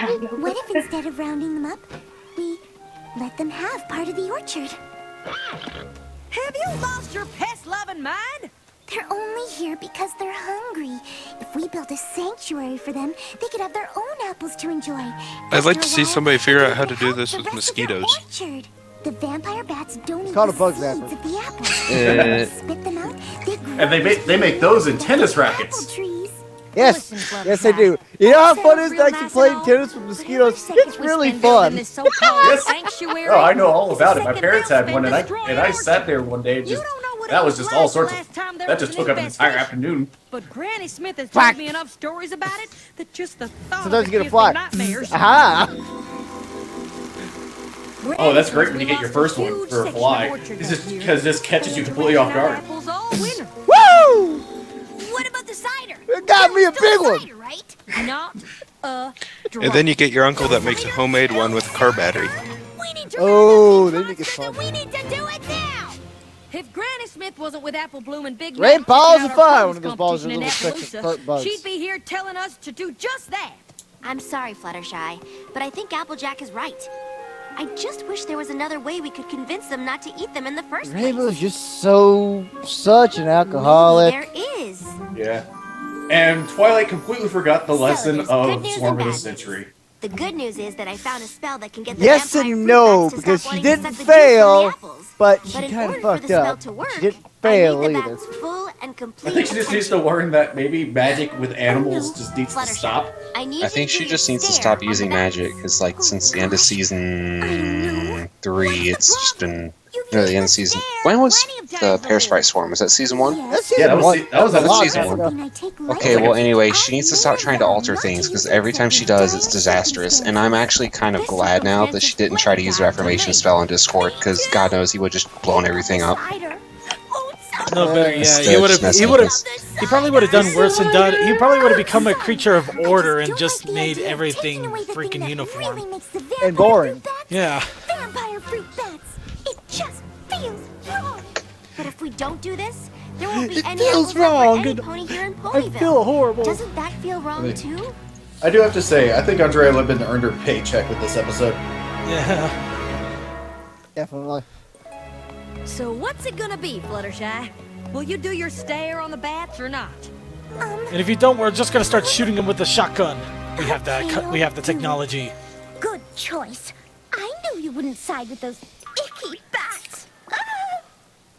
What if instead of rounding them up, we let them have part of the orchard? Have you lost your pest-loving mind? They're only here because they're hungry. If we built a sanctuary for them, they could have their own apples to enjoy. I'd like to see somebody figure out how to do this with mosquitoes. Orchard. The vampire bats don't eat called the a bug seeds zapper. of the apples. Spit them out. They grow And they make those in tennis rackets. apple trees. Yes, yes, they do. You know how fun it is to actually play tennis with mosquitoes? It's really fun. Yes. Oh, I know all about it. My parents had one, and I sat there one day and just that was just all sorts of that just took up an entire afternoon. But Granny Smith has told me enough stories about it that just the thought Sometimes of you it get a fly. gives me nightmares. Aha! Oh, that's great when you get your first one for a fly. It's just because this catches you completely off guard. Woo! What about the cider? It got me a big one. Right? Not a And then you get your uncle that makes a homemade one with a car battery. Oh, then it gets fun. We need to do it now. If Granny Smith wasn't with Apple Bloom and Big Red Mac balls kicking of out our fire. pose One of those balls are competition little in sexy Appaloosa, bugs. she'd be here telling us to do just that. I'm sorry, Fluttershy, but I think Applejack is right. I just wish there was another way we could convince them not to eat them in the first place. Rainbow's just such an alcoholic. There is. Yeah. And Twilight completely forgot the lesson there's of good news Swarm and of the bad Century. The good news is that I found a spell that can get the Yes vampire and fruit no, bats to because stop she wanting to didn't suck the juice from the fail, apples. but she in kind order of for fucked the spell up. to work, She didn't I fail need the either. bats full and complete I think she just needs to learn that maybe magic with animals just needs to stop. I think she just needs to stop using magic because, like, since the end of season 3, it's just been. No, the end of season. When was the Pear Sprite Swarm? Was that season 1? Yeah, that was season 1. Okay, well, anyway, she needs to stop trying to alter things because every time she does, it's disastrous. And I'm actually kind of glad now that she didn't try to use her affirmation spell on Discord because God knows he would just blown everything up. No better, yeah. Instead, He would have. just He messing would with have. He probably would have done worse and done. He probably would have become a creature of order and just made everything freaking uniform. And boring. Yeah. Vampire fruit bats. It just feels wrong. But if we don't do this, there won't be It any feels apples left wrong, for any and pony here in I Ponyville. feel horrible. Doesn't that feel wrong too? I do have to say, I think Andrea Libin earned her paycheck with this episode. Yeah. Definitely. So what's it gonna be, Fluttershy? Will you do your stare on the bats or not? And if you don't, we're just gonna start shooting him with the shotgun. We have that. We have the technology. Good choice. I knew you wouldn't side with those icky bats.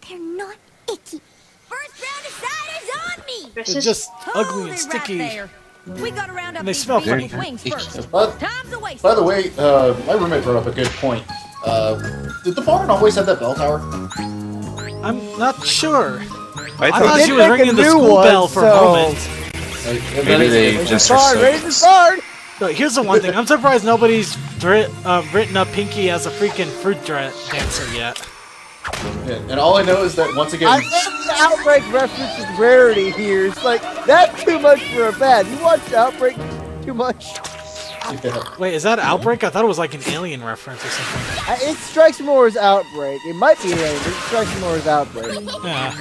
They're not icky. First round of cider's on me. They're just ugly and sticky. Right there. We gotta round up And they these smell big funny. wings first. But, Time's a waste. by the way, my roommate brought up a good point. Did the barn always have that bell tower? I'm not sure. I I thought thought she was ringing the school bell for a moment. Maybe they just Raise the sword! No, here's the one thing. I'm surprised nobody's written up Pinky as a freaking fruit dancer yet. Yeah, and all I know is that once again, I think the Outbreak reference is rarity here. It's like, that's too much for a bat. You watch Outbreak too much. Wait, is that Outbreak? I thought it was like an alien reference or something. It strikes me more as Outbreak. It might be Alien, but it strikes me more as Outbreak. Yeah.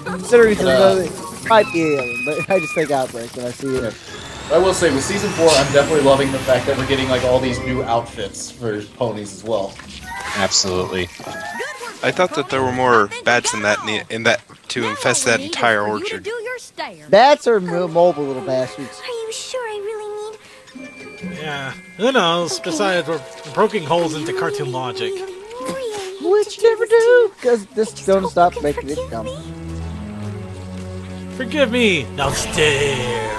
Considering it might be Alien, but I just think Outbreak when I see it. I will say with season 4, I'm definitely loving the fact that we're getting like all these new outfits for ponies as well. Absolutely. I thought that there were more bats in that to infest that entire orchard. Bats are mobile little bastards. Are you sure I really need... Yeah. Who knows? Besides, we're poking holes into cartoon logic. Which never do, because this don't stop making it come. Forgive me. Now stare.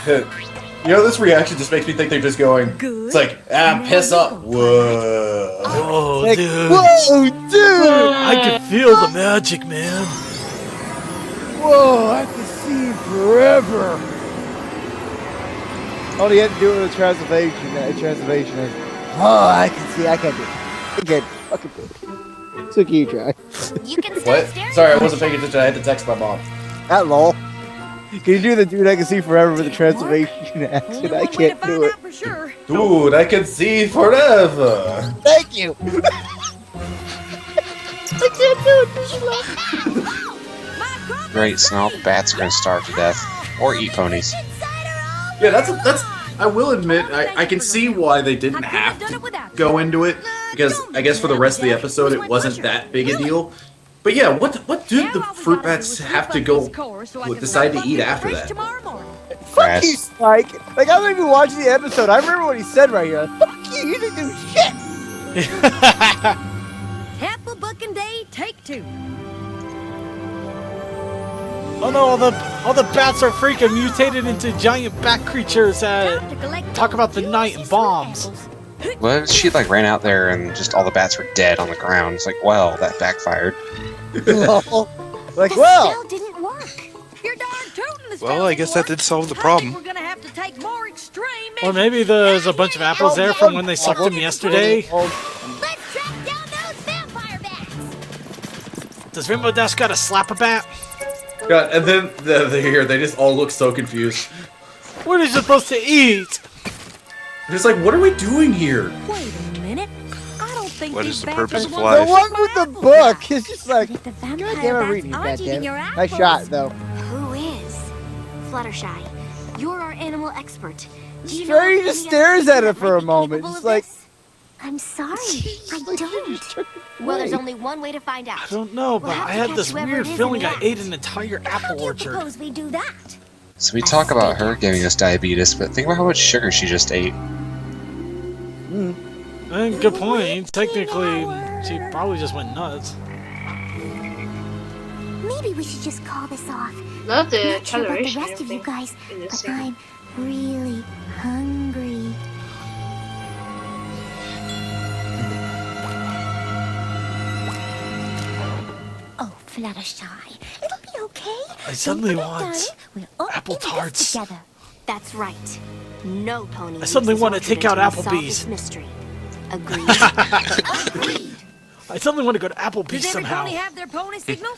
You know, this reaction just makes me think they're just going. It's like, piss up. Whoa. Whoa, Like, dude. whoa, dude! I can feel the magic, man. Whoa, I can see forever. All you had to do with a translation is, oh, I can see, I can do it. Again, fucking do it. So can you try? You can What? Sorry, I wasn't paying attention. I had to text my mom. That lol. Can you do the dude I can see forever with the Transylvanian accent? I can't do it. For sure. Dude, I can see forever. Thank you. I can't do it. Great, so now the bats are gonna starve to death or eat ponies. Yeah, that's. I will admit, I can see why they didn't have to go into it because I guess for the rest of the episode it wasn't that big a deal. But yeah, what did the fruit bats have to go decide to eat after that? Fuck you, Spike. Like, I don't even watch the episode. I remember what he said right here. Fuck you, you didn't do shit. Apple Bucking Day, take 2. Oh no, all the bats are freaking mutated into giant bat creatures that talk about the night and bombs. What if she like ran out there and just all the bats were dead on the ground? It's like, well, that backfired. Like, well, Didn't work. You're darn tootin' the Well, I guess that did solve the problem. We're gonna have to take more extreme. Or maybe there's a bunch of apples there from when they sucked them yesterday. Let's track down those vampire bats. Does Rainbow Dash got a slap-a-bat? God, and then they just all look so confused. What are you supposed to eat? It's like, what are we doing here? Wait a minute. I don't think What these is the bats purpose are of the life? the one with the book is just like, The God vampire damn it, bats reading aren't that, eating damn your it. apples. Nice shot, though. Who is? Fluttershy, you're our animal expert. Do you know Sure, he of just any stares other at it creature for a that might be moment. capable Just of like, this? I'm sorry, I don't. Well, there's only one way to find out. I don't know, but We'll have I to had catch this whoever weird it is feeling in I the ate act. an entire apple orchard. Suppose we do that. So we talk about her giving us diabetes, but think about how much sugar she just ate. Good point. Technically, she probably just went nuts. Maybe we should just call this off. Love the Not sure about the coloration rest of you guys, in this but scene. I'm really hungry. Oh, Fluttershy, it'll be okay. I suddenly Don't put it want down. We'll all apple do this tarts. together. That's right. No pony. I suddenly leaves want this to take out orphanage until we solve Applebee's. this mystery. Agreed. I suddenly want to go to Applebee's Does every somehow. pony have their pony signal?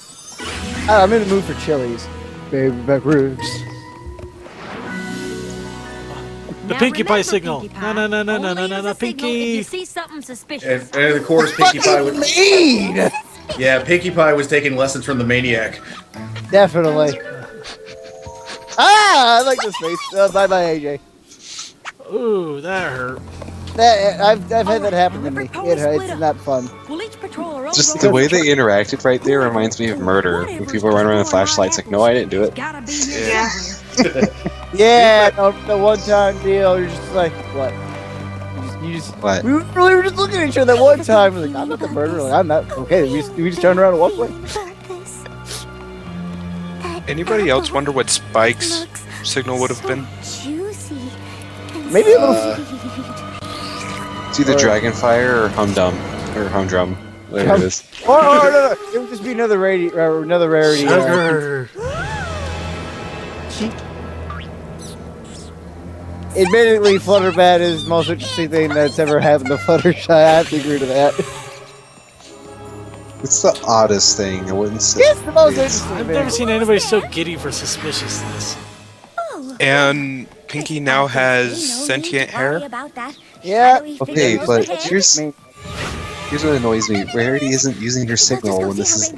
I'm in the mood for Chili's. Baby back roots. The Now Pinkie Pie remember, signal. Pinkie No, Pie, no, no, no, no, only no, no, use no, a signal if Pinkie. you see something suspicious. And of course, Pinkie Pie was. Mean! Yeah, Pinkie Pie was taking lessons from the Maniac. Definitely. Ah, I like this face. Bye bye, AJ. Ooh, that hurt. I've had that happen to me. It's not fun. We'll each patrol our own Just road. the way they interacted right there reminds me of Murder. When people run around with flashlights, like, no, I didn't do it. Gotta be here Yeah. Yeah, the one time deal. You're just like, what? You just. What? We were just looking at each other that one time. We're like, I'm not the murderer. Like, I'm not. Okay, we just turned around and walked away. Anybody else wonder what Spike's signal would have been? Juicy. Maybe a little. It's either Dragonfire or Humdrum. Or Humdrum. Whatever it is. Or no, it would just be another rarity. Another rarity. Sugar. Admittedly, Flutterbat is the most interesting thing that's ever happened to Fluttershy. I have to agree to that. It's the oddest thing. I wouldn't say. It's the most interesting I've thing. never seen anybody so giddy for suspiciousness. And Pinkie now has sentient hair. Yeah. Okay, but here's what annoys me. Rarity isn't using her signal when this is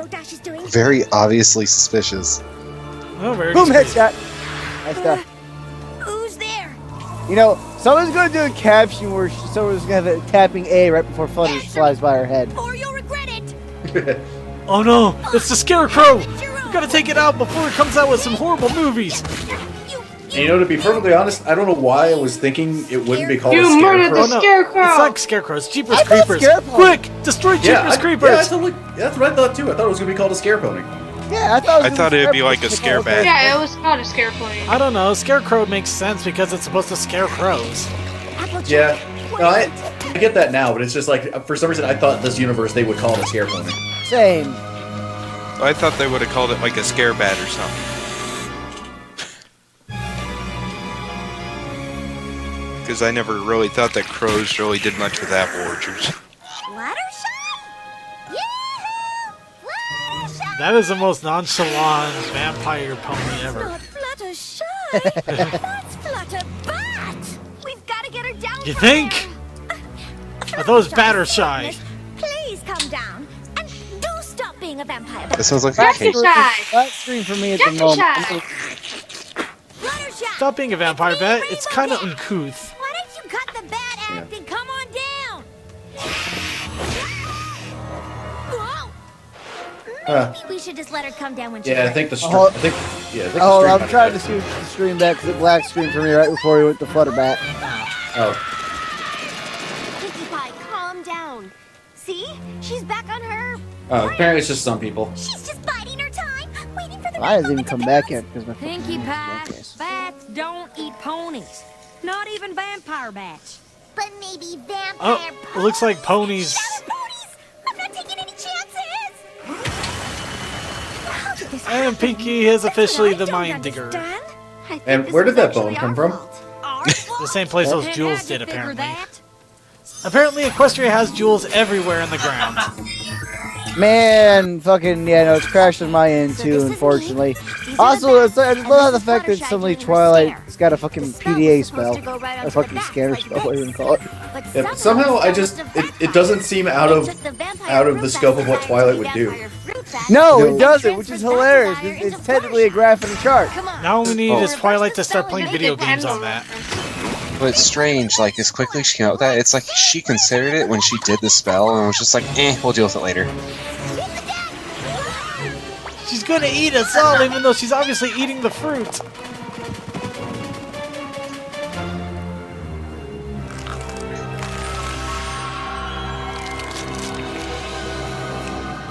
very obviously suspicious. Oh, very Boom, sweet. headshot. Nice stuff. Who's there? You know, someone's gonna do a caption where someone's gonna have it tapping A right before Flutter flies by her head. Or you'll regret it. Oh no, it's the Scarecrow! We gotta take it out before it comes out with some horrible movies. And you know, to be perfectly honest, I don't know why I was thinking it wouldn't be called a You murdered Scarecrow. the Scarecrow! It's not Scarecrow, it's Jeepers I thought Creepers. Scarecrow. Quick! Destroy Jeepers Creepers! That's what I thought too. I thought it was gonna be called a Scarepony. Yeah, I thought it'd be like a scare bat. Yeah, it was called a Scarecrow. I don't know, Scarecrow makes sense because it's supposed to scare crows. Yeah. No, I get that now, but it's just like for some reason I thought this universe they would call it a Scarepony. Same. I thought they would have called it like a scare bat or something. Because I never really thought that crows really did much with apple orchards. That is the most nonchalant vampire pony ever. Fluttershy! That's Flutterbat! We've got to get her down. You think? I thought it was Battershy. Please come down and do stop being a vampire. This sounds like a That's case. That screen for me at the moment. Stop being a vampire, Bet. It's kind of uncouth. Why don't you cut the bad act and come on down? Whoa! Maybe we should just let her come down when she's Yeah, I think the stream. Oh. I think. Yeah, I think the Oh, stream I'm trying to see the stream back to the black screen for me right before we went to Flutterbat. Oh. Pinkie Pie, calm down. See? She's back on her. Oh, apparently it's just some people. She's just biding her time, waiting for the I hasn't even come back yet because my Pinkie Pie, bats don't eat ponies. Not even vampire bats. But maybe vampire. Oh, it looks like ponies. I'm not taking any chances. How did this And Pinky is officially the mind digger. And where did that bone come from? The same place those jewels did, apparently. Apparently, Equestria has jewels everywhere in the ground. Man, fucking, yeah, no, it's crashed on my end too, unfortunately. Also, I just love how the fact that suddenly Twilight's got a fucking PDA spell. A fucking scanner spell, whatever you want to call it. Yeah, but somehow it doesn't seem out of the scope of what Twilight would do. No, it doesn't, which is hilarious. It's technically a graph and a chart. Now all we need is Twilight to start playing video games on that. But it's strange, like, as quickly as she came out with that, it's like she considered it when she did the spell, and was just like, we'll deal with it later. She's gonna eat us all, even though she's obviously eating the fruit.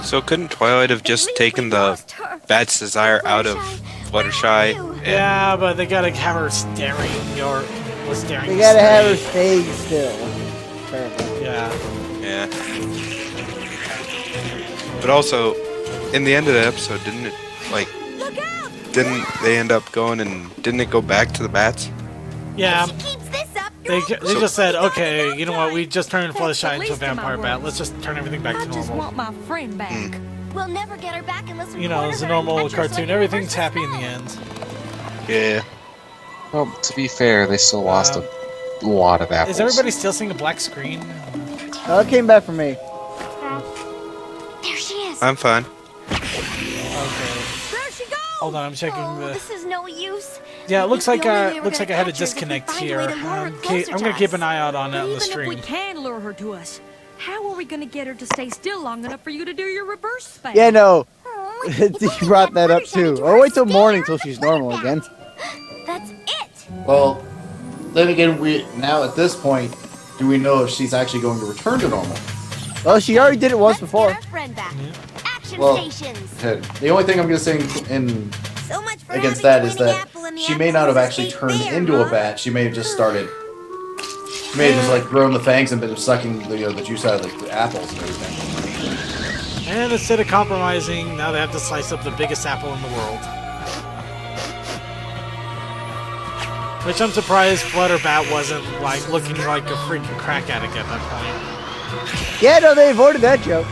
So couldn't Twilight have just taken the bat's desire out of Fluttershy? Yeah, but they gotta have her staring, or was staring. They gotta have her stay still. Perfect. Yeah. Yeah. But also, in the end of the episode, didn't they end up going and didn't it go back to the bats? Yeah. They just said, okay, you know what, we just turned Fluttershy into a vampire bat. Let's just turn everything back to I just normal. want my friend back. We'll never get her back unless we You know, it's a normal cartoon. Everything's happy in the end. Yeah. Well, to be fair, they still lost a lot of apples. Is everybody still seeing a black screen? No, it came back from me. There she is. I'm fine. Okay. Hold on, I'm checking the. This is no use. Yeah, it looks like The only way we're looks like I gonna had a catch her is if we disconnect find a here. way to lure her I'm closer gonna to keep an us. eye out on it on the Even if stream. we can lure her to us, how are we going to get her to stay still long enough for you to do your reverse spell? Yeah, no. You brought that up too. Or wait till morning till she's normal again. That's it. Well, then again, now at this point, do we know if she's actually going to return to normal? Well, she already did it once before. Friend back. Action Well, stations. the only thing I'm going to say against that is that she may not have actually turned into a bat. She may have just started. She may have just like grown the fangs and been sucking the juice out of the apples and everything. And instead of compromising, now they have to slice up the biggest apple in the world. Which I'm surprised Flutterbat wasn't like looking like a freaking crack addict at that point. Yeah, no, they avoided that joke.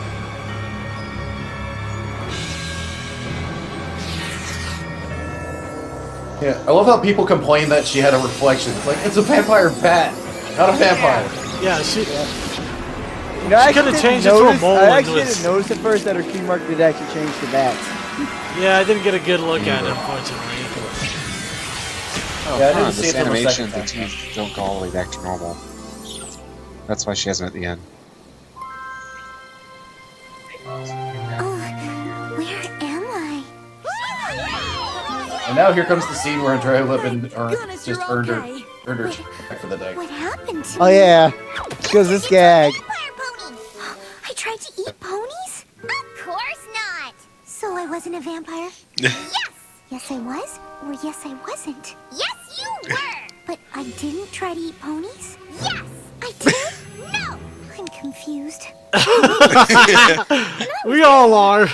Yeah, I love how people complain that she had a reflection. It's like, it's a vampire bat, not a vampire. Yeah, she. You know, I could've actually changed didn't it to a notice- mole I and actually was- didn't notice at first that her key mark did actually change to bats. Yeah, I didn't get a good look at it, unfortunately. Oh, Yeah, I come didn't on, see this it till the animation, second the teeth don't go all the way back to normal. That's why she has them at the end. Where am I? And now here comes the scene where Andrea Lippin just earned her check for the day. What happened to Oh me? yeah, because this gag. I tried to eat ponies? Of course not! So I wasn't a vampire? Yes! Yes, I was, or yes, I wasn't. Yes, you were! But I didn't try to eat ponies? Yes! I did? No! I'm confused. We all are.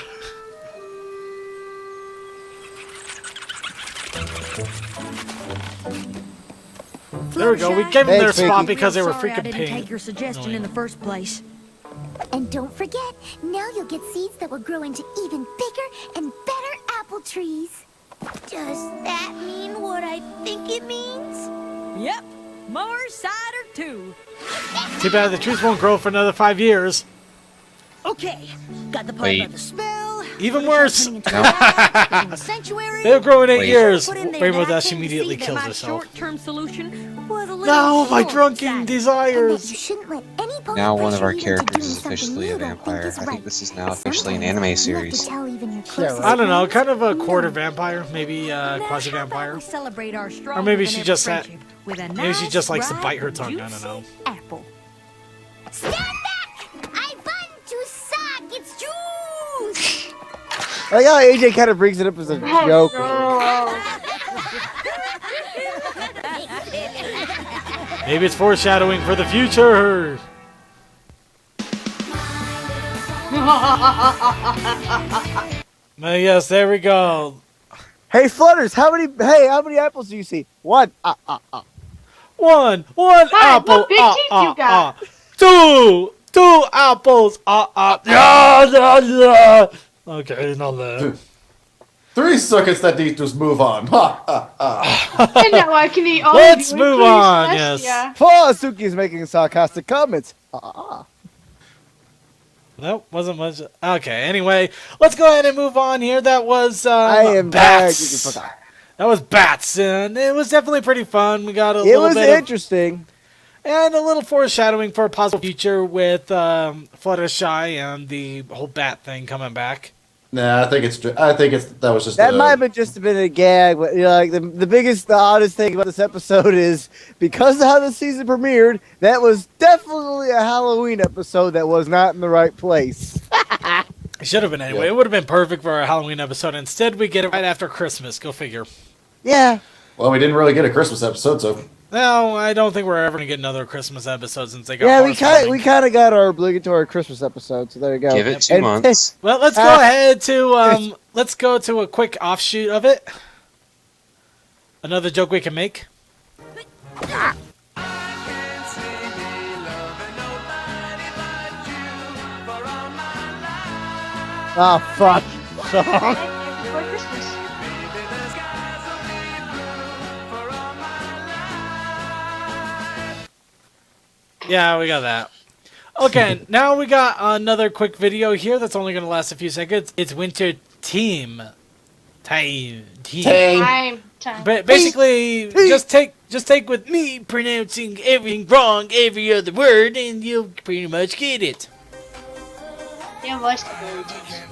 There we go. We gave them their spot because they were Sorry I freaking didn't pink. take your suggestion in the first place. And don't forget, now you'll get seeds that will grow into even bigger and better apple trees. Does that mean we're cider too. Too bad the trees won't grow for another 5 years. Okay, got the part Wait. about the spell. Even worse. Sanctuary. They'll grow in 8 Wait. years. Put in there Rainbow that I Dash came to immediately see that kills my herself. short-term solution was a little No, my drunken short-sighted. desires. You shouldn't let any pony Now one of pressure our you into characters doing is something officially you a don't think vampire. is I think right. this is now officially an Sometimes anime you have to series. tell even your Yeah, closest I don't know, friends kind of a no. quarter vampire, maybe quasi vampire. We celebrate our Or maybe she stronger-than-ever just friendship with a maybe she nice, just likes to ripe, bite her tongue. I don't juicy know. apple. Stand back! I want to suck its juice! I like how AJ kind of brings it up as a joke. Maybe it's foreshadowing for the future. Yes, there we go. Hey, Flutters, how many apples do you see? One. One Hi, apple. what big teeth you got? Two apples. Yeah. Okay, not that. 3 seconds that need to move on. Ha ha ha. And now I can eat all Let's of you, move including on, Celestia. yes. Suki is making sarcastic comments. Nope, wasn't much. Okay, anyway, let's go ahead and move on here. That was I am bats. back. You can fuck off. That was bats, and it was definitely pretty fun. We got a It little was bit interesting. and a little foreshadowing for a possible future with Fluttershy and the whole bat thing coming back. Nah, I think it's that was just That might have just been a gag, but you know, like the oddest thing about this episode is because of how the season premiered, that was definitely a Halloween episode that was not in the right place. It should have been anyway. Yeah. It would have been perfect for our Halloween episode. Instead, we get it right after Christmas. Go figure. Yeah. Well, we didn't really get a Christmas episode, so No, I don't think we're ever gonna get another Christmas episode since they got. Yeah, we Hearthstone. kind of got our obligatory Christmas episode, so there you go. Give it 2 months. Well, let's go ahead to let's go to a quick offshoot of it. Another joke we can make. Oh fuck. Before Christmas. Yeah, we got that. Okay, now we got another quick video here that's only going to last a few seconds. It's Winter Team. Time. But basically, just take with me pronouncing everything wrong, every other word, and you'll pretty much get it. Yeah, voice abilities. I'm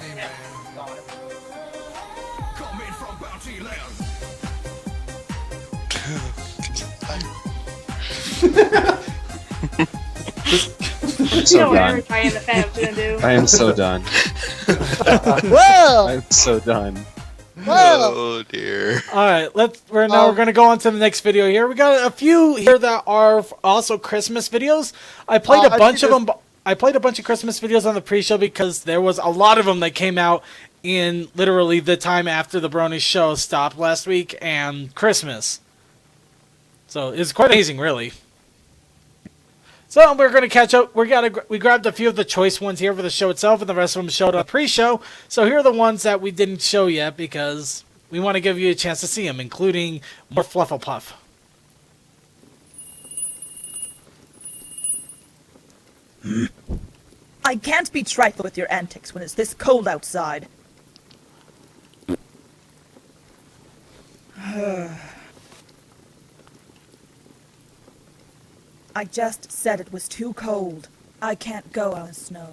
You so know what done. everybody in the fandom's gonna do. I am so done. Well, I'm so done. well. Oh dear. All right, we're going to go on to the next video here. We got a few here that are also Christmas videos. I played a bunch of them. I played a bunch of Christmas videos on the pre-show because there was a lot of them that came out in literally the time after the Brony Show stopped last week and Christmas. So it's quite amazing, really. So we're going to catch up. We grabbed a few of the choice ones here for the show itself, and the rest of them showed up pre-show. So here are the ones that we didn't show yet because we want to give you a chance to see them, including more Flufflepuff. I can't be trifled with your antics when it's this cold outside. I just said it was too cold. I can't go out in snow.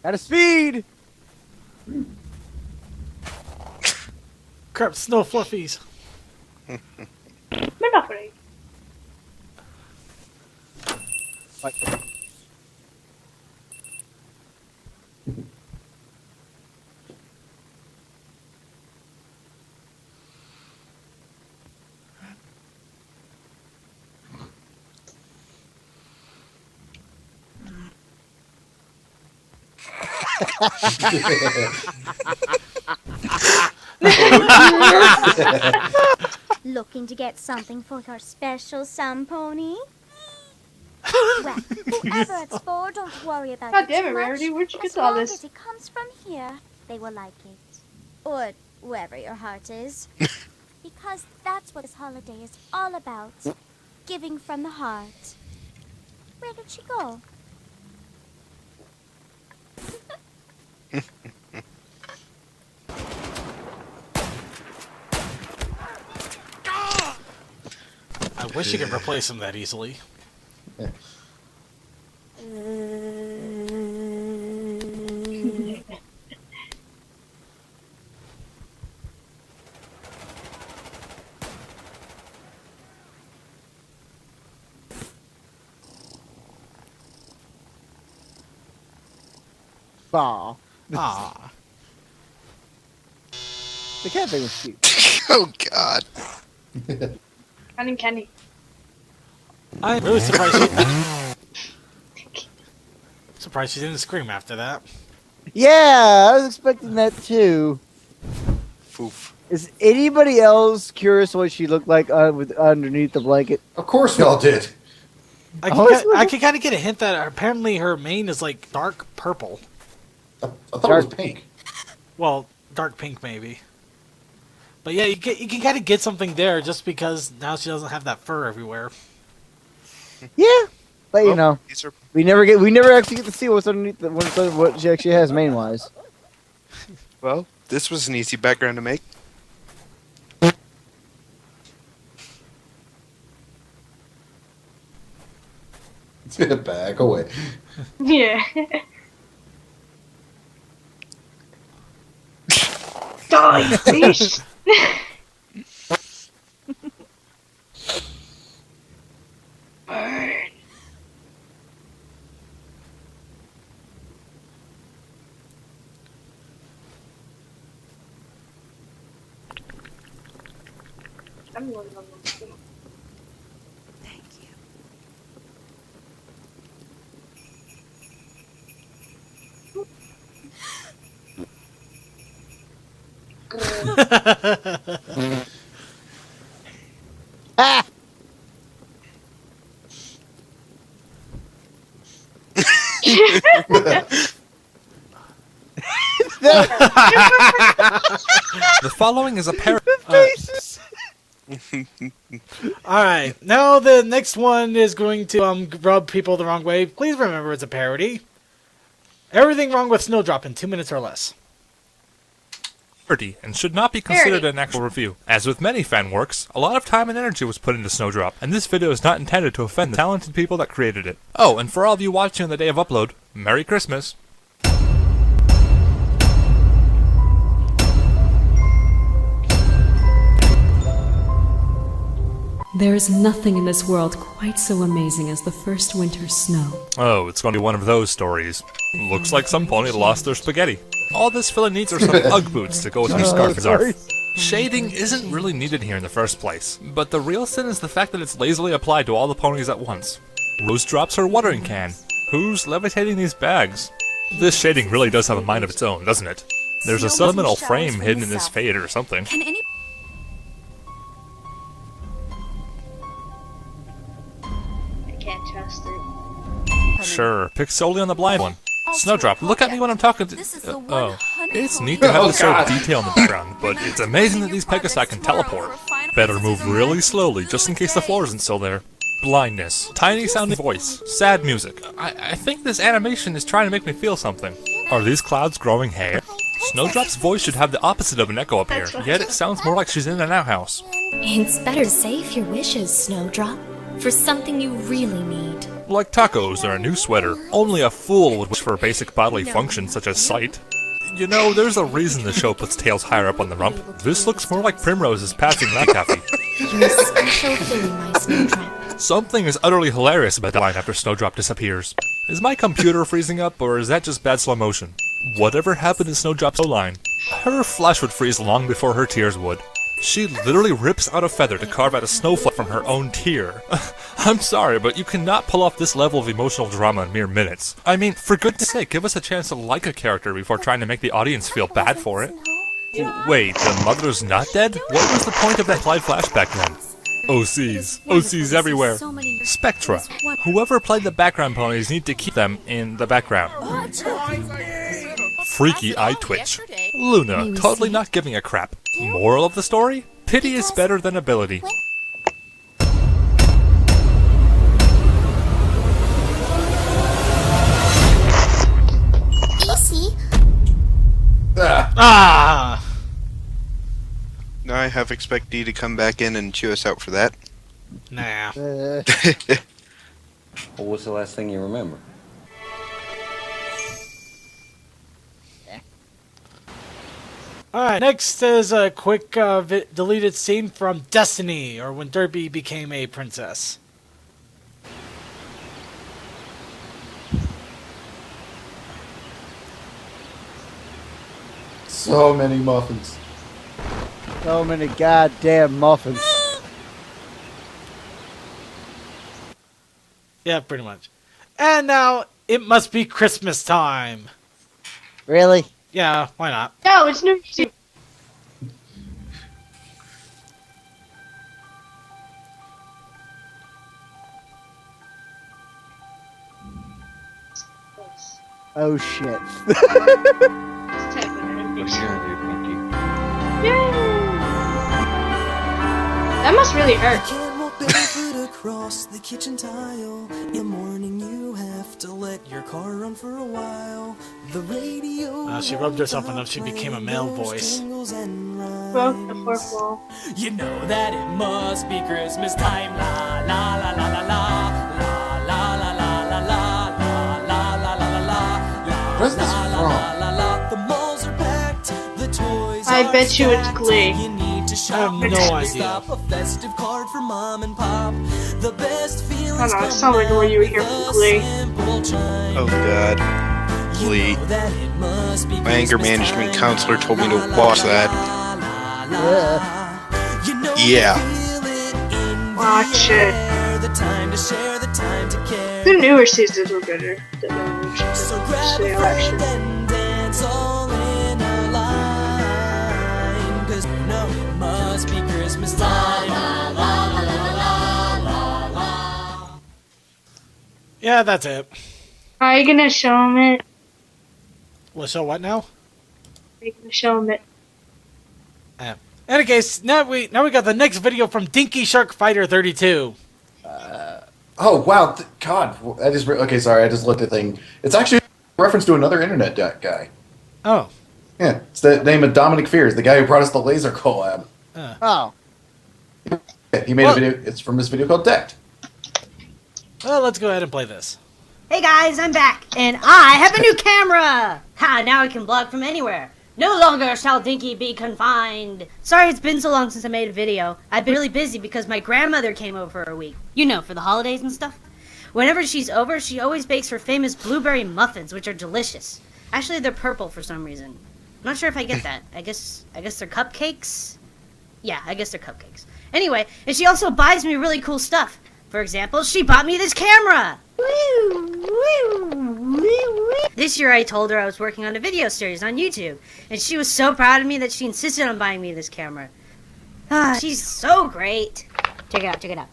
At a speed. Crap, snow fluffies. Monopoly. looking to get something for your special sun pony? Well, whoever it's for, don't worry about God it damn too it, much. Rarity, where'd you get As all long this? as it comes from here, they will like it. Or wherever your heart is. Because that's what this holiday is all about. Giving from the heart. Where did she go? I wish you could replace him that easily. Aw. Aw. The cat thing was cute. Oh God. Kenny. I'm really surprised surprised she didn't scream after that. Yeah, I was expecting that too. Foof. Is anybody else curious what she looked like with underneath the blanket? Of course, we all did. I can kind of get a hint that apparently her mane is like dark purple. I thought it was pink. Well, dark pink maybe. But yeah, you can kind of get something there just because now she doesn't have that fur everywhere. Yeah, but you know, we never actually get to see what's underneath what she actually has mane wise. Well, this was an easy background to make. Back away. Yeah. Die, please. Burn. I'm going on this. Thank you. Ah! The following is a parody. Alright, now the next one is going to rub people the wrong way. Please remember it's a parody. Everything wrong with Snowdrop in 2 minutes or less. And should not be considered an actual review. As with many fan works, a lot of time and energy was put into Snowdrop, and this video is not intended to offend the talented people that created it. Oh, and for all of you watching on the day of upload, Merry Christmas! There is nothing in this world quite so amazing as the first winter's snow. Oh, it's going to be one of those stories. Looks like some pony lost their spaghetti. All this fella needs are some Ugg boots to go with your scarf. Shading isn't really needed here in the first place, but the real sin is the fact that it's lazily applied to all the ponies at once. Rose drops her watering can. Who's levitating these bags? This shading really does have a mind of its own, doesn't it? There's a subliminal frame hidden in this fade or something. Can any... I can't trust it. Sure, pick solely on the blind one. Snowdrop, look at me when I'm talking to... oh. It's neat to have this sort of detail in the background, but it's amazing that these Pegasi can teleport. Better move really slowly, just in case the floor isn't still there. Blindness, tiny sounding voice, sad music. I think this animation is trying to make me feel something. Are these clouds growing hair? Snowdrop's voice should have the opposite of an echo up here, yet it sounds more like she's in an outhouse. It's better to save your wishes, Snowdrop, for something you really need. Like tacos or a new sweater, only a fool would wish for a basic bodily function such as sight. You know, there's a reason the show puts tails higher up on the rump. This looks more like Primrose's passing McAfee. You're a special thing, my Snowdrop. Something is utterly hilarious about that line after Snowdrop disappears. Is my computer freezing up, or is that just bad slow motion? Whatever happened to Snowdrop's line, her flesh would freeze long before her tears would. She literally rips out a feather to carve out a snowflake from her own tear. I'm sorry, but you cannot pull off this level of emotional drama in mere minutes. I mean, for goodness sake, give us a chance to like a character before trying to make the audience feel bad for it. Wait, the mother's not dead? What was the point of that Clyde flashback then? OCs. OCs everywhere. Spectra. Whoever played the background ponies need to keep them in the background. Freaky eye twitch. Luna, totally not giving a crap. Moral of the story? Pity is better than ability. Ah! Now I have expect D to come back in and chew us out for that. Nah. What was the last thing you remember? Alright, next is a quick deleted scene from Destiny, or when Derby became a princess. So many muffins. So many goddamn muffins. Yeah, pretty much. And now, it must be Christmas time. Really? Yeah, why not? No, it's New Year's Eve. Oh shit. That must really hurt. Can't walk barefoot across the kitchen tile. In the morning you have to let your car run for a while. The radio. She rubbed herself enough she became a male voice. Broke the fourth wall. You know that it must be Christmas time. La la la la la la. La la la la la la. La la la la la. Where's this from? The malls are packed. The toys I bet you it's Glee. I have no idea. A festive card for mom and pop. The best I feelings don't know, it sounded like when you were here from Glee. Oh god. Glee. My anger management counselor told me to watch that. Yeah. Watch it. The newer seasons were better than the older seasons. Actually. Must be Christmas time. Yeah, that's it. Are you gonna show him it? Well, so what now? Are you gonna show him it? In any case, now we got the next video from Dinky Shark Fighter 32. Oh wow, God, that is okay. Sorry, I just looked at the thing. It's actually a reference to another internet guy. Oh. Yeah, it's the name of Dominic Fears, the guy who brought us the laser collab. Oh. Yeah, he made a video. It's from this video called Decked. Well, let's go ahead and play this. Hey guys, I'm back, and I have a new camera! Ha, now I can vlog from anywhere. No longer shall Dinky be confined. Sorry it's been so long since I made a video. I've been really busy because my grandmother came over for a week. You know, for the holidays and stuff. Whenever she's over, she always bakes her famous blueberry muffins, which are delicious. Actually, they're purple for some reason. I'm not sure if I get that. I guess they're cupcakes? Yeah, I guess they're cupcakes. Anyway, and she also buys me really cool stuff. For example, she bought me this camera! This year I told her I was working on a video series on YouTube, and she was so proud of me that she insisted on buying me this camera. Ah, she's so great. Check it out.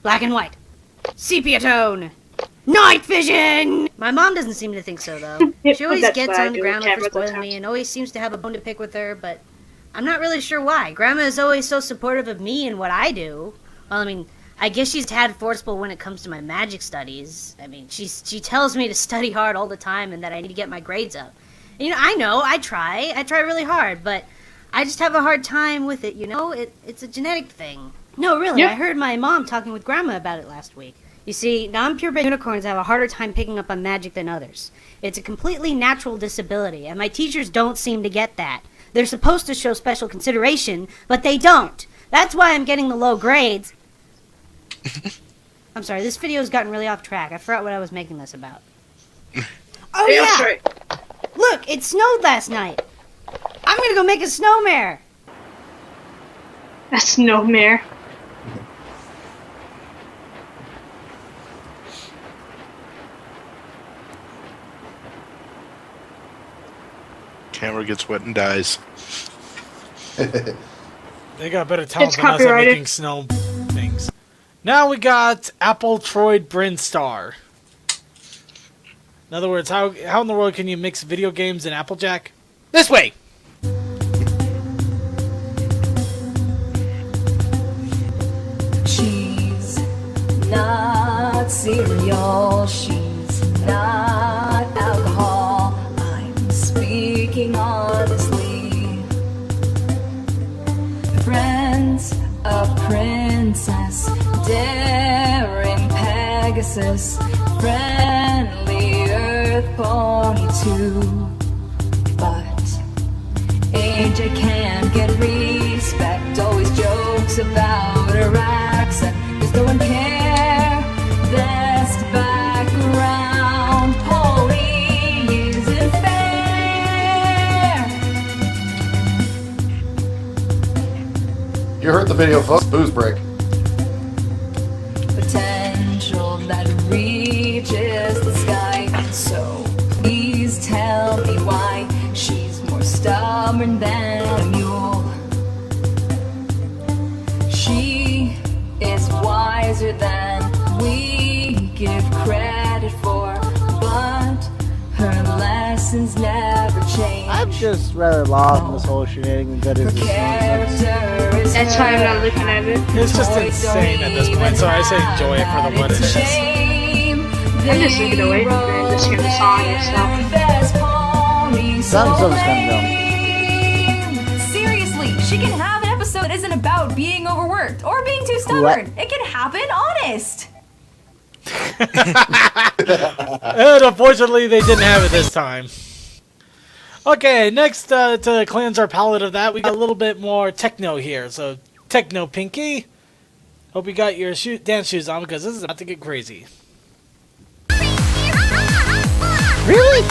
Black and white. Sepia tone. Night vision! My mom doesn't seem to think so, though. She always gets on Grandma for spoiling me and always seems to have a bone to pick with her, but I'm not really sure why. Grandma is always so supportive of me and what I do. Well, I mean, I guess she's a tad forceful when it comes to my magic studies. I mean, she tells me to study hard all the time and that I need to get my grades up. And, I know, I try really hard, but I just have a hard time with it, It's a genetic thing. No, really, I heard my mom talking with Grandma about it last week. You see, non-purebred unicorns have a harder time picking up on magic than others. It's a completely natural disability, and my teachers don't seem to get that. They're supposed to show special consideration, but they don't. That's why I'm getting the low grades. I'm sorry, this video's gotten really off track. I forgot what I was making this about. Oh yeah! Look, it snowed last night. I'm gonna go make a snowmare. A snowmare. Camera gets wet and dies. They got better talent It's than us at copyrighted. making snow things. Now we got Apple Troid Brinstar. In other words, how in the world can you mix video games and Applejack? This way! She's not cereal, she's not alcohol. I'm speaking honestly. Friends, a princess, daring Pegasus, friendly Earth pony too. But age I can't get respect, always jokes about her accent. Does no one care? Best background pony isn't fair. You heard the video, folks. Booze break. Potential that reaches the sky. So please tell me why she's more stubborn than a mule. She is wiser than we give credit for, but her lessons never change. I'm just rather lost in this whole shenanigans that is this nonsense. That's why I'm not looking at it. It's just insane at this point, so I say enjoy it for the what it is. I'm just looking away from it and just hear the song and stuff. Sounds kind of dumb. Seriously, she can have an episode that isn't about being overworked or being too stubborn. It can happen, honest. And unfortunately, they didn't have it this time. Okay, next to cleanse our palate of that, we got a little bit more techno here. So, techno Pinky. Hope you got your dance shoes on because this is about to get crazy. Really?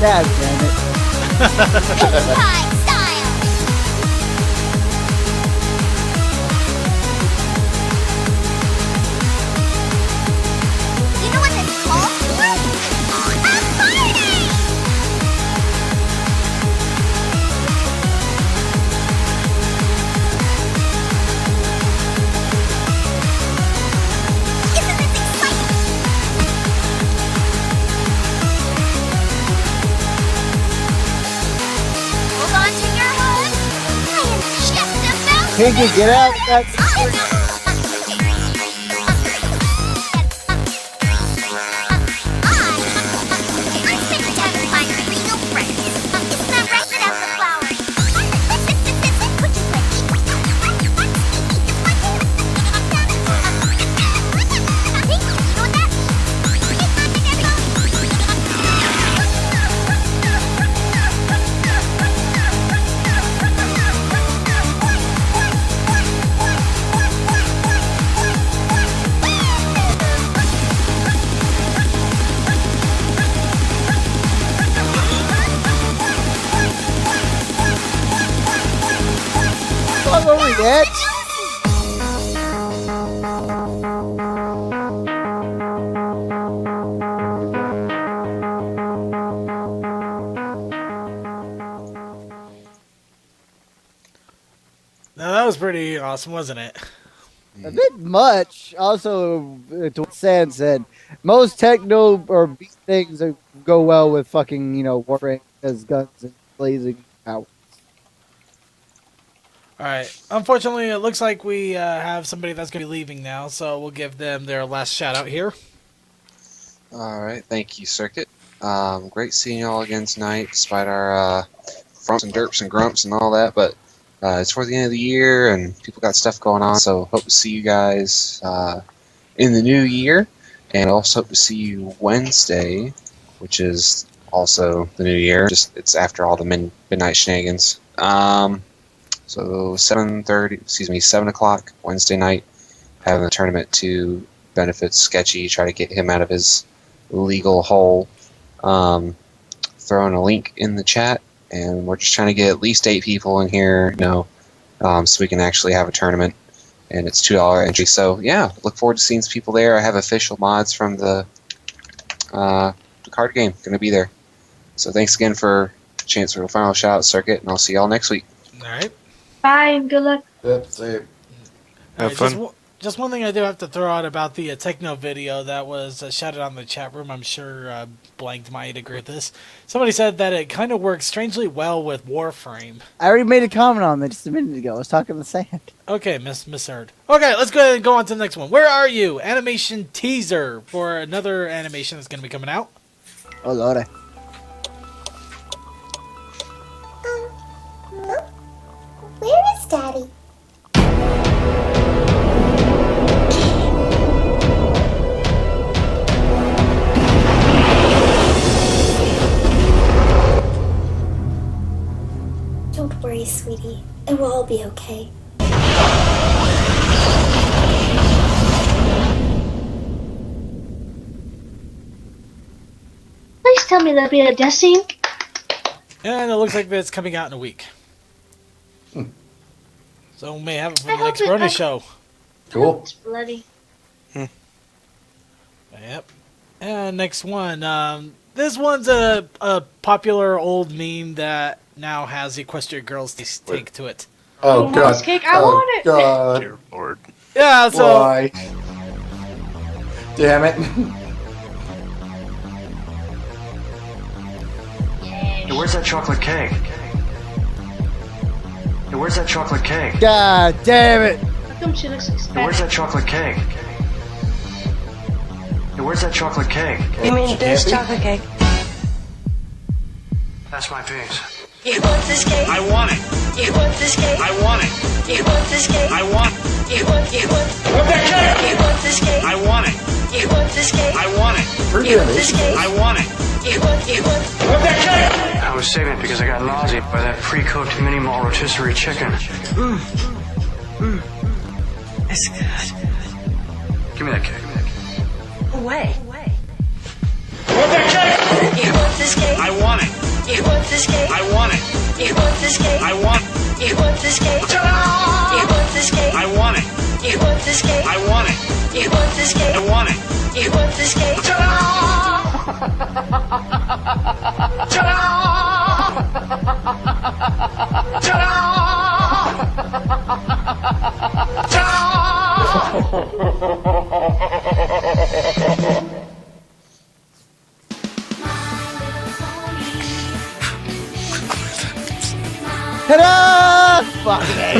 God damn it. Pinky, get out of that. Dad. Now that was pretty awesome, wasn't it? A bit much. Also, to what Sam said, most techno or beat things are go well with fucking, Warframe as guns and blazing powers. Alright, unfortunately it looks like we have somebody that's going to be leaving now, so we'll give them their last shout out here. Alright, thank you, Circuit. Great seeing you all again tonight, despite our frumps and derps and grumps and all that, but it's toward the end of the year and people got stuff going on, so hope to see you guys in the new year, and also hope to see you Wednesday, which is also the new year, just it's after all the midnight shenanigans. So 7 o'clock Wednesday night, having the tournament to benefit Sketchy, try to get him out of his legal hole. Throwing a link in the chat, and we're just trying to get at least 8 people in here, so we can actually have a tournament, and it's $2 entry. So yeah, look forward to seeing some people there. I have official mods from the card game going to be there. So thanks again for the chance for a final shout out, Circuit, and I'll see y'all next week. Alright. Bye and good luck. Yep, same. Have fun. Just one thing I do have to throw out about the techno video that was shouted out in the chat room. I'm sure Blanked might agree with this. Somebody said that it kind of works strangely well with Warframe. I already made a comment on that just a minute ago. I was talking to the sand. Okay, misheard. Okay, let's go ahead and go on to the next one. Where are you? Animation teaser for another animation that's going to be coming out. Oh, Lord. Where is Daddy? Don't worry, sweetie. It will all be okay. Please tell me there'll be a death scene. And it looks like it's coming out in a week. So we may have it for the next Brony Show. Cool. It's bloody. Yep. And next one. This one's a popular old meme that now has the Equestria Girls take to it. Oh, God. Cake, I want it. God. Dear Lord. Yeah, so... Why? Damn it. Hey, where's that chocolate cake? Hey, where's that chocolate cake? God damn it. How come she looks like Hey, where's that chocolate cake? Hey, where's that chocolate cake? You mean this chocolate cake? That's my piece. You want this cake? I want it. You want this cake? I want it. You want this cake? I want You want that cake? You want this cake? I want it. You want this cake? I want it. You want this cake? I want it. You want that cake? I was saving it because I got nauseated by that pre-cooked mini malt rotisserie chicken. It's good. Give me that cake. Away. You want this cake? I want it. You want this cake? I want it. You want this cake? I want You want this cake? Ta-da! You want this cake? I want it. You want this cake? I want it. You want this cake? I want it. You want this cake? Ta-da! Ta-da! Fucking A.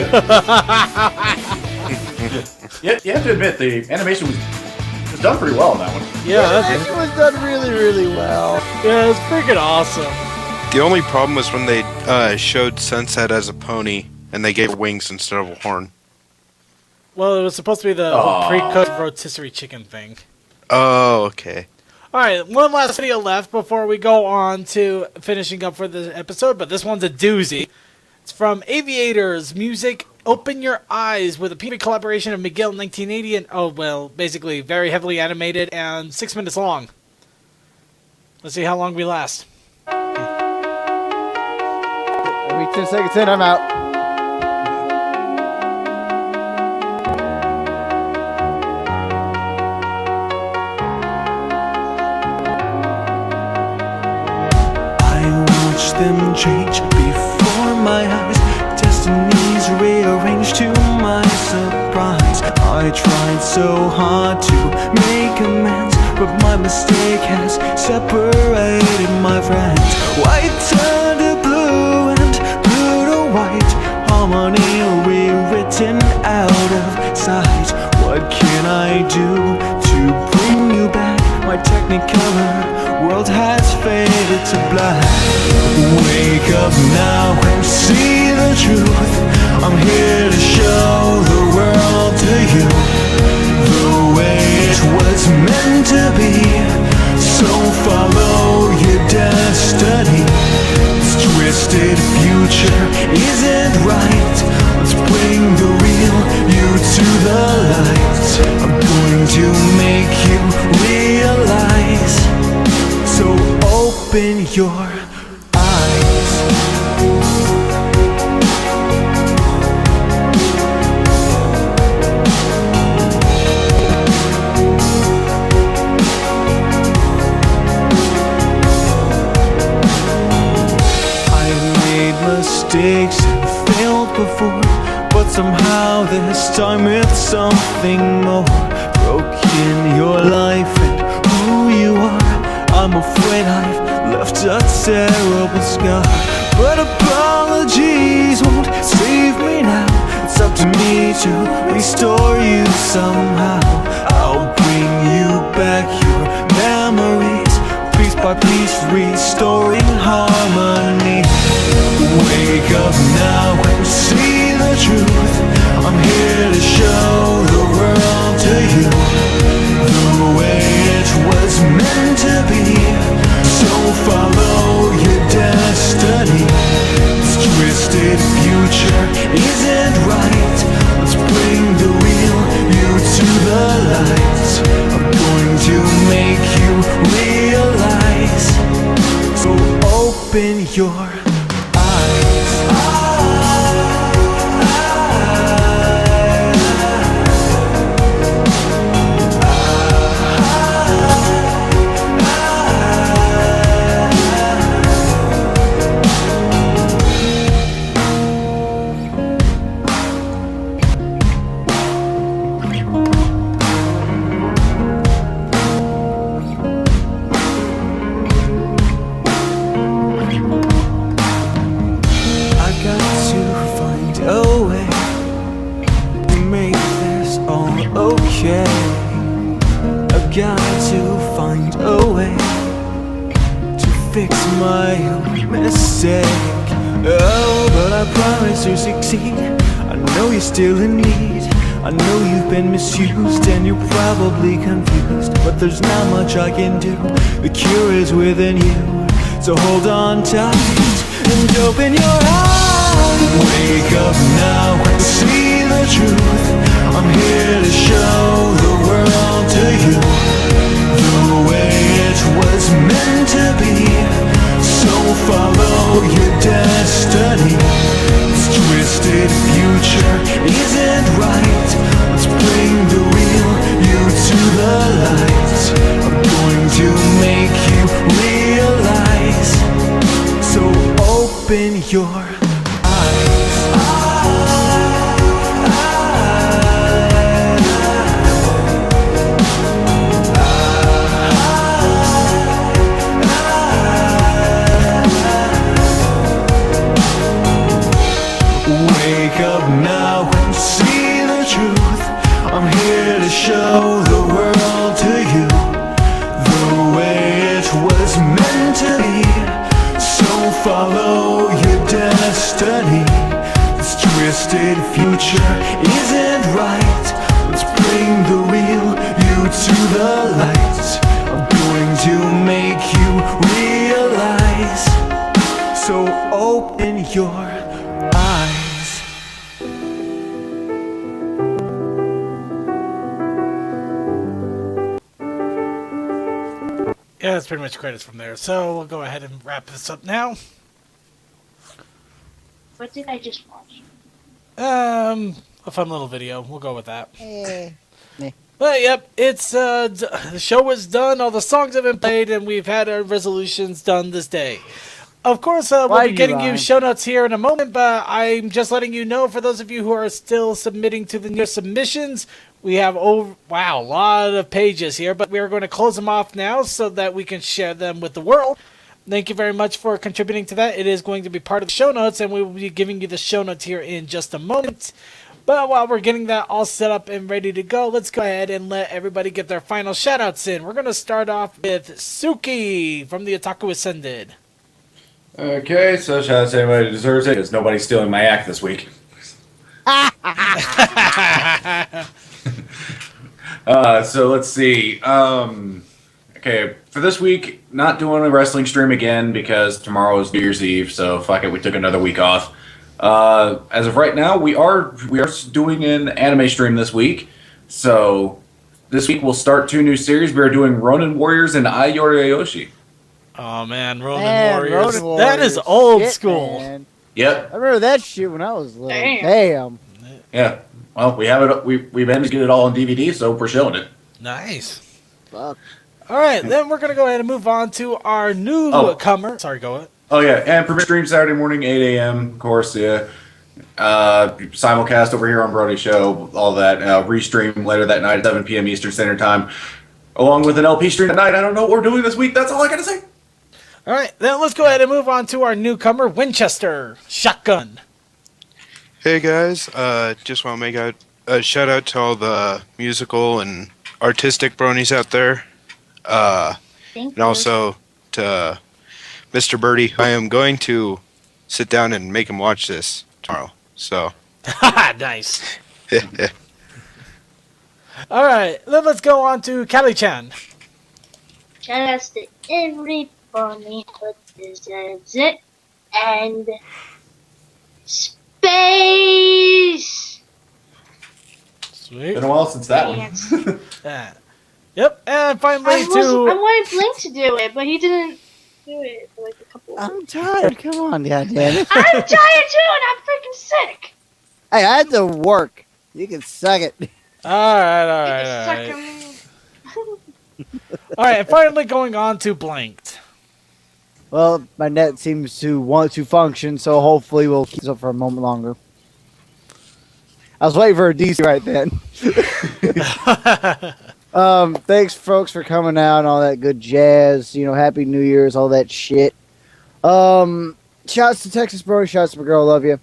Yeah, you have to admit, the animation was done pretty well on that one. Yeah, It was done really, really well. Yeah, it's freaking awesome. The only problem was when they showed Sunset as a pony and they gave her wings instead of a horn. Well, it was supposed to be the whole pre-cooked rotisserie chicken thing. Oh, okay. Alright, one last video left before we go on to finishing up for the episode, but this one's a doozy. It's from Aviators Music Open Your Eyes with a PV collaboration of Miguel 1980 and, basically very heavily animated and 6 minutes long. Let's see how long we last. Every 10 seconds in, I'm out. Them change before my eyes. Destinies rearranged to my surprise. I tried so hard to make amends, but my mistake has separated my friends. White turned to blue and blue to white. Harmony rewritten out of sight. What can I do to bring you back? My technicolor world has faded to black. Wake up now and see the truth. I'm here to show the world to you the way it was meant to be. So follow your destiny. This twisted future isn't right. Let's bring the real you to the light. I'm going to make you realize. So open your eyes. I've made mistakes and failed before, but somehow this time it's something more. Broken your life and who you are. I'm afraid I've left a terrible scar, but apologies won't save me now. It's up to me to restore you somehow. I'll bring you back your memories, piece by piece, restoring harmony. Wake up now and see the truth. I'm here to show the world to you the way it was meant to be. So follow your destiny. This twisted future isn't right. Let's bring the real you to the light. I'm going to make you realize. So open your got to find a way to fix my own mistake. Oh, but I promise to succeed. I know you're still in need. I know you've been misused and you're probably confused, but there's not much I can do. The cure is within you. So hold on tight and open your eyes. Wake up now and see the truth. I'm here to show the world to you the way it was meant to be. So follow your destiny. This twisted future isn't right. Let's bring the real you to the light. I'm going to make you realize. So open your up now and see the truth. I'm here to show the world to you the way it was meant to be. So follow your destiny. This twisted future isn't right. Let's bring the real you to the light. I'm going to make you realize. So open your eyes. Yeah, that's pretty much credits from there. So we'll go ahead and wrap this up now. What did I just watch? A fun little video. We'll go with that. But yep, it's the show was done. All the songs have been played, and we've had our resolutions done this day. Of course, we'll be getting you show notes here in a moment, but I'm just letting you know, for those of you who are still submitting to the new submissions, We have a lot of pages here, but we are going to close them off now so that we can share them with the world. Thank you very much for contributing to that. It is going to be part of the show notes, and we will be giving you the show notes here in just a moment. But while we're getting that all set up and ready to go, let's go ahead and let everybody get their final shout-outs in. We're going to start off with Suki from the Otaku Ascended. Okay, so shout out to anybody who deserves it, because nobody's stealing my act this week. So let's see. Okay, for this week, not doing a wrestling stream again because tomorrow is New Year's Eve, so fuck it, we took another week off. As of right now, we are doing an anime stream this week. So this week we'll start 2 new series. We are doing Ronin Warriors and Ai Yorioshi. Oh man, Ronin Warriors. That is old school. Man. Yep. I remember that shit when I was little. Damn. Yeah. Well, we have it. We managed to get it all on DVD, so we're showing it. Nice. Fuck. All right, then we're gonna go ahead and move on to our newcomer. Sorry, go ahead. Oh yeah, and premiere stream Saturday morning, 8 a.m. Of course, yeah. Simulcast over here on Brony Show, all that. Restream later that night at 7 p.m. Eastern Standard Time, along with an LP stream at night. I don't know what we're doing this week. That's all I gotta say. All right, then let's go ahead and move on to our newcomer, Winchester Shotgun. Hey guys, just want to make a shout out to all the musical and artistic bronies out there. And also to Mr. Birdie. I am going to sit down and make him watch this tomorrow. So. Nice. All right, then let's go on to Callie-chan. Shout outs to everybody who deserves it. And space! Sweet. Been a while since that one. Yep, and finally I wanted Blink to do it, but he didn't do it for like a couple of I'm tired. Come on, goddammit. I'm tired too, and I'm freaking sick. Hey, I had to work. You can suck it. All right. All right, and finally going on to Blanked. Well, my net seems to want to function, so hopefully we'll keep this up for a moment longer. I was waiting for a DC right then. Thanks, folks, for coming out and all that good jazz. You know, Happy New Year's, all that shit. Shouts to Texas Bro, shouts to my girl, love you.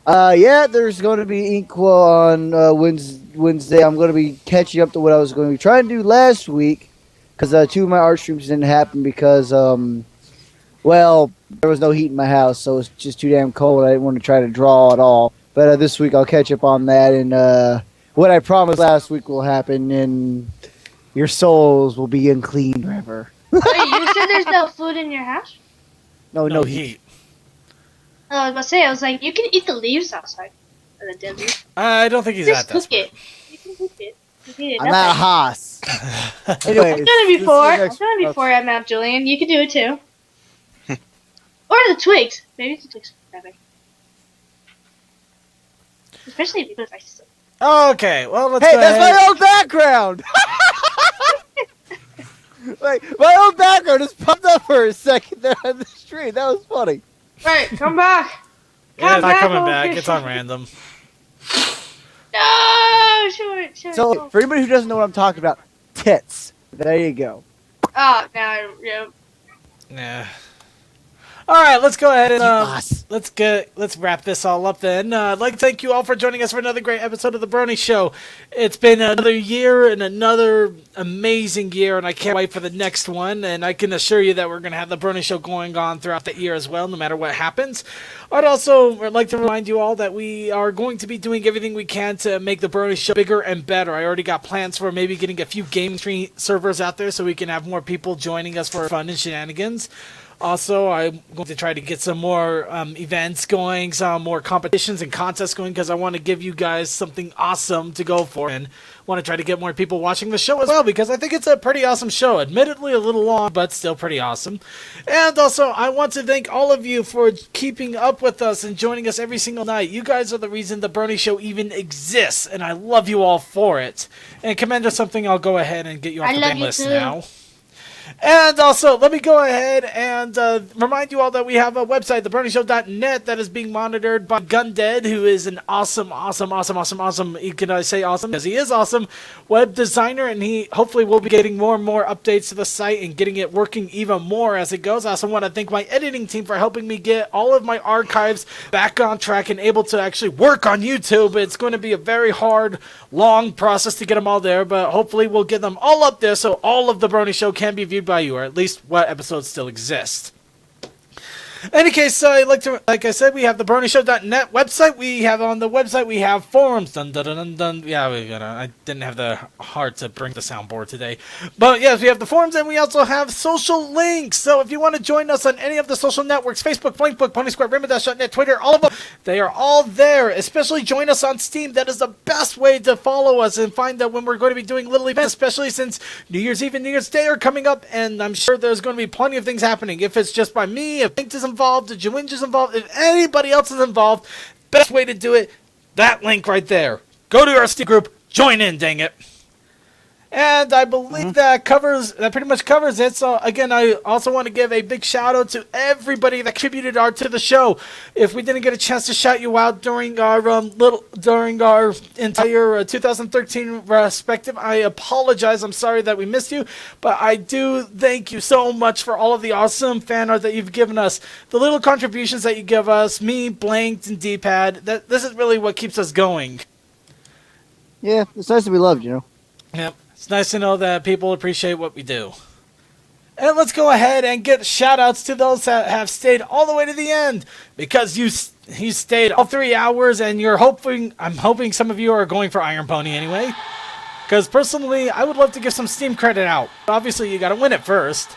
Yeah, there's going to be Equal on Wednesday. I'm going to be catching up to what I was going to be trying to do last week, because 2 of my art streams didn't happen because, well, there was no heat in my house, so it was just too damn cold. I didn't want to try to draw at all. But this week I'll catch up on that, and what I promised last week will happen, and your souls will be unclean forever. Wait, you said there's no food in your house? No heat. I was about to say, I was like, you can eat the leaves outside of the desert. I don't think he's Just that cook desperate. it. You can cook it. You can eat it. I'm not a hoss. Anyways, I've done it before at Mount Julian. You can do it too. Or the twigs. Maybe the twigs are better. Especially because I still. Okay, well, let's Hey, go that's ahead. my old background! Like, my old background just popped up for a second there on the street. That was funny. Right, come back. Yeah, it's not coming over back. here. It's on random. No, short. So, for anybody who doesn't know what I'm talking about, tits. There you go. Oh, now, yeah. Yeah. All right, let's go ahead and let's wrap this all up then. I'd like to thank you all for joining us for another great episode of the Brony Show. It's been another year and another amazing year, and I can't wait for the next one. And I can assure you that we're going to have the Brony Show going on throughout the year as well, no matter what happens. I'd like to remind you all that we are going to be doing everything we can to make the Brony Show bigger and better. I already got plans for maybe getting a few game servers out there so we can have more people joining us for fun and shenanigans. Also, I'm going to try to get some more events going, some more competitions and contests going, because I want to give you guys something awesome to go for, and want to try to get more people watching the show as well, because I think it's a pretty awesome show. Admittedly, a little long, but still pretty awesome. And also, I want to thank all of you for keeping up with us and joining us every single night. You guys are the reason the Brony Show even exists, and I love you all for it. And Commander, something I'll go ahead and get you off the ban list now. And also, let me go ahead and remind you all that we have a website, theBronyShow.net, that is being monitored by Gundead, who is an awesome, can I say awesome? Because he is awesome, web designer, and he hopefully will be getting more and more updates to the site and getting it working even more as it goes. I also want to thank my editing team for helping me get all of my archives back on track and able to actually work on YouTube. It's going to be a very hard, long process to get them all there, but hopefully we'll get them all up there so all of the Brony Show can be viewed by you, or at least what episodes still exist. In any case, like I said, we have the BronyShow.net website. We have on the website, we have forums. Dun, dun, dun, dun, dun. Yeah, I didn't have the heart to bring the soundboard today. But yes, we have the forums, and we also have social links. So if you want to join us on any of the social networks, Facebook, Blinkbook, Pony Square, Rainbow.net, Twitter, all of them, they are all there. Especially join us on Steam. That is the best way to follow us and find out when we're going to be doing little events, especially since New Year's Eve and New Year's Day are coming up, and I'm sure there's going to be plenty of things happening. If it's just by me, if Link is involved, if Jawinj is involved, if anybody else is involved, best way to do it, that link right there. Go to our Steam group, join in, dang it. And I believe that pretty much covers it. So again, I also want to give a big shout out to everybody that contributed to the show. If we didn't get a chance to shout you out during our entire 2013 respective, I apologize. I'm sorry that we missed you, but I do thank you so much for all of the awesome fan art that you've given us, the little contributions that you give us, me, Blanked, and D-Pad. This is really what keeps us going. Yeah, it's nice to be loved, you know. Yep. It's nice to know that people appreciate what we do. And let's go ahead and get shout-outs to those that have stayed all the way to the end. Because you stayed all 3 hours, and I'm hoping some of you are going for Iron Pony anyway. Because personally, I would love to give some Steam credit out. Obviously, you got to win it first.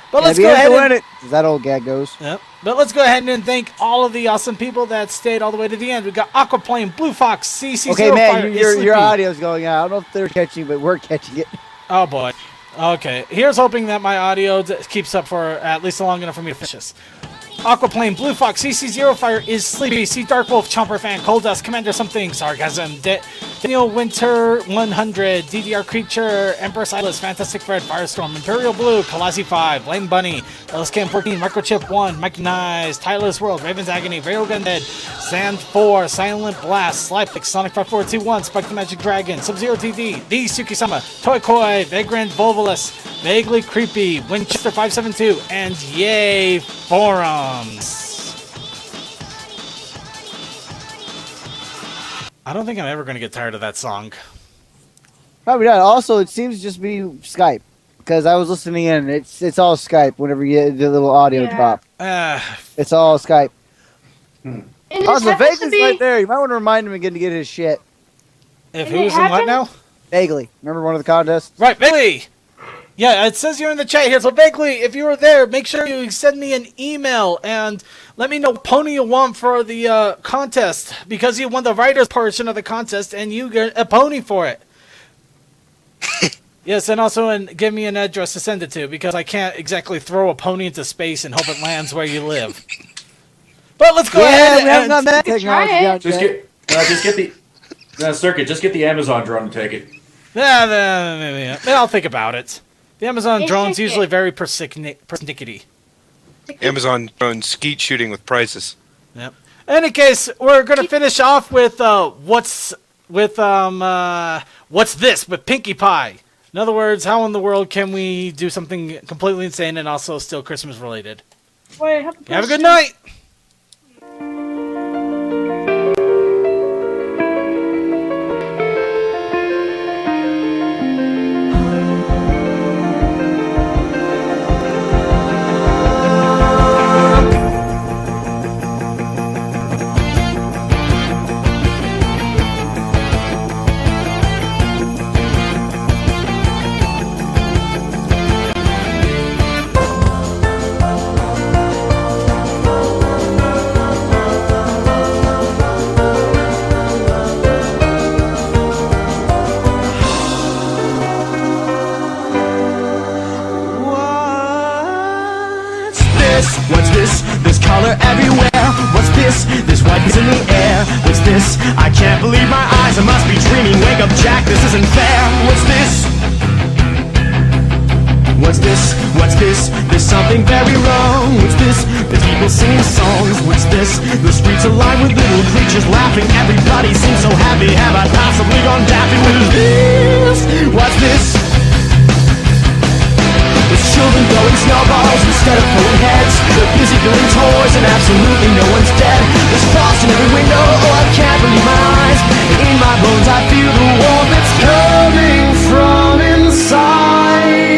But let's go ahead and win it. That old gag goes. Yep. But let's go ahead and thank all of the awesome people that stayed all the way to the end. We got Aquaplane, Blue Fox, CC0 Okay, man, Fire, your audio's going out. I don't know if they're catching, but we're catching it. Oh boy. Okay. Here's hoping that my audio keeps up for at least long enough for me to finish this. Aquaplane, Blue Fox, CC0 Fire is Sleepy, C Dark Wolf, Chomper Fan, Cold Dust, Commander Something, Sarcasm, Daniel Winter 100, DDR Creature, Emperor Silas, Fantastic Fred, Firestorm, Imperial Blue, Kalasi 5, Lane Bunny, LSCam 14, Microchip 1, Mike Nice, Tyler's World, Raven's Agony, Railgun Dead, Sand 4, Silent Blast, Slypix, Sonic 5421, Spike the Magic Dragon, Sub-Zero DD, The Tsukisama, Toy Koi, Vagrant Volvolus, Vaguely Creepy, Winchester 572, and Yay Forums. I don't think I'm ever going to get tired of that song. Probably not. Also, it seems to just be Skype. Because I was listening in, it's all Skype whenever you get the little audio drop. It's all Skype. Also, Vaguely's right there. You might want to remind him again to get his shit. If who's in what now? Vaguely. Remember one of the contests? Right, Vaguely! Yeah, it says you're in the chat here. So, Vaguely, if you were there, make sure you send me an email and let me know what pony you want for the contest. Because you won the writer's portion of the contest and you get a pony for it. Yes, and also give me an address to send it to, because I can't exactly throw a pony into space and hope it lands where you live. But let's go ahead and... we haven't done that technology yet. Just get the... Circuit, just get the Amazon drone to take it. Yeah, I'll think about it. The Amazon drone's usually very persnickety. Amazon drone skeet shooting with prizes. Yep. In any case, we're gonna finish off with what's this with Pinkie Pie. In other words, how in the world can we do something completely insane and also still Christmas related? Wait, have a good night. What's this? This color everywhere. What's this? This white is in the air. What's this? I can't believe my eyes. I must be dreaming. Wake up, Jack. This isn't fair. What's this? What's this? What's this? There's something very wrong. What's this? There's people singing songs. What's this? The streets alive with little creatures laughing. Everybody seems so happy. Have I possibly gone daffy? What is this? What's this? There's children throwing snowballs instead of throwing heads. They're busy building toys and absolutely no one's dead. There's frost in every window, oh I can't believe my eyes. In my bones I feel the warmth that's coming from inside.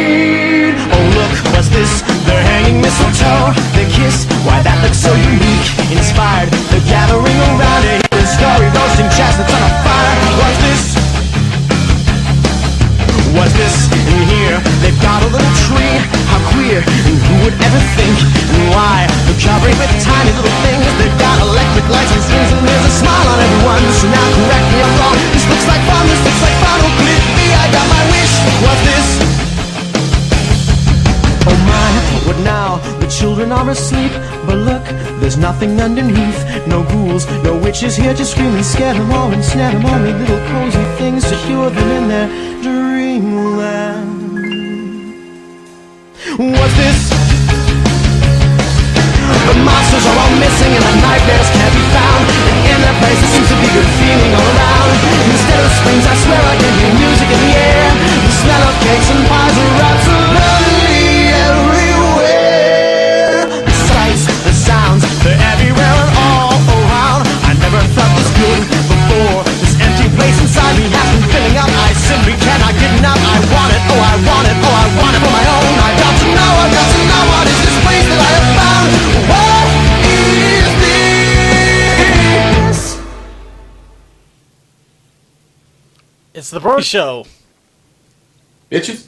Oh look, what's this? They're hanging mistletoe. They kiss, why that looks so unique. Inspired, they're gathering around to hear the story. Roasting chestnuts on a fire. What's this? What's this in here? They've got a little tree. How queer, and who would ever think? And why? They're covering with tiny little things. They've got electric lights and strings, and there's a smile on everyone. So now correct me if I'm wrong. This looks like fun, this looks like fun. Oh, could it be? I got my wish. What's this? Oh my, what now? The children are asleep. But look, there's nothing underneath. No ghouls, no witches here to scream and scare them all and snare them all. Make little cozy things to cure them in their dreamland. What's this? The monsters are all missing and the nightmares can't be found. And in their place there seems to be good feeling all around. Instead of screams I swear I can hear music in the air. The smell of cakes and pies are absolutely everywhere. The sights, the sounds, they're everywhere and all around. I never felt this good before. This empty place inside me has been filling up. I simply cannot get enough. I want it, oh I want it, oh I want it for my own. I got to know what is this place that I have found? What is this? It's the Brony Show. Bitches.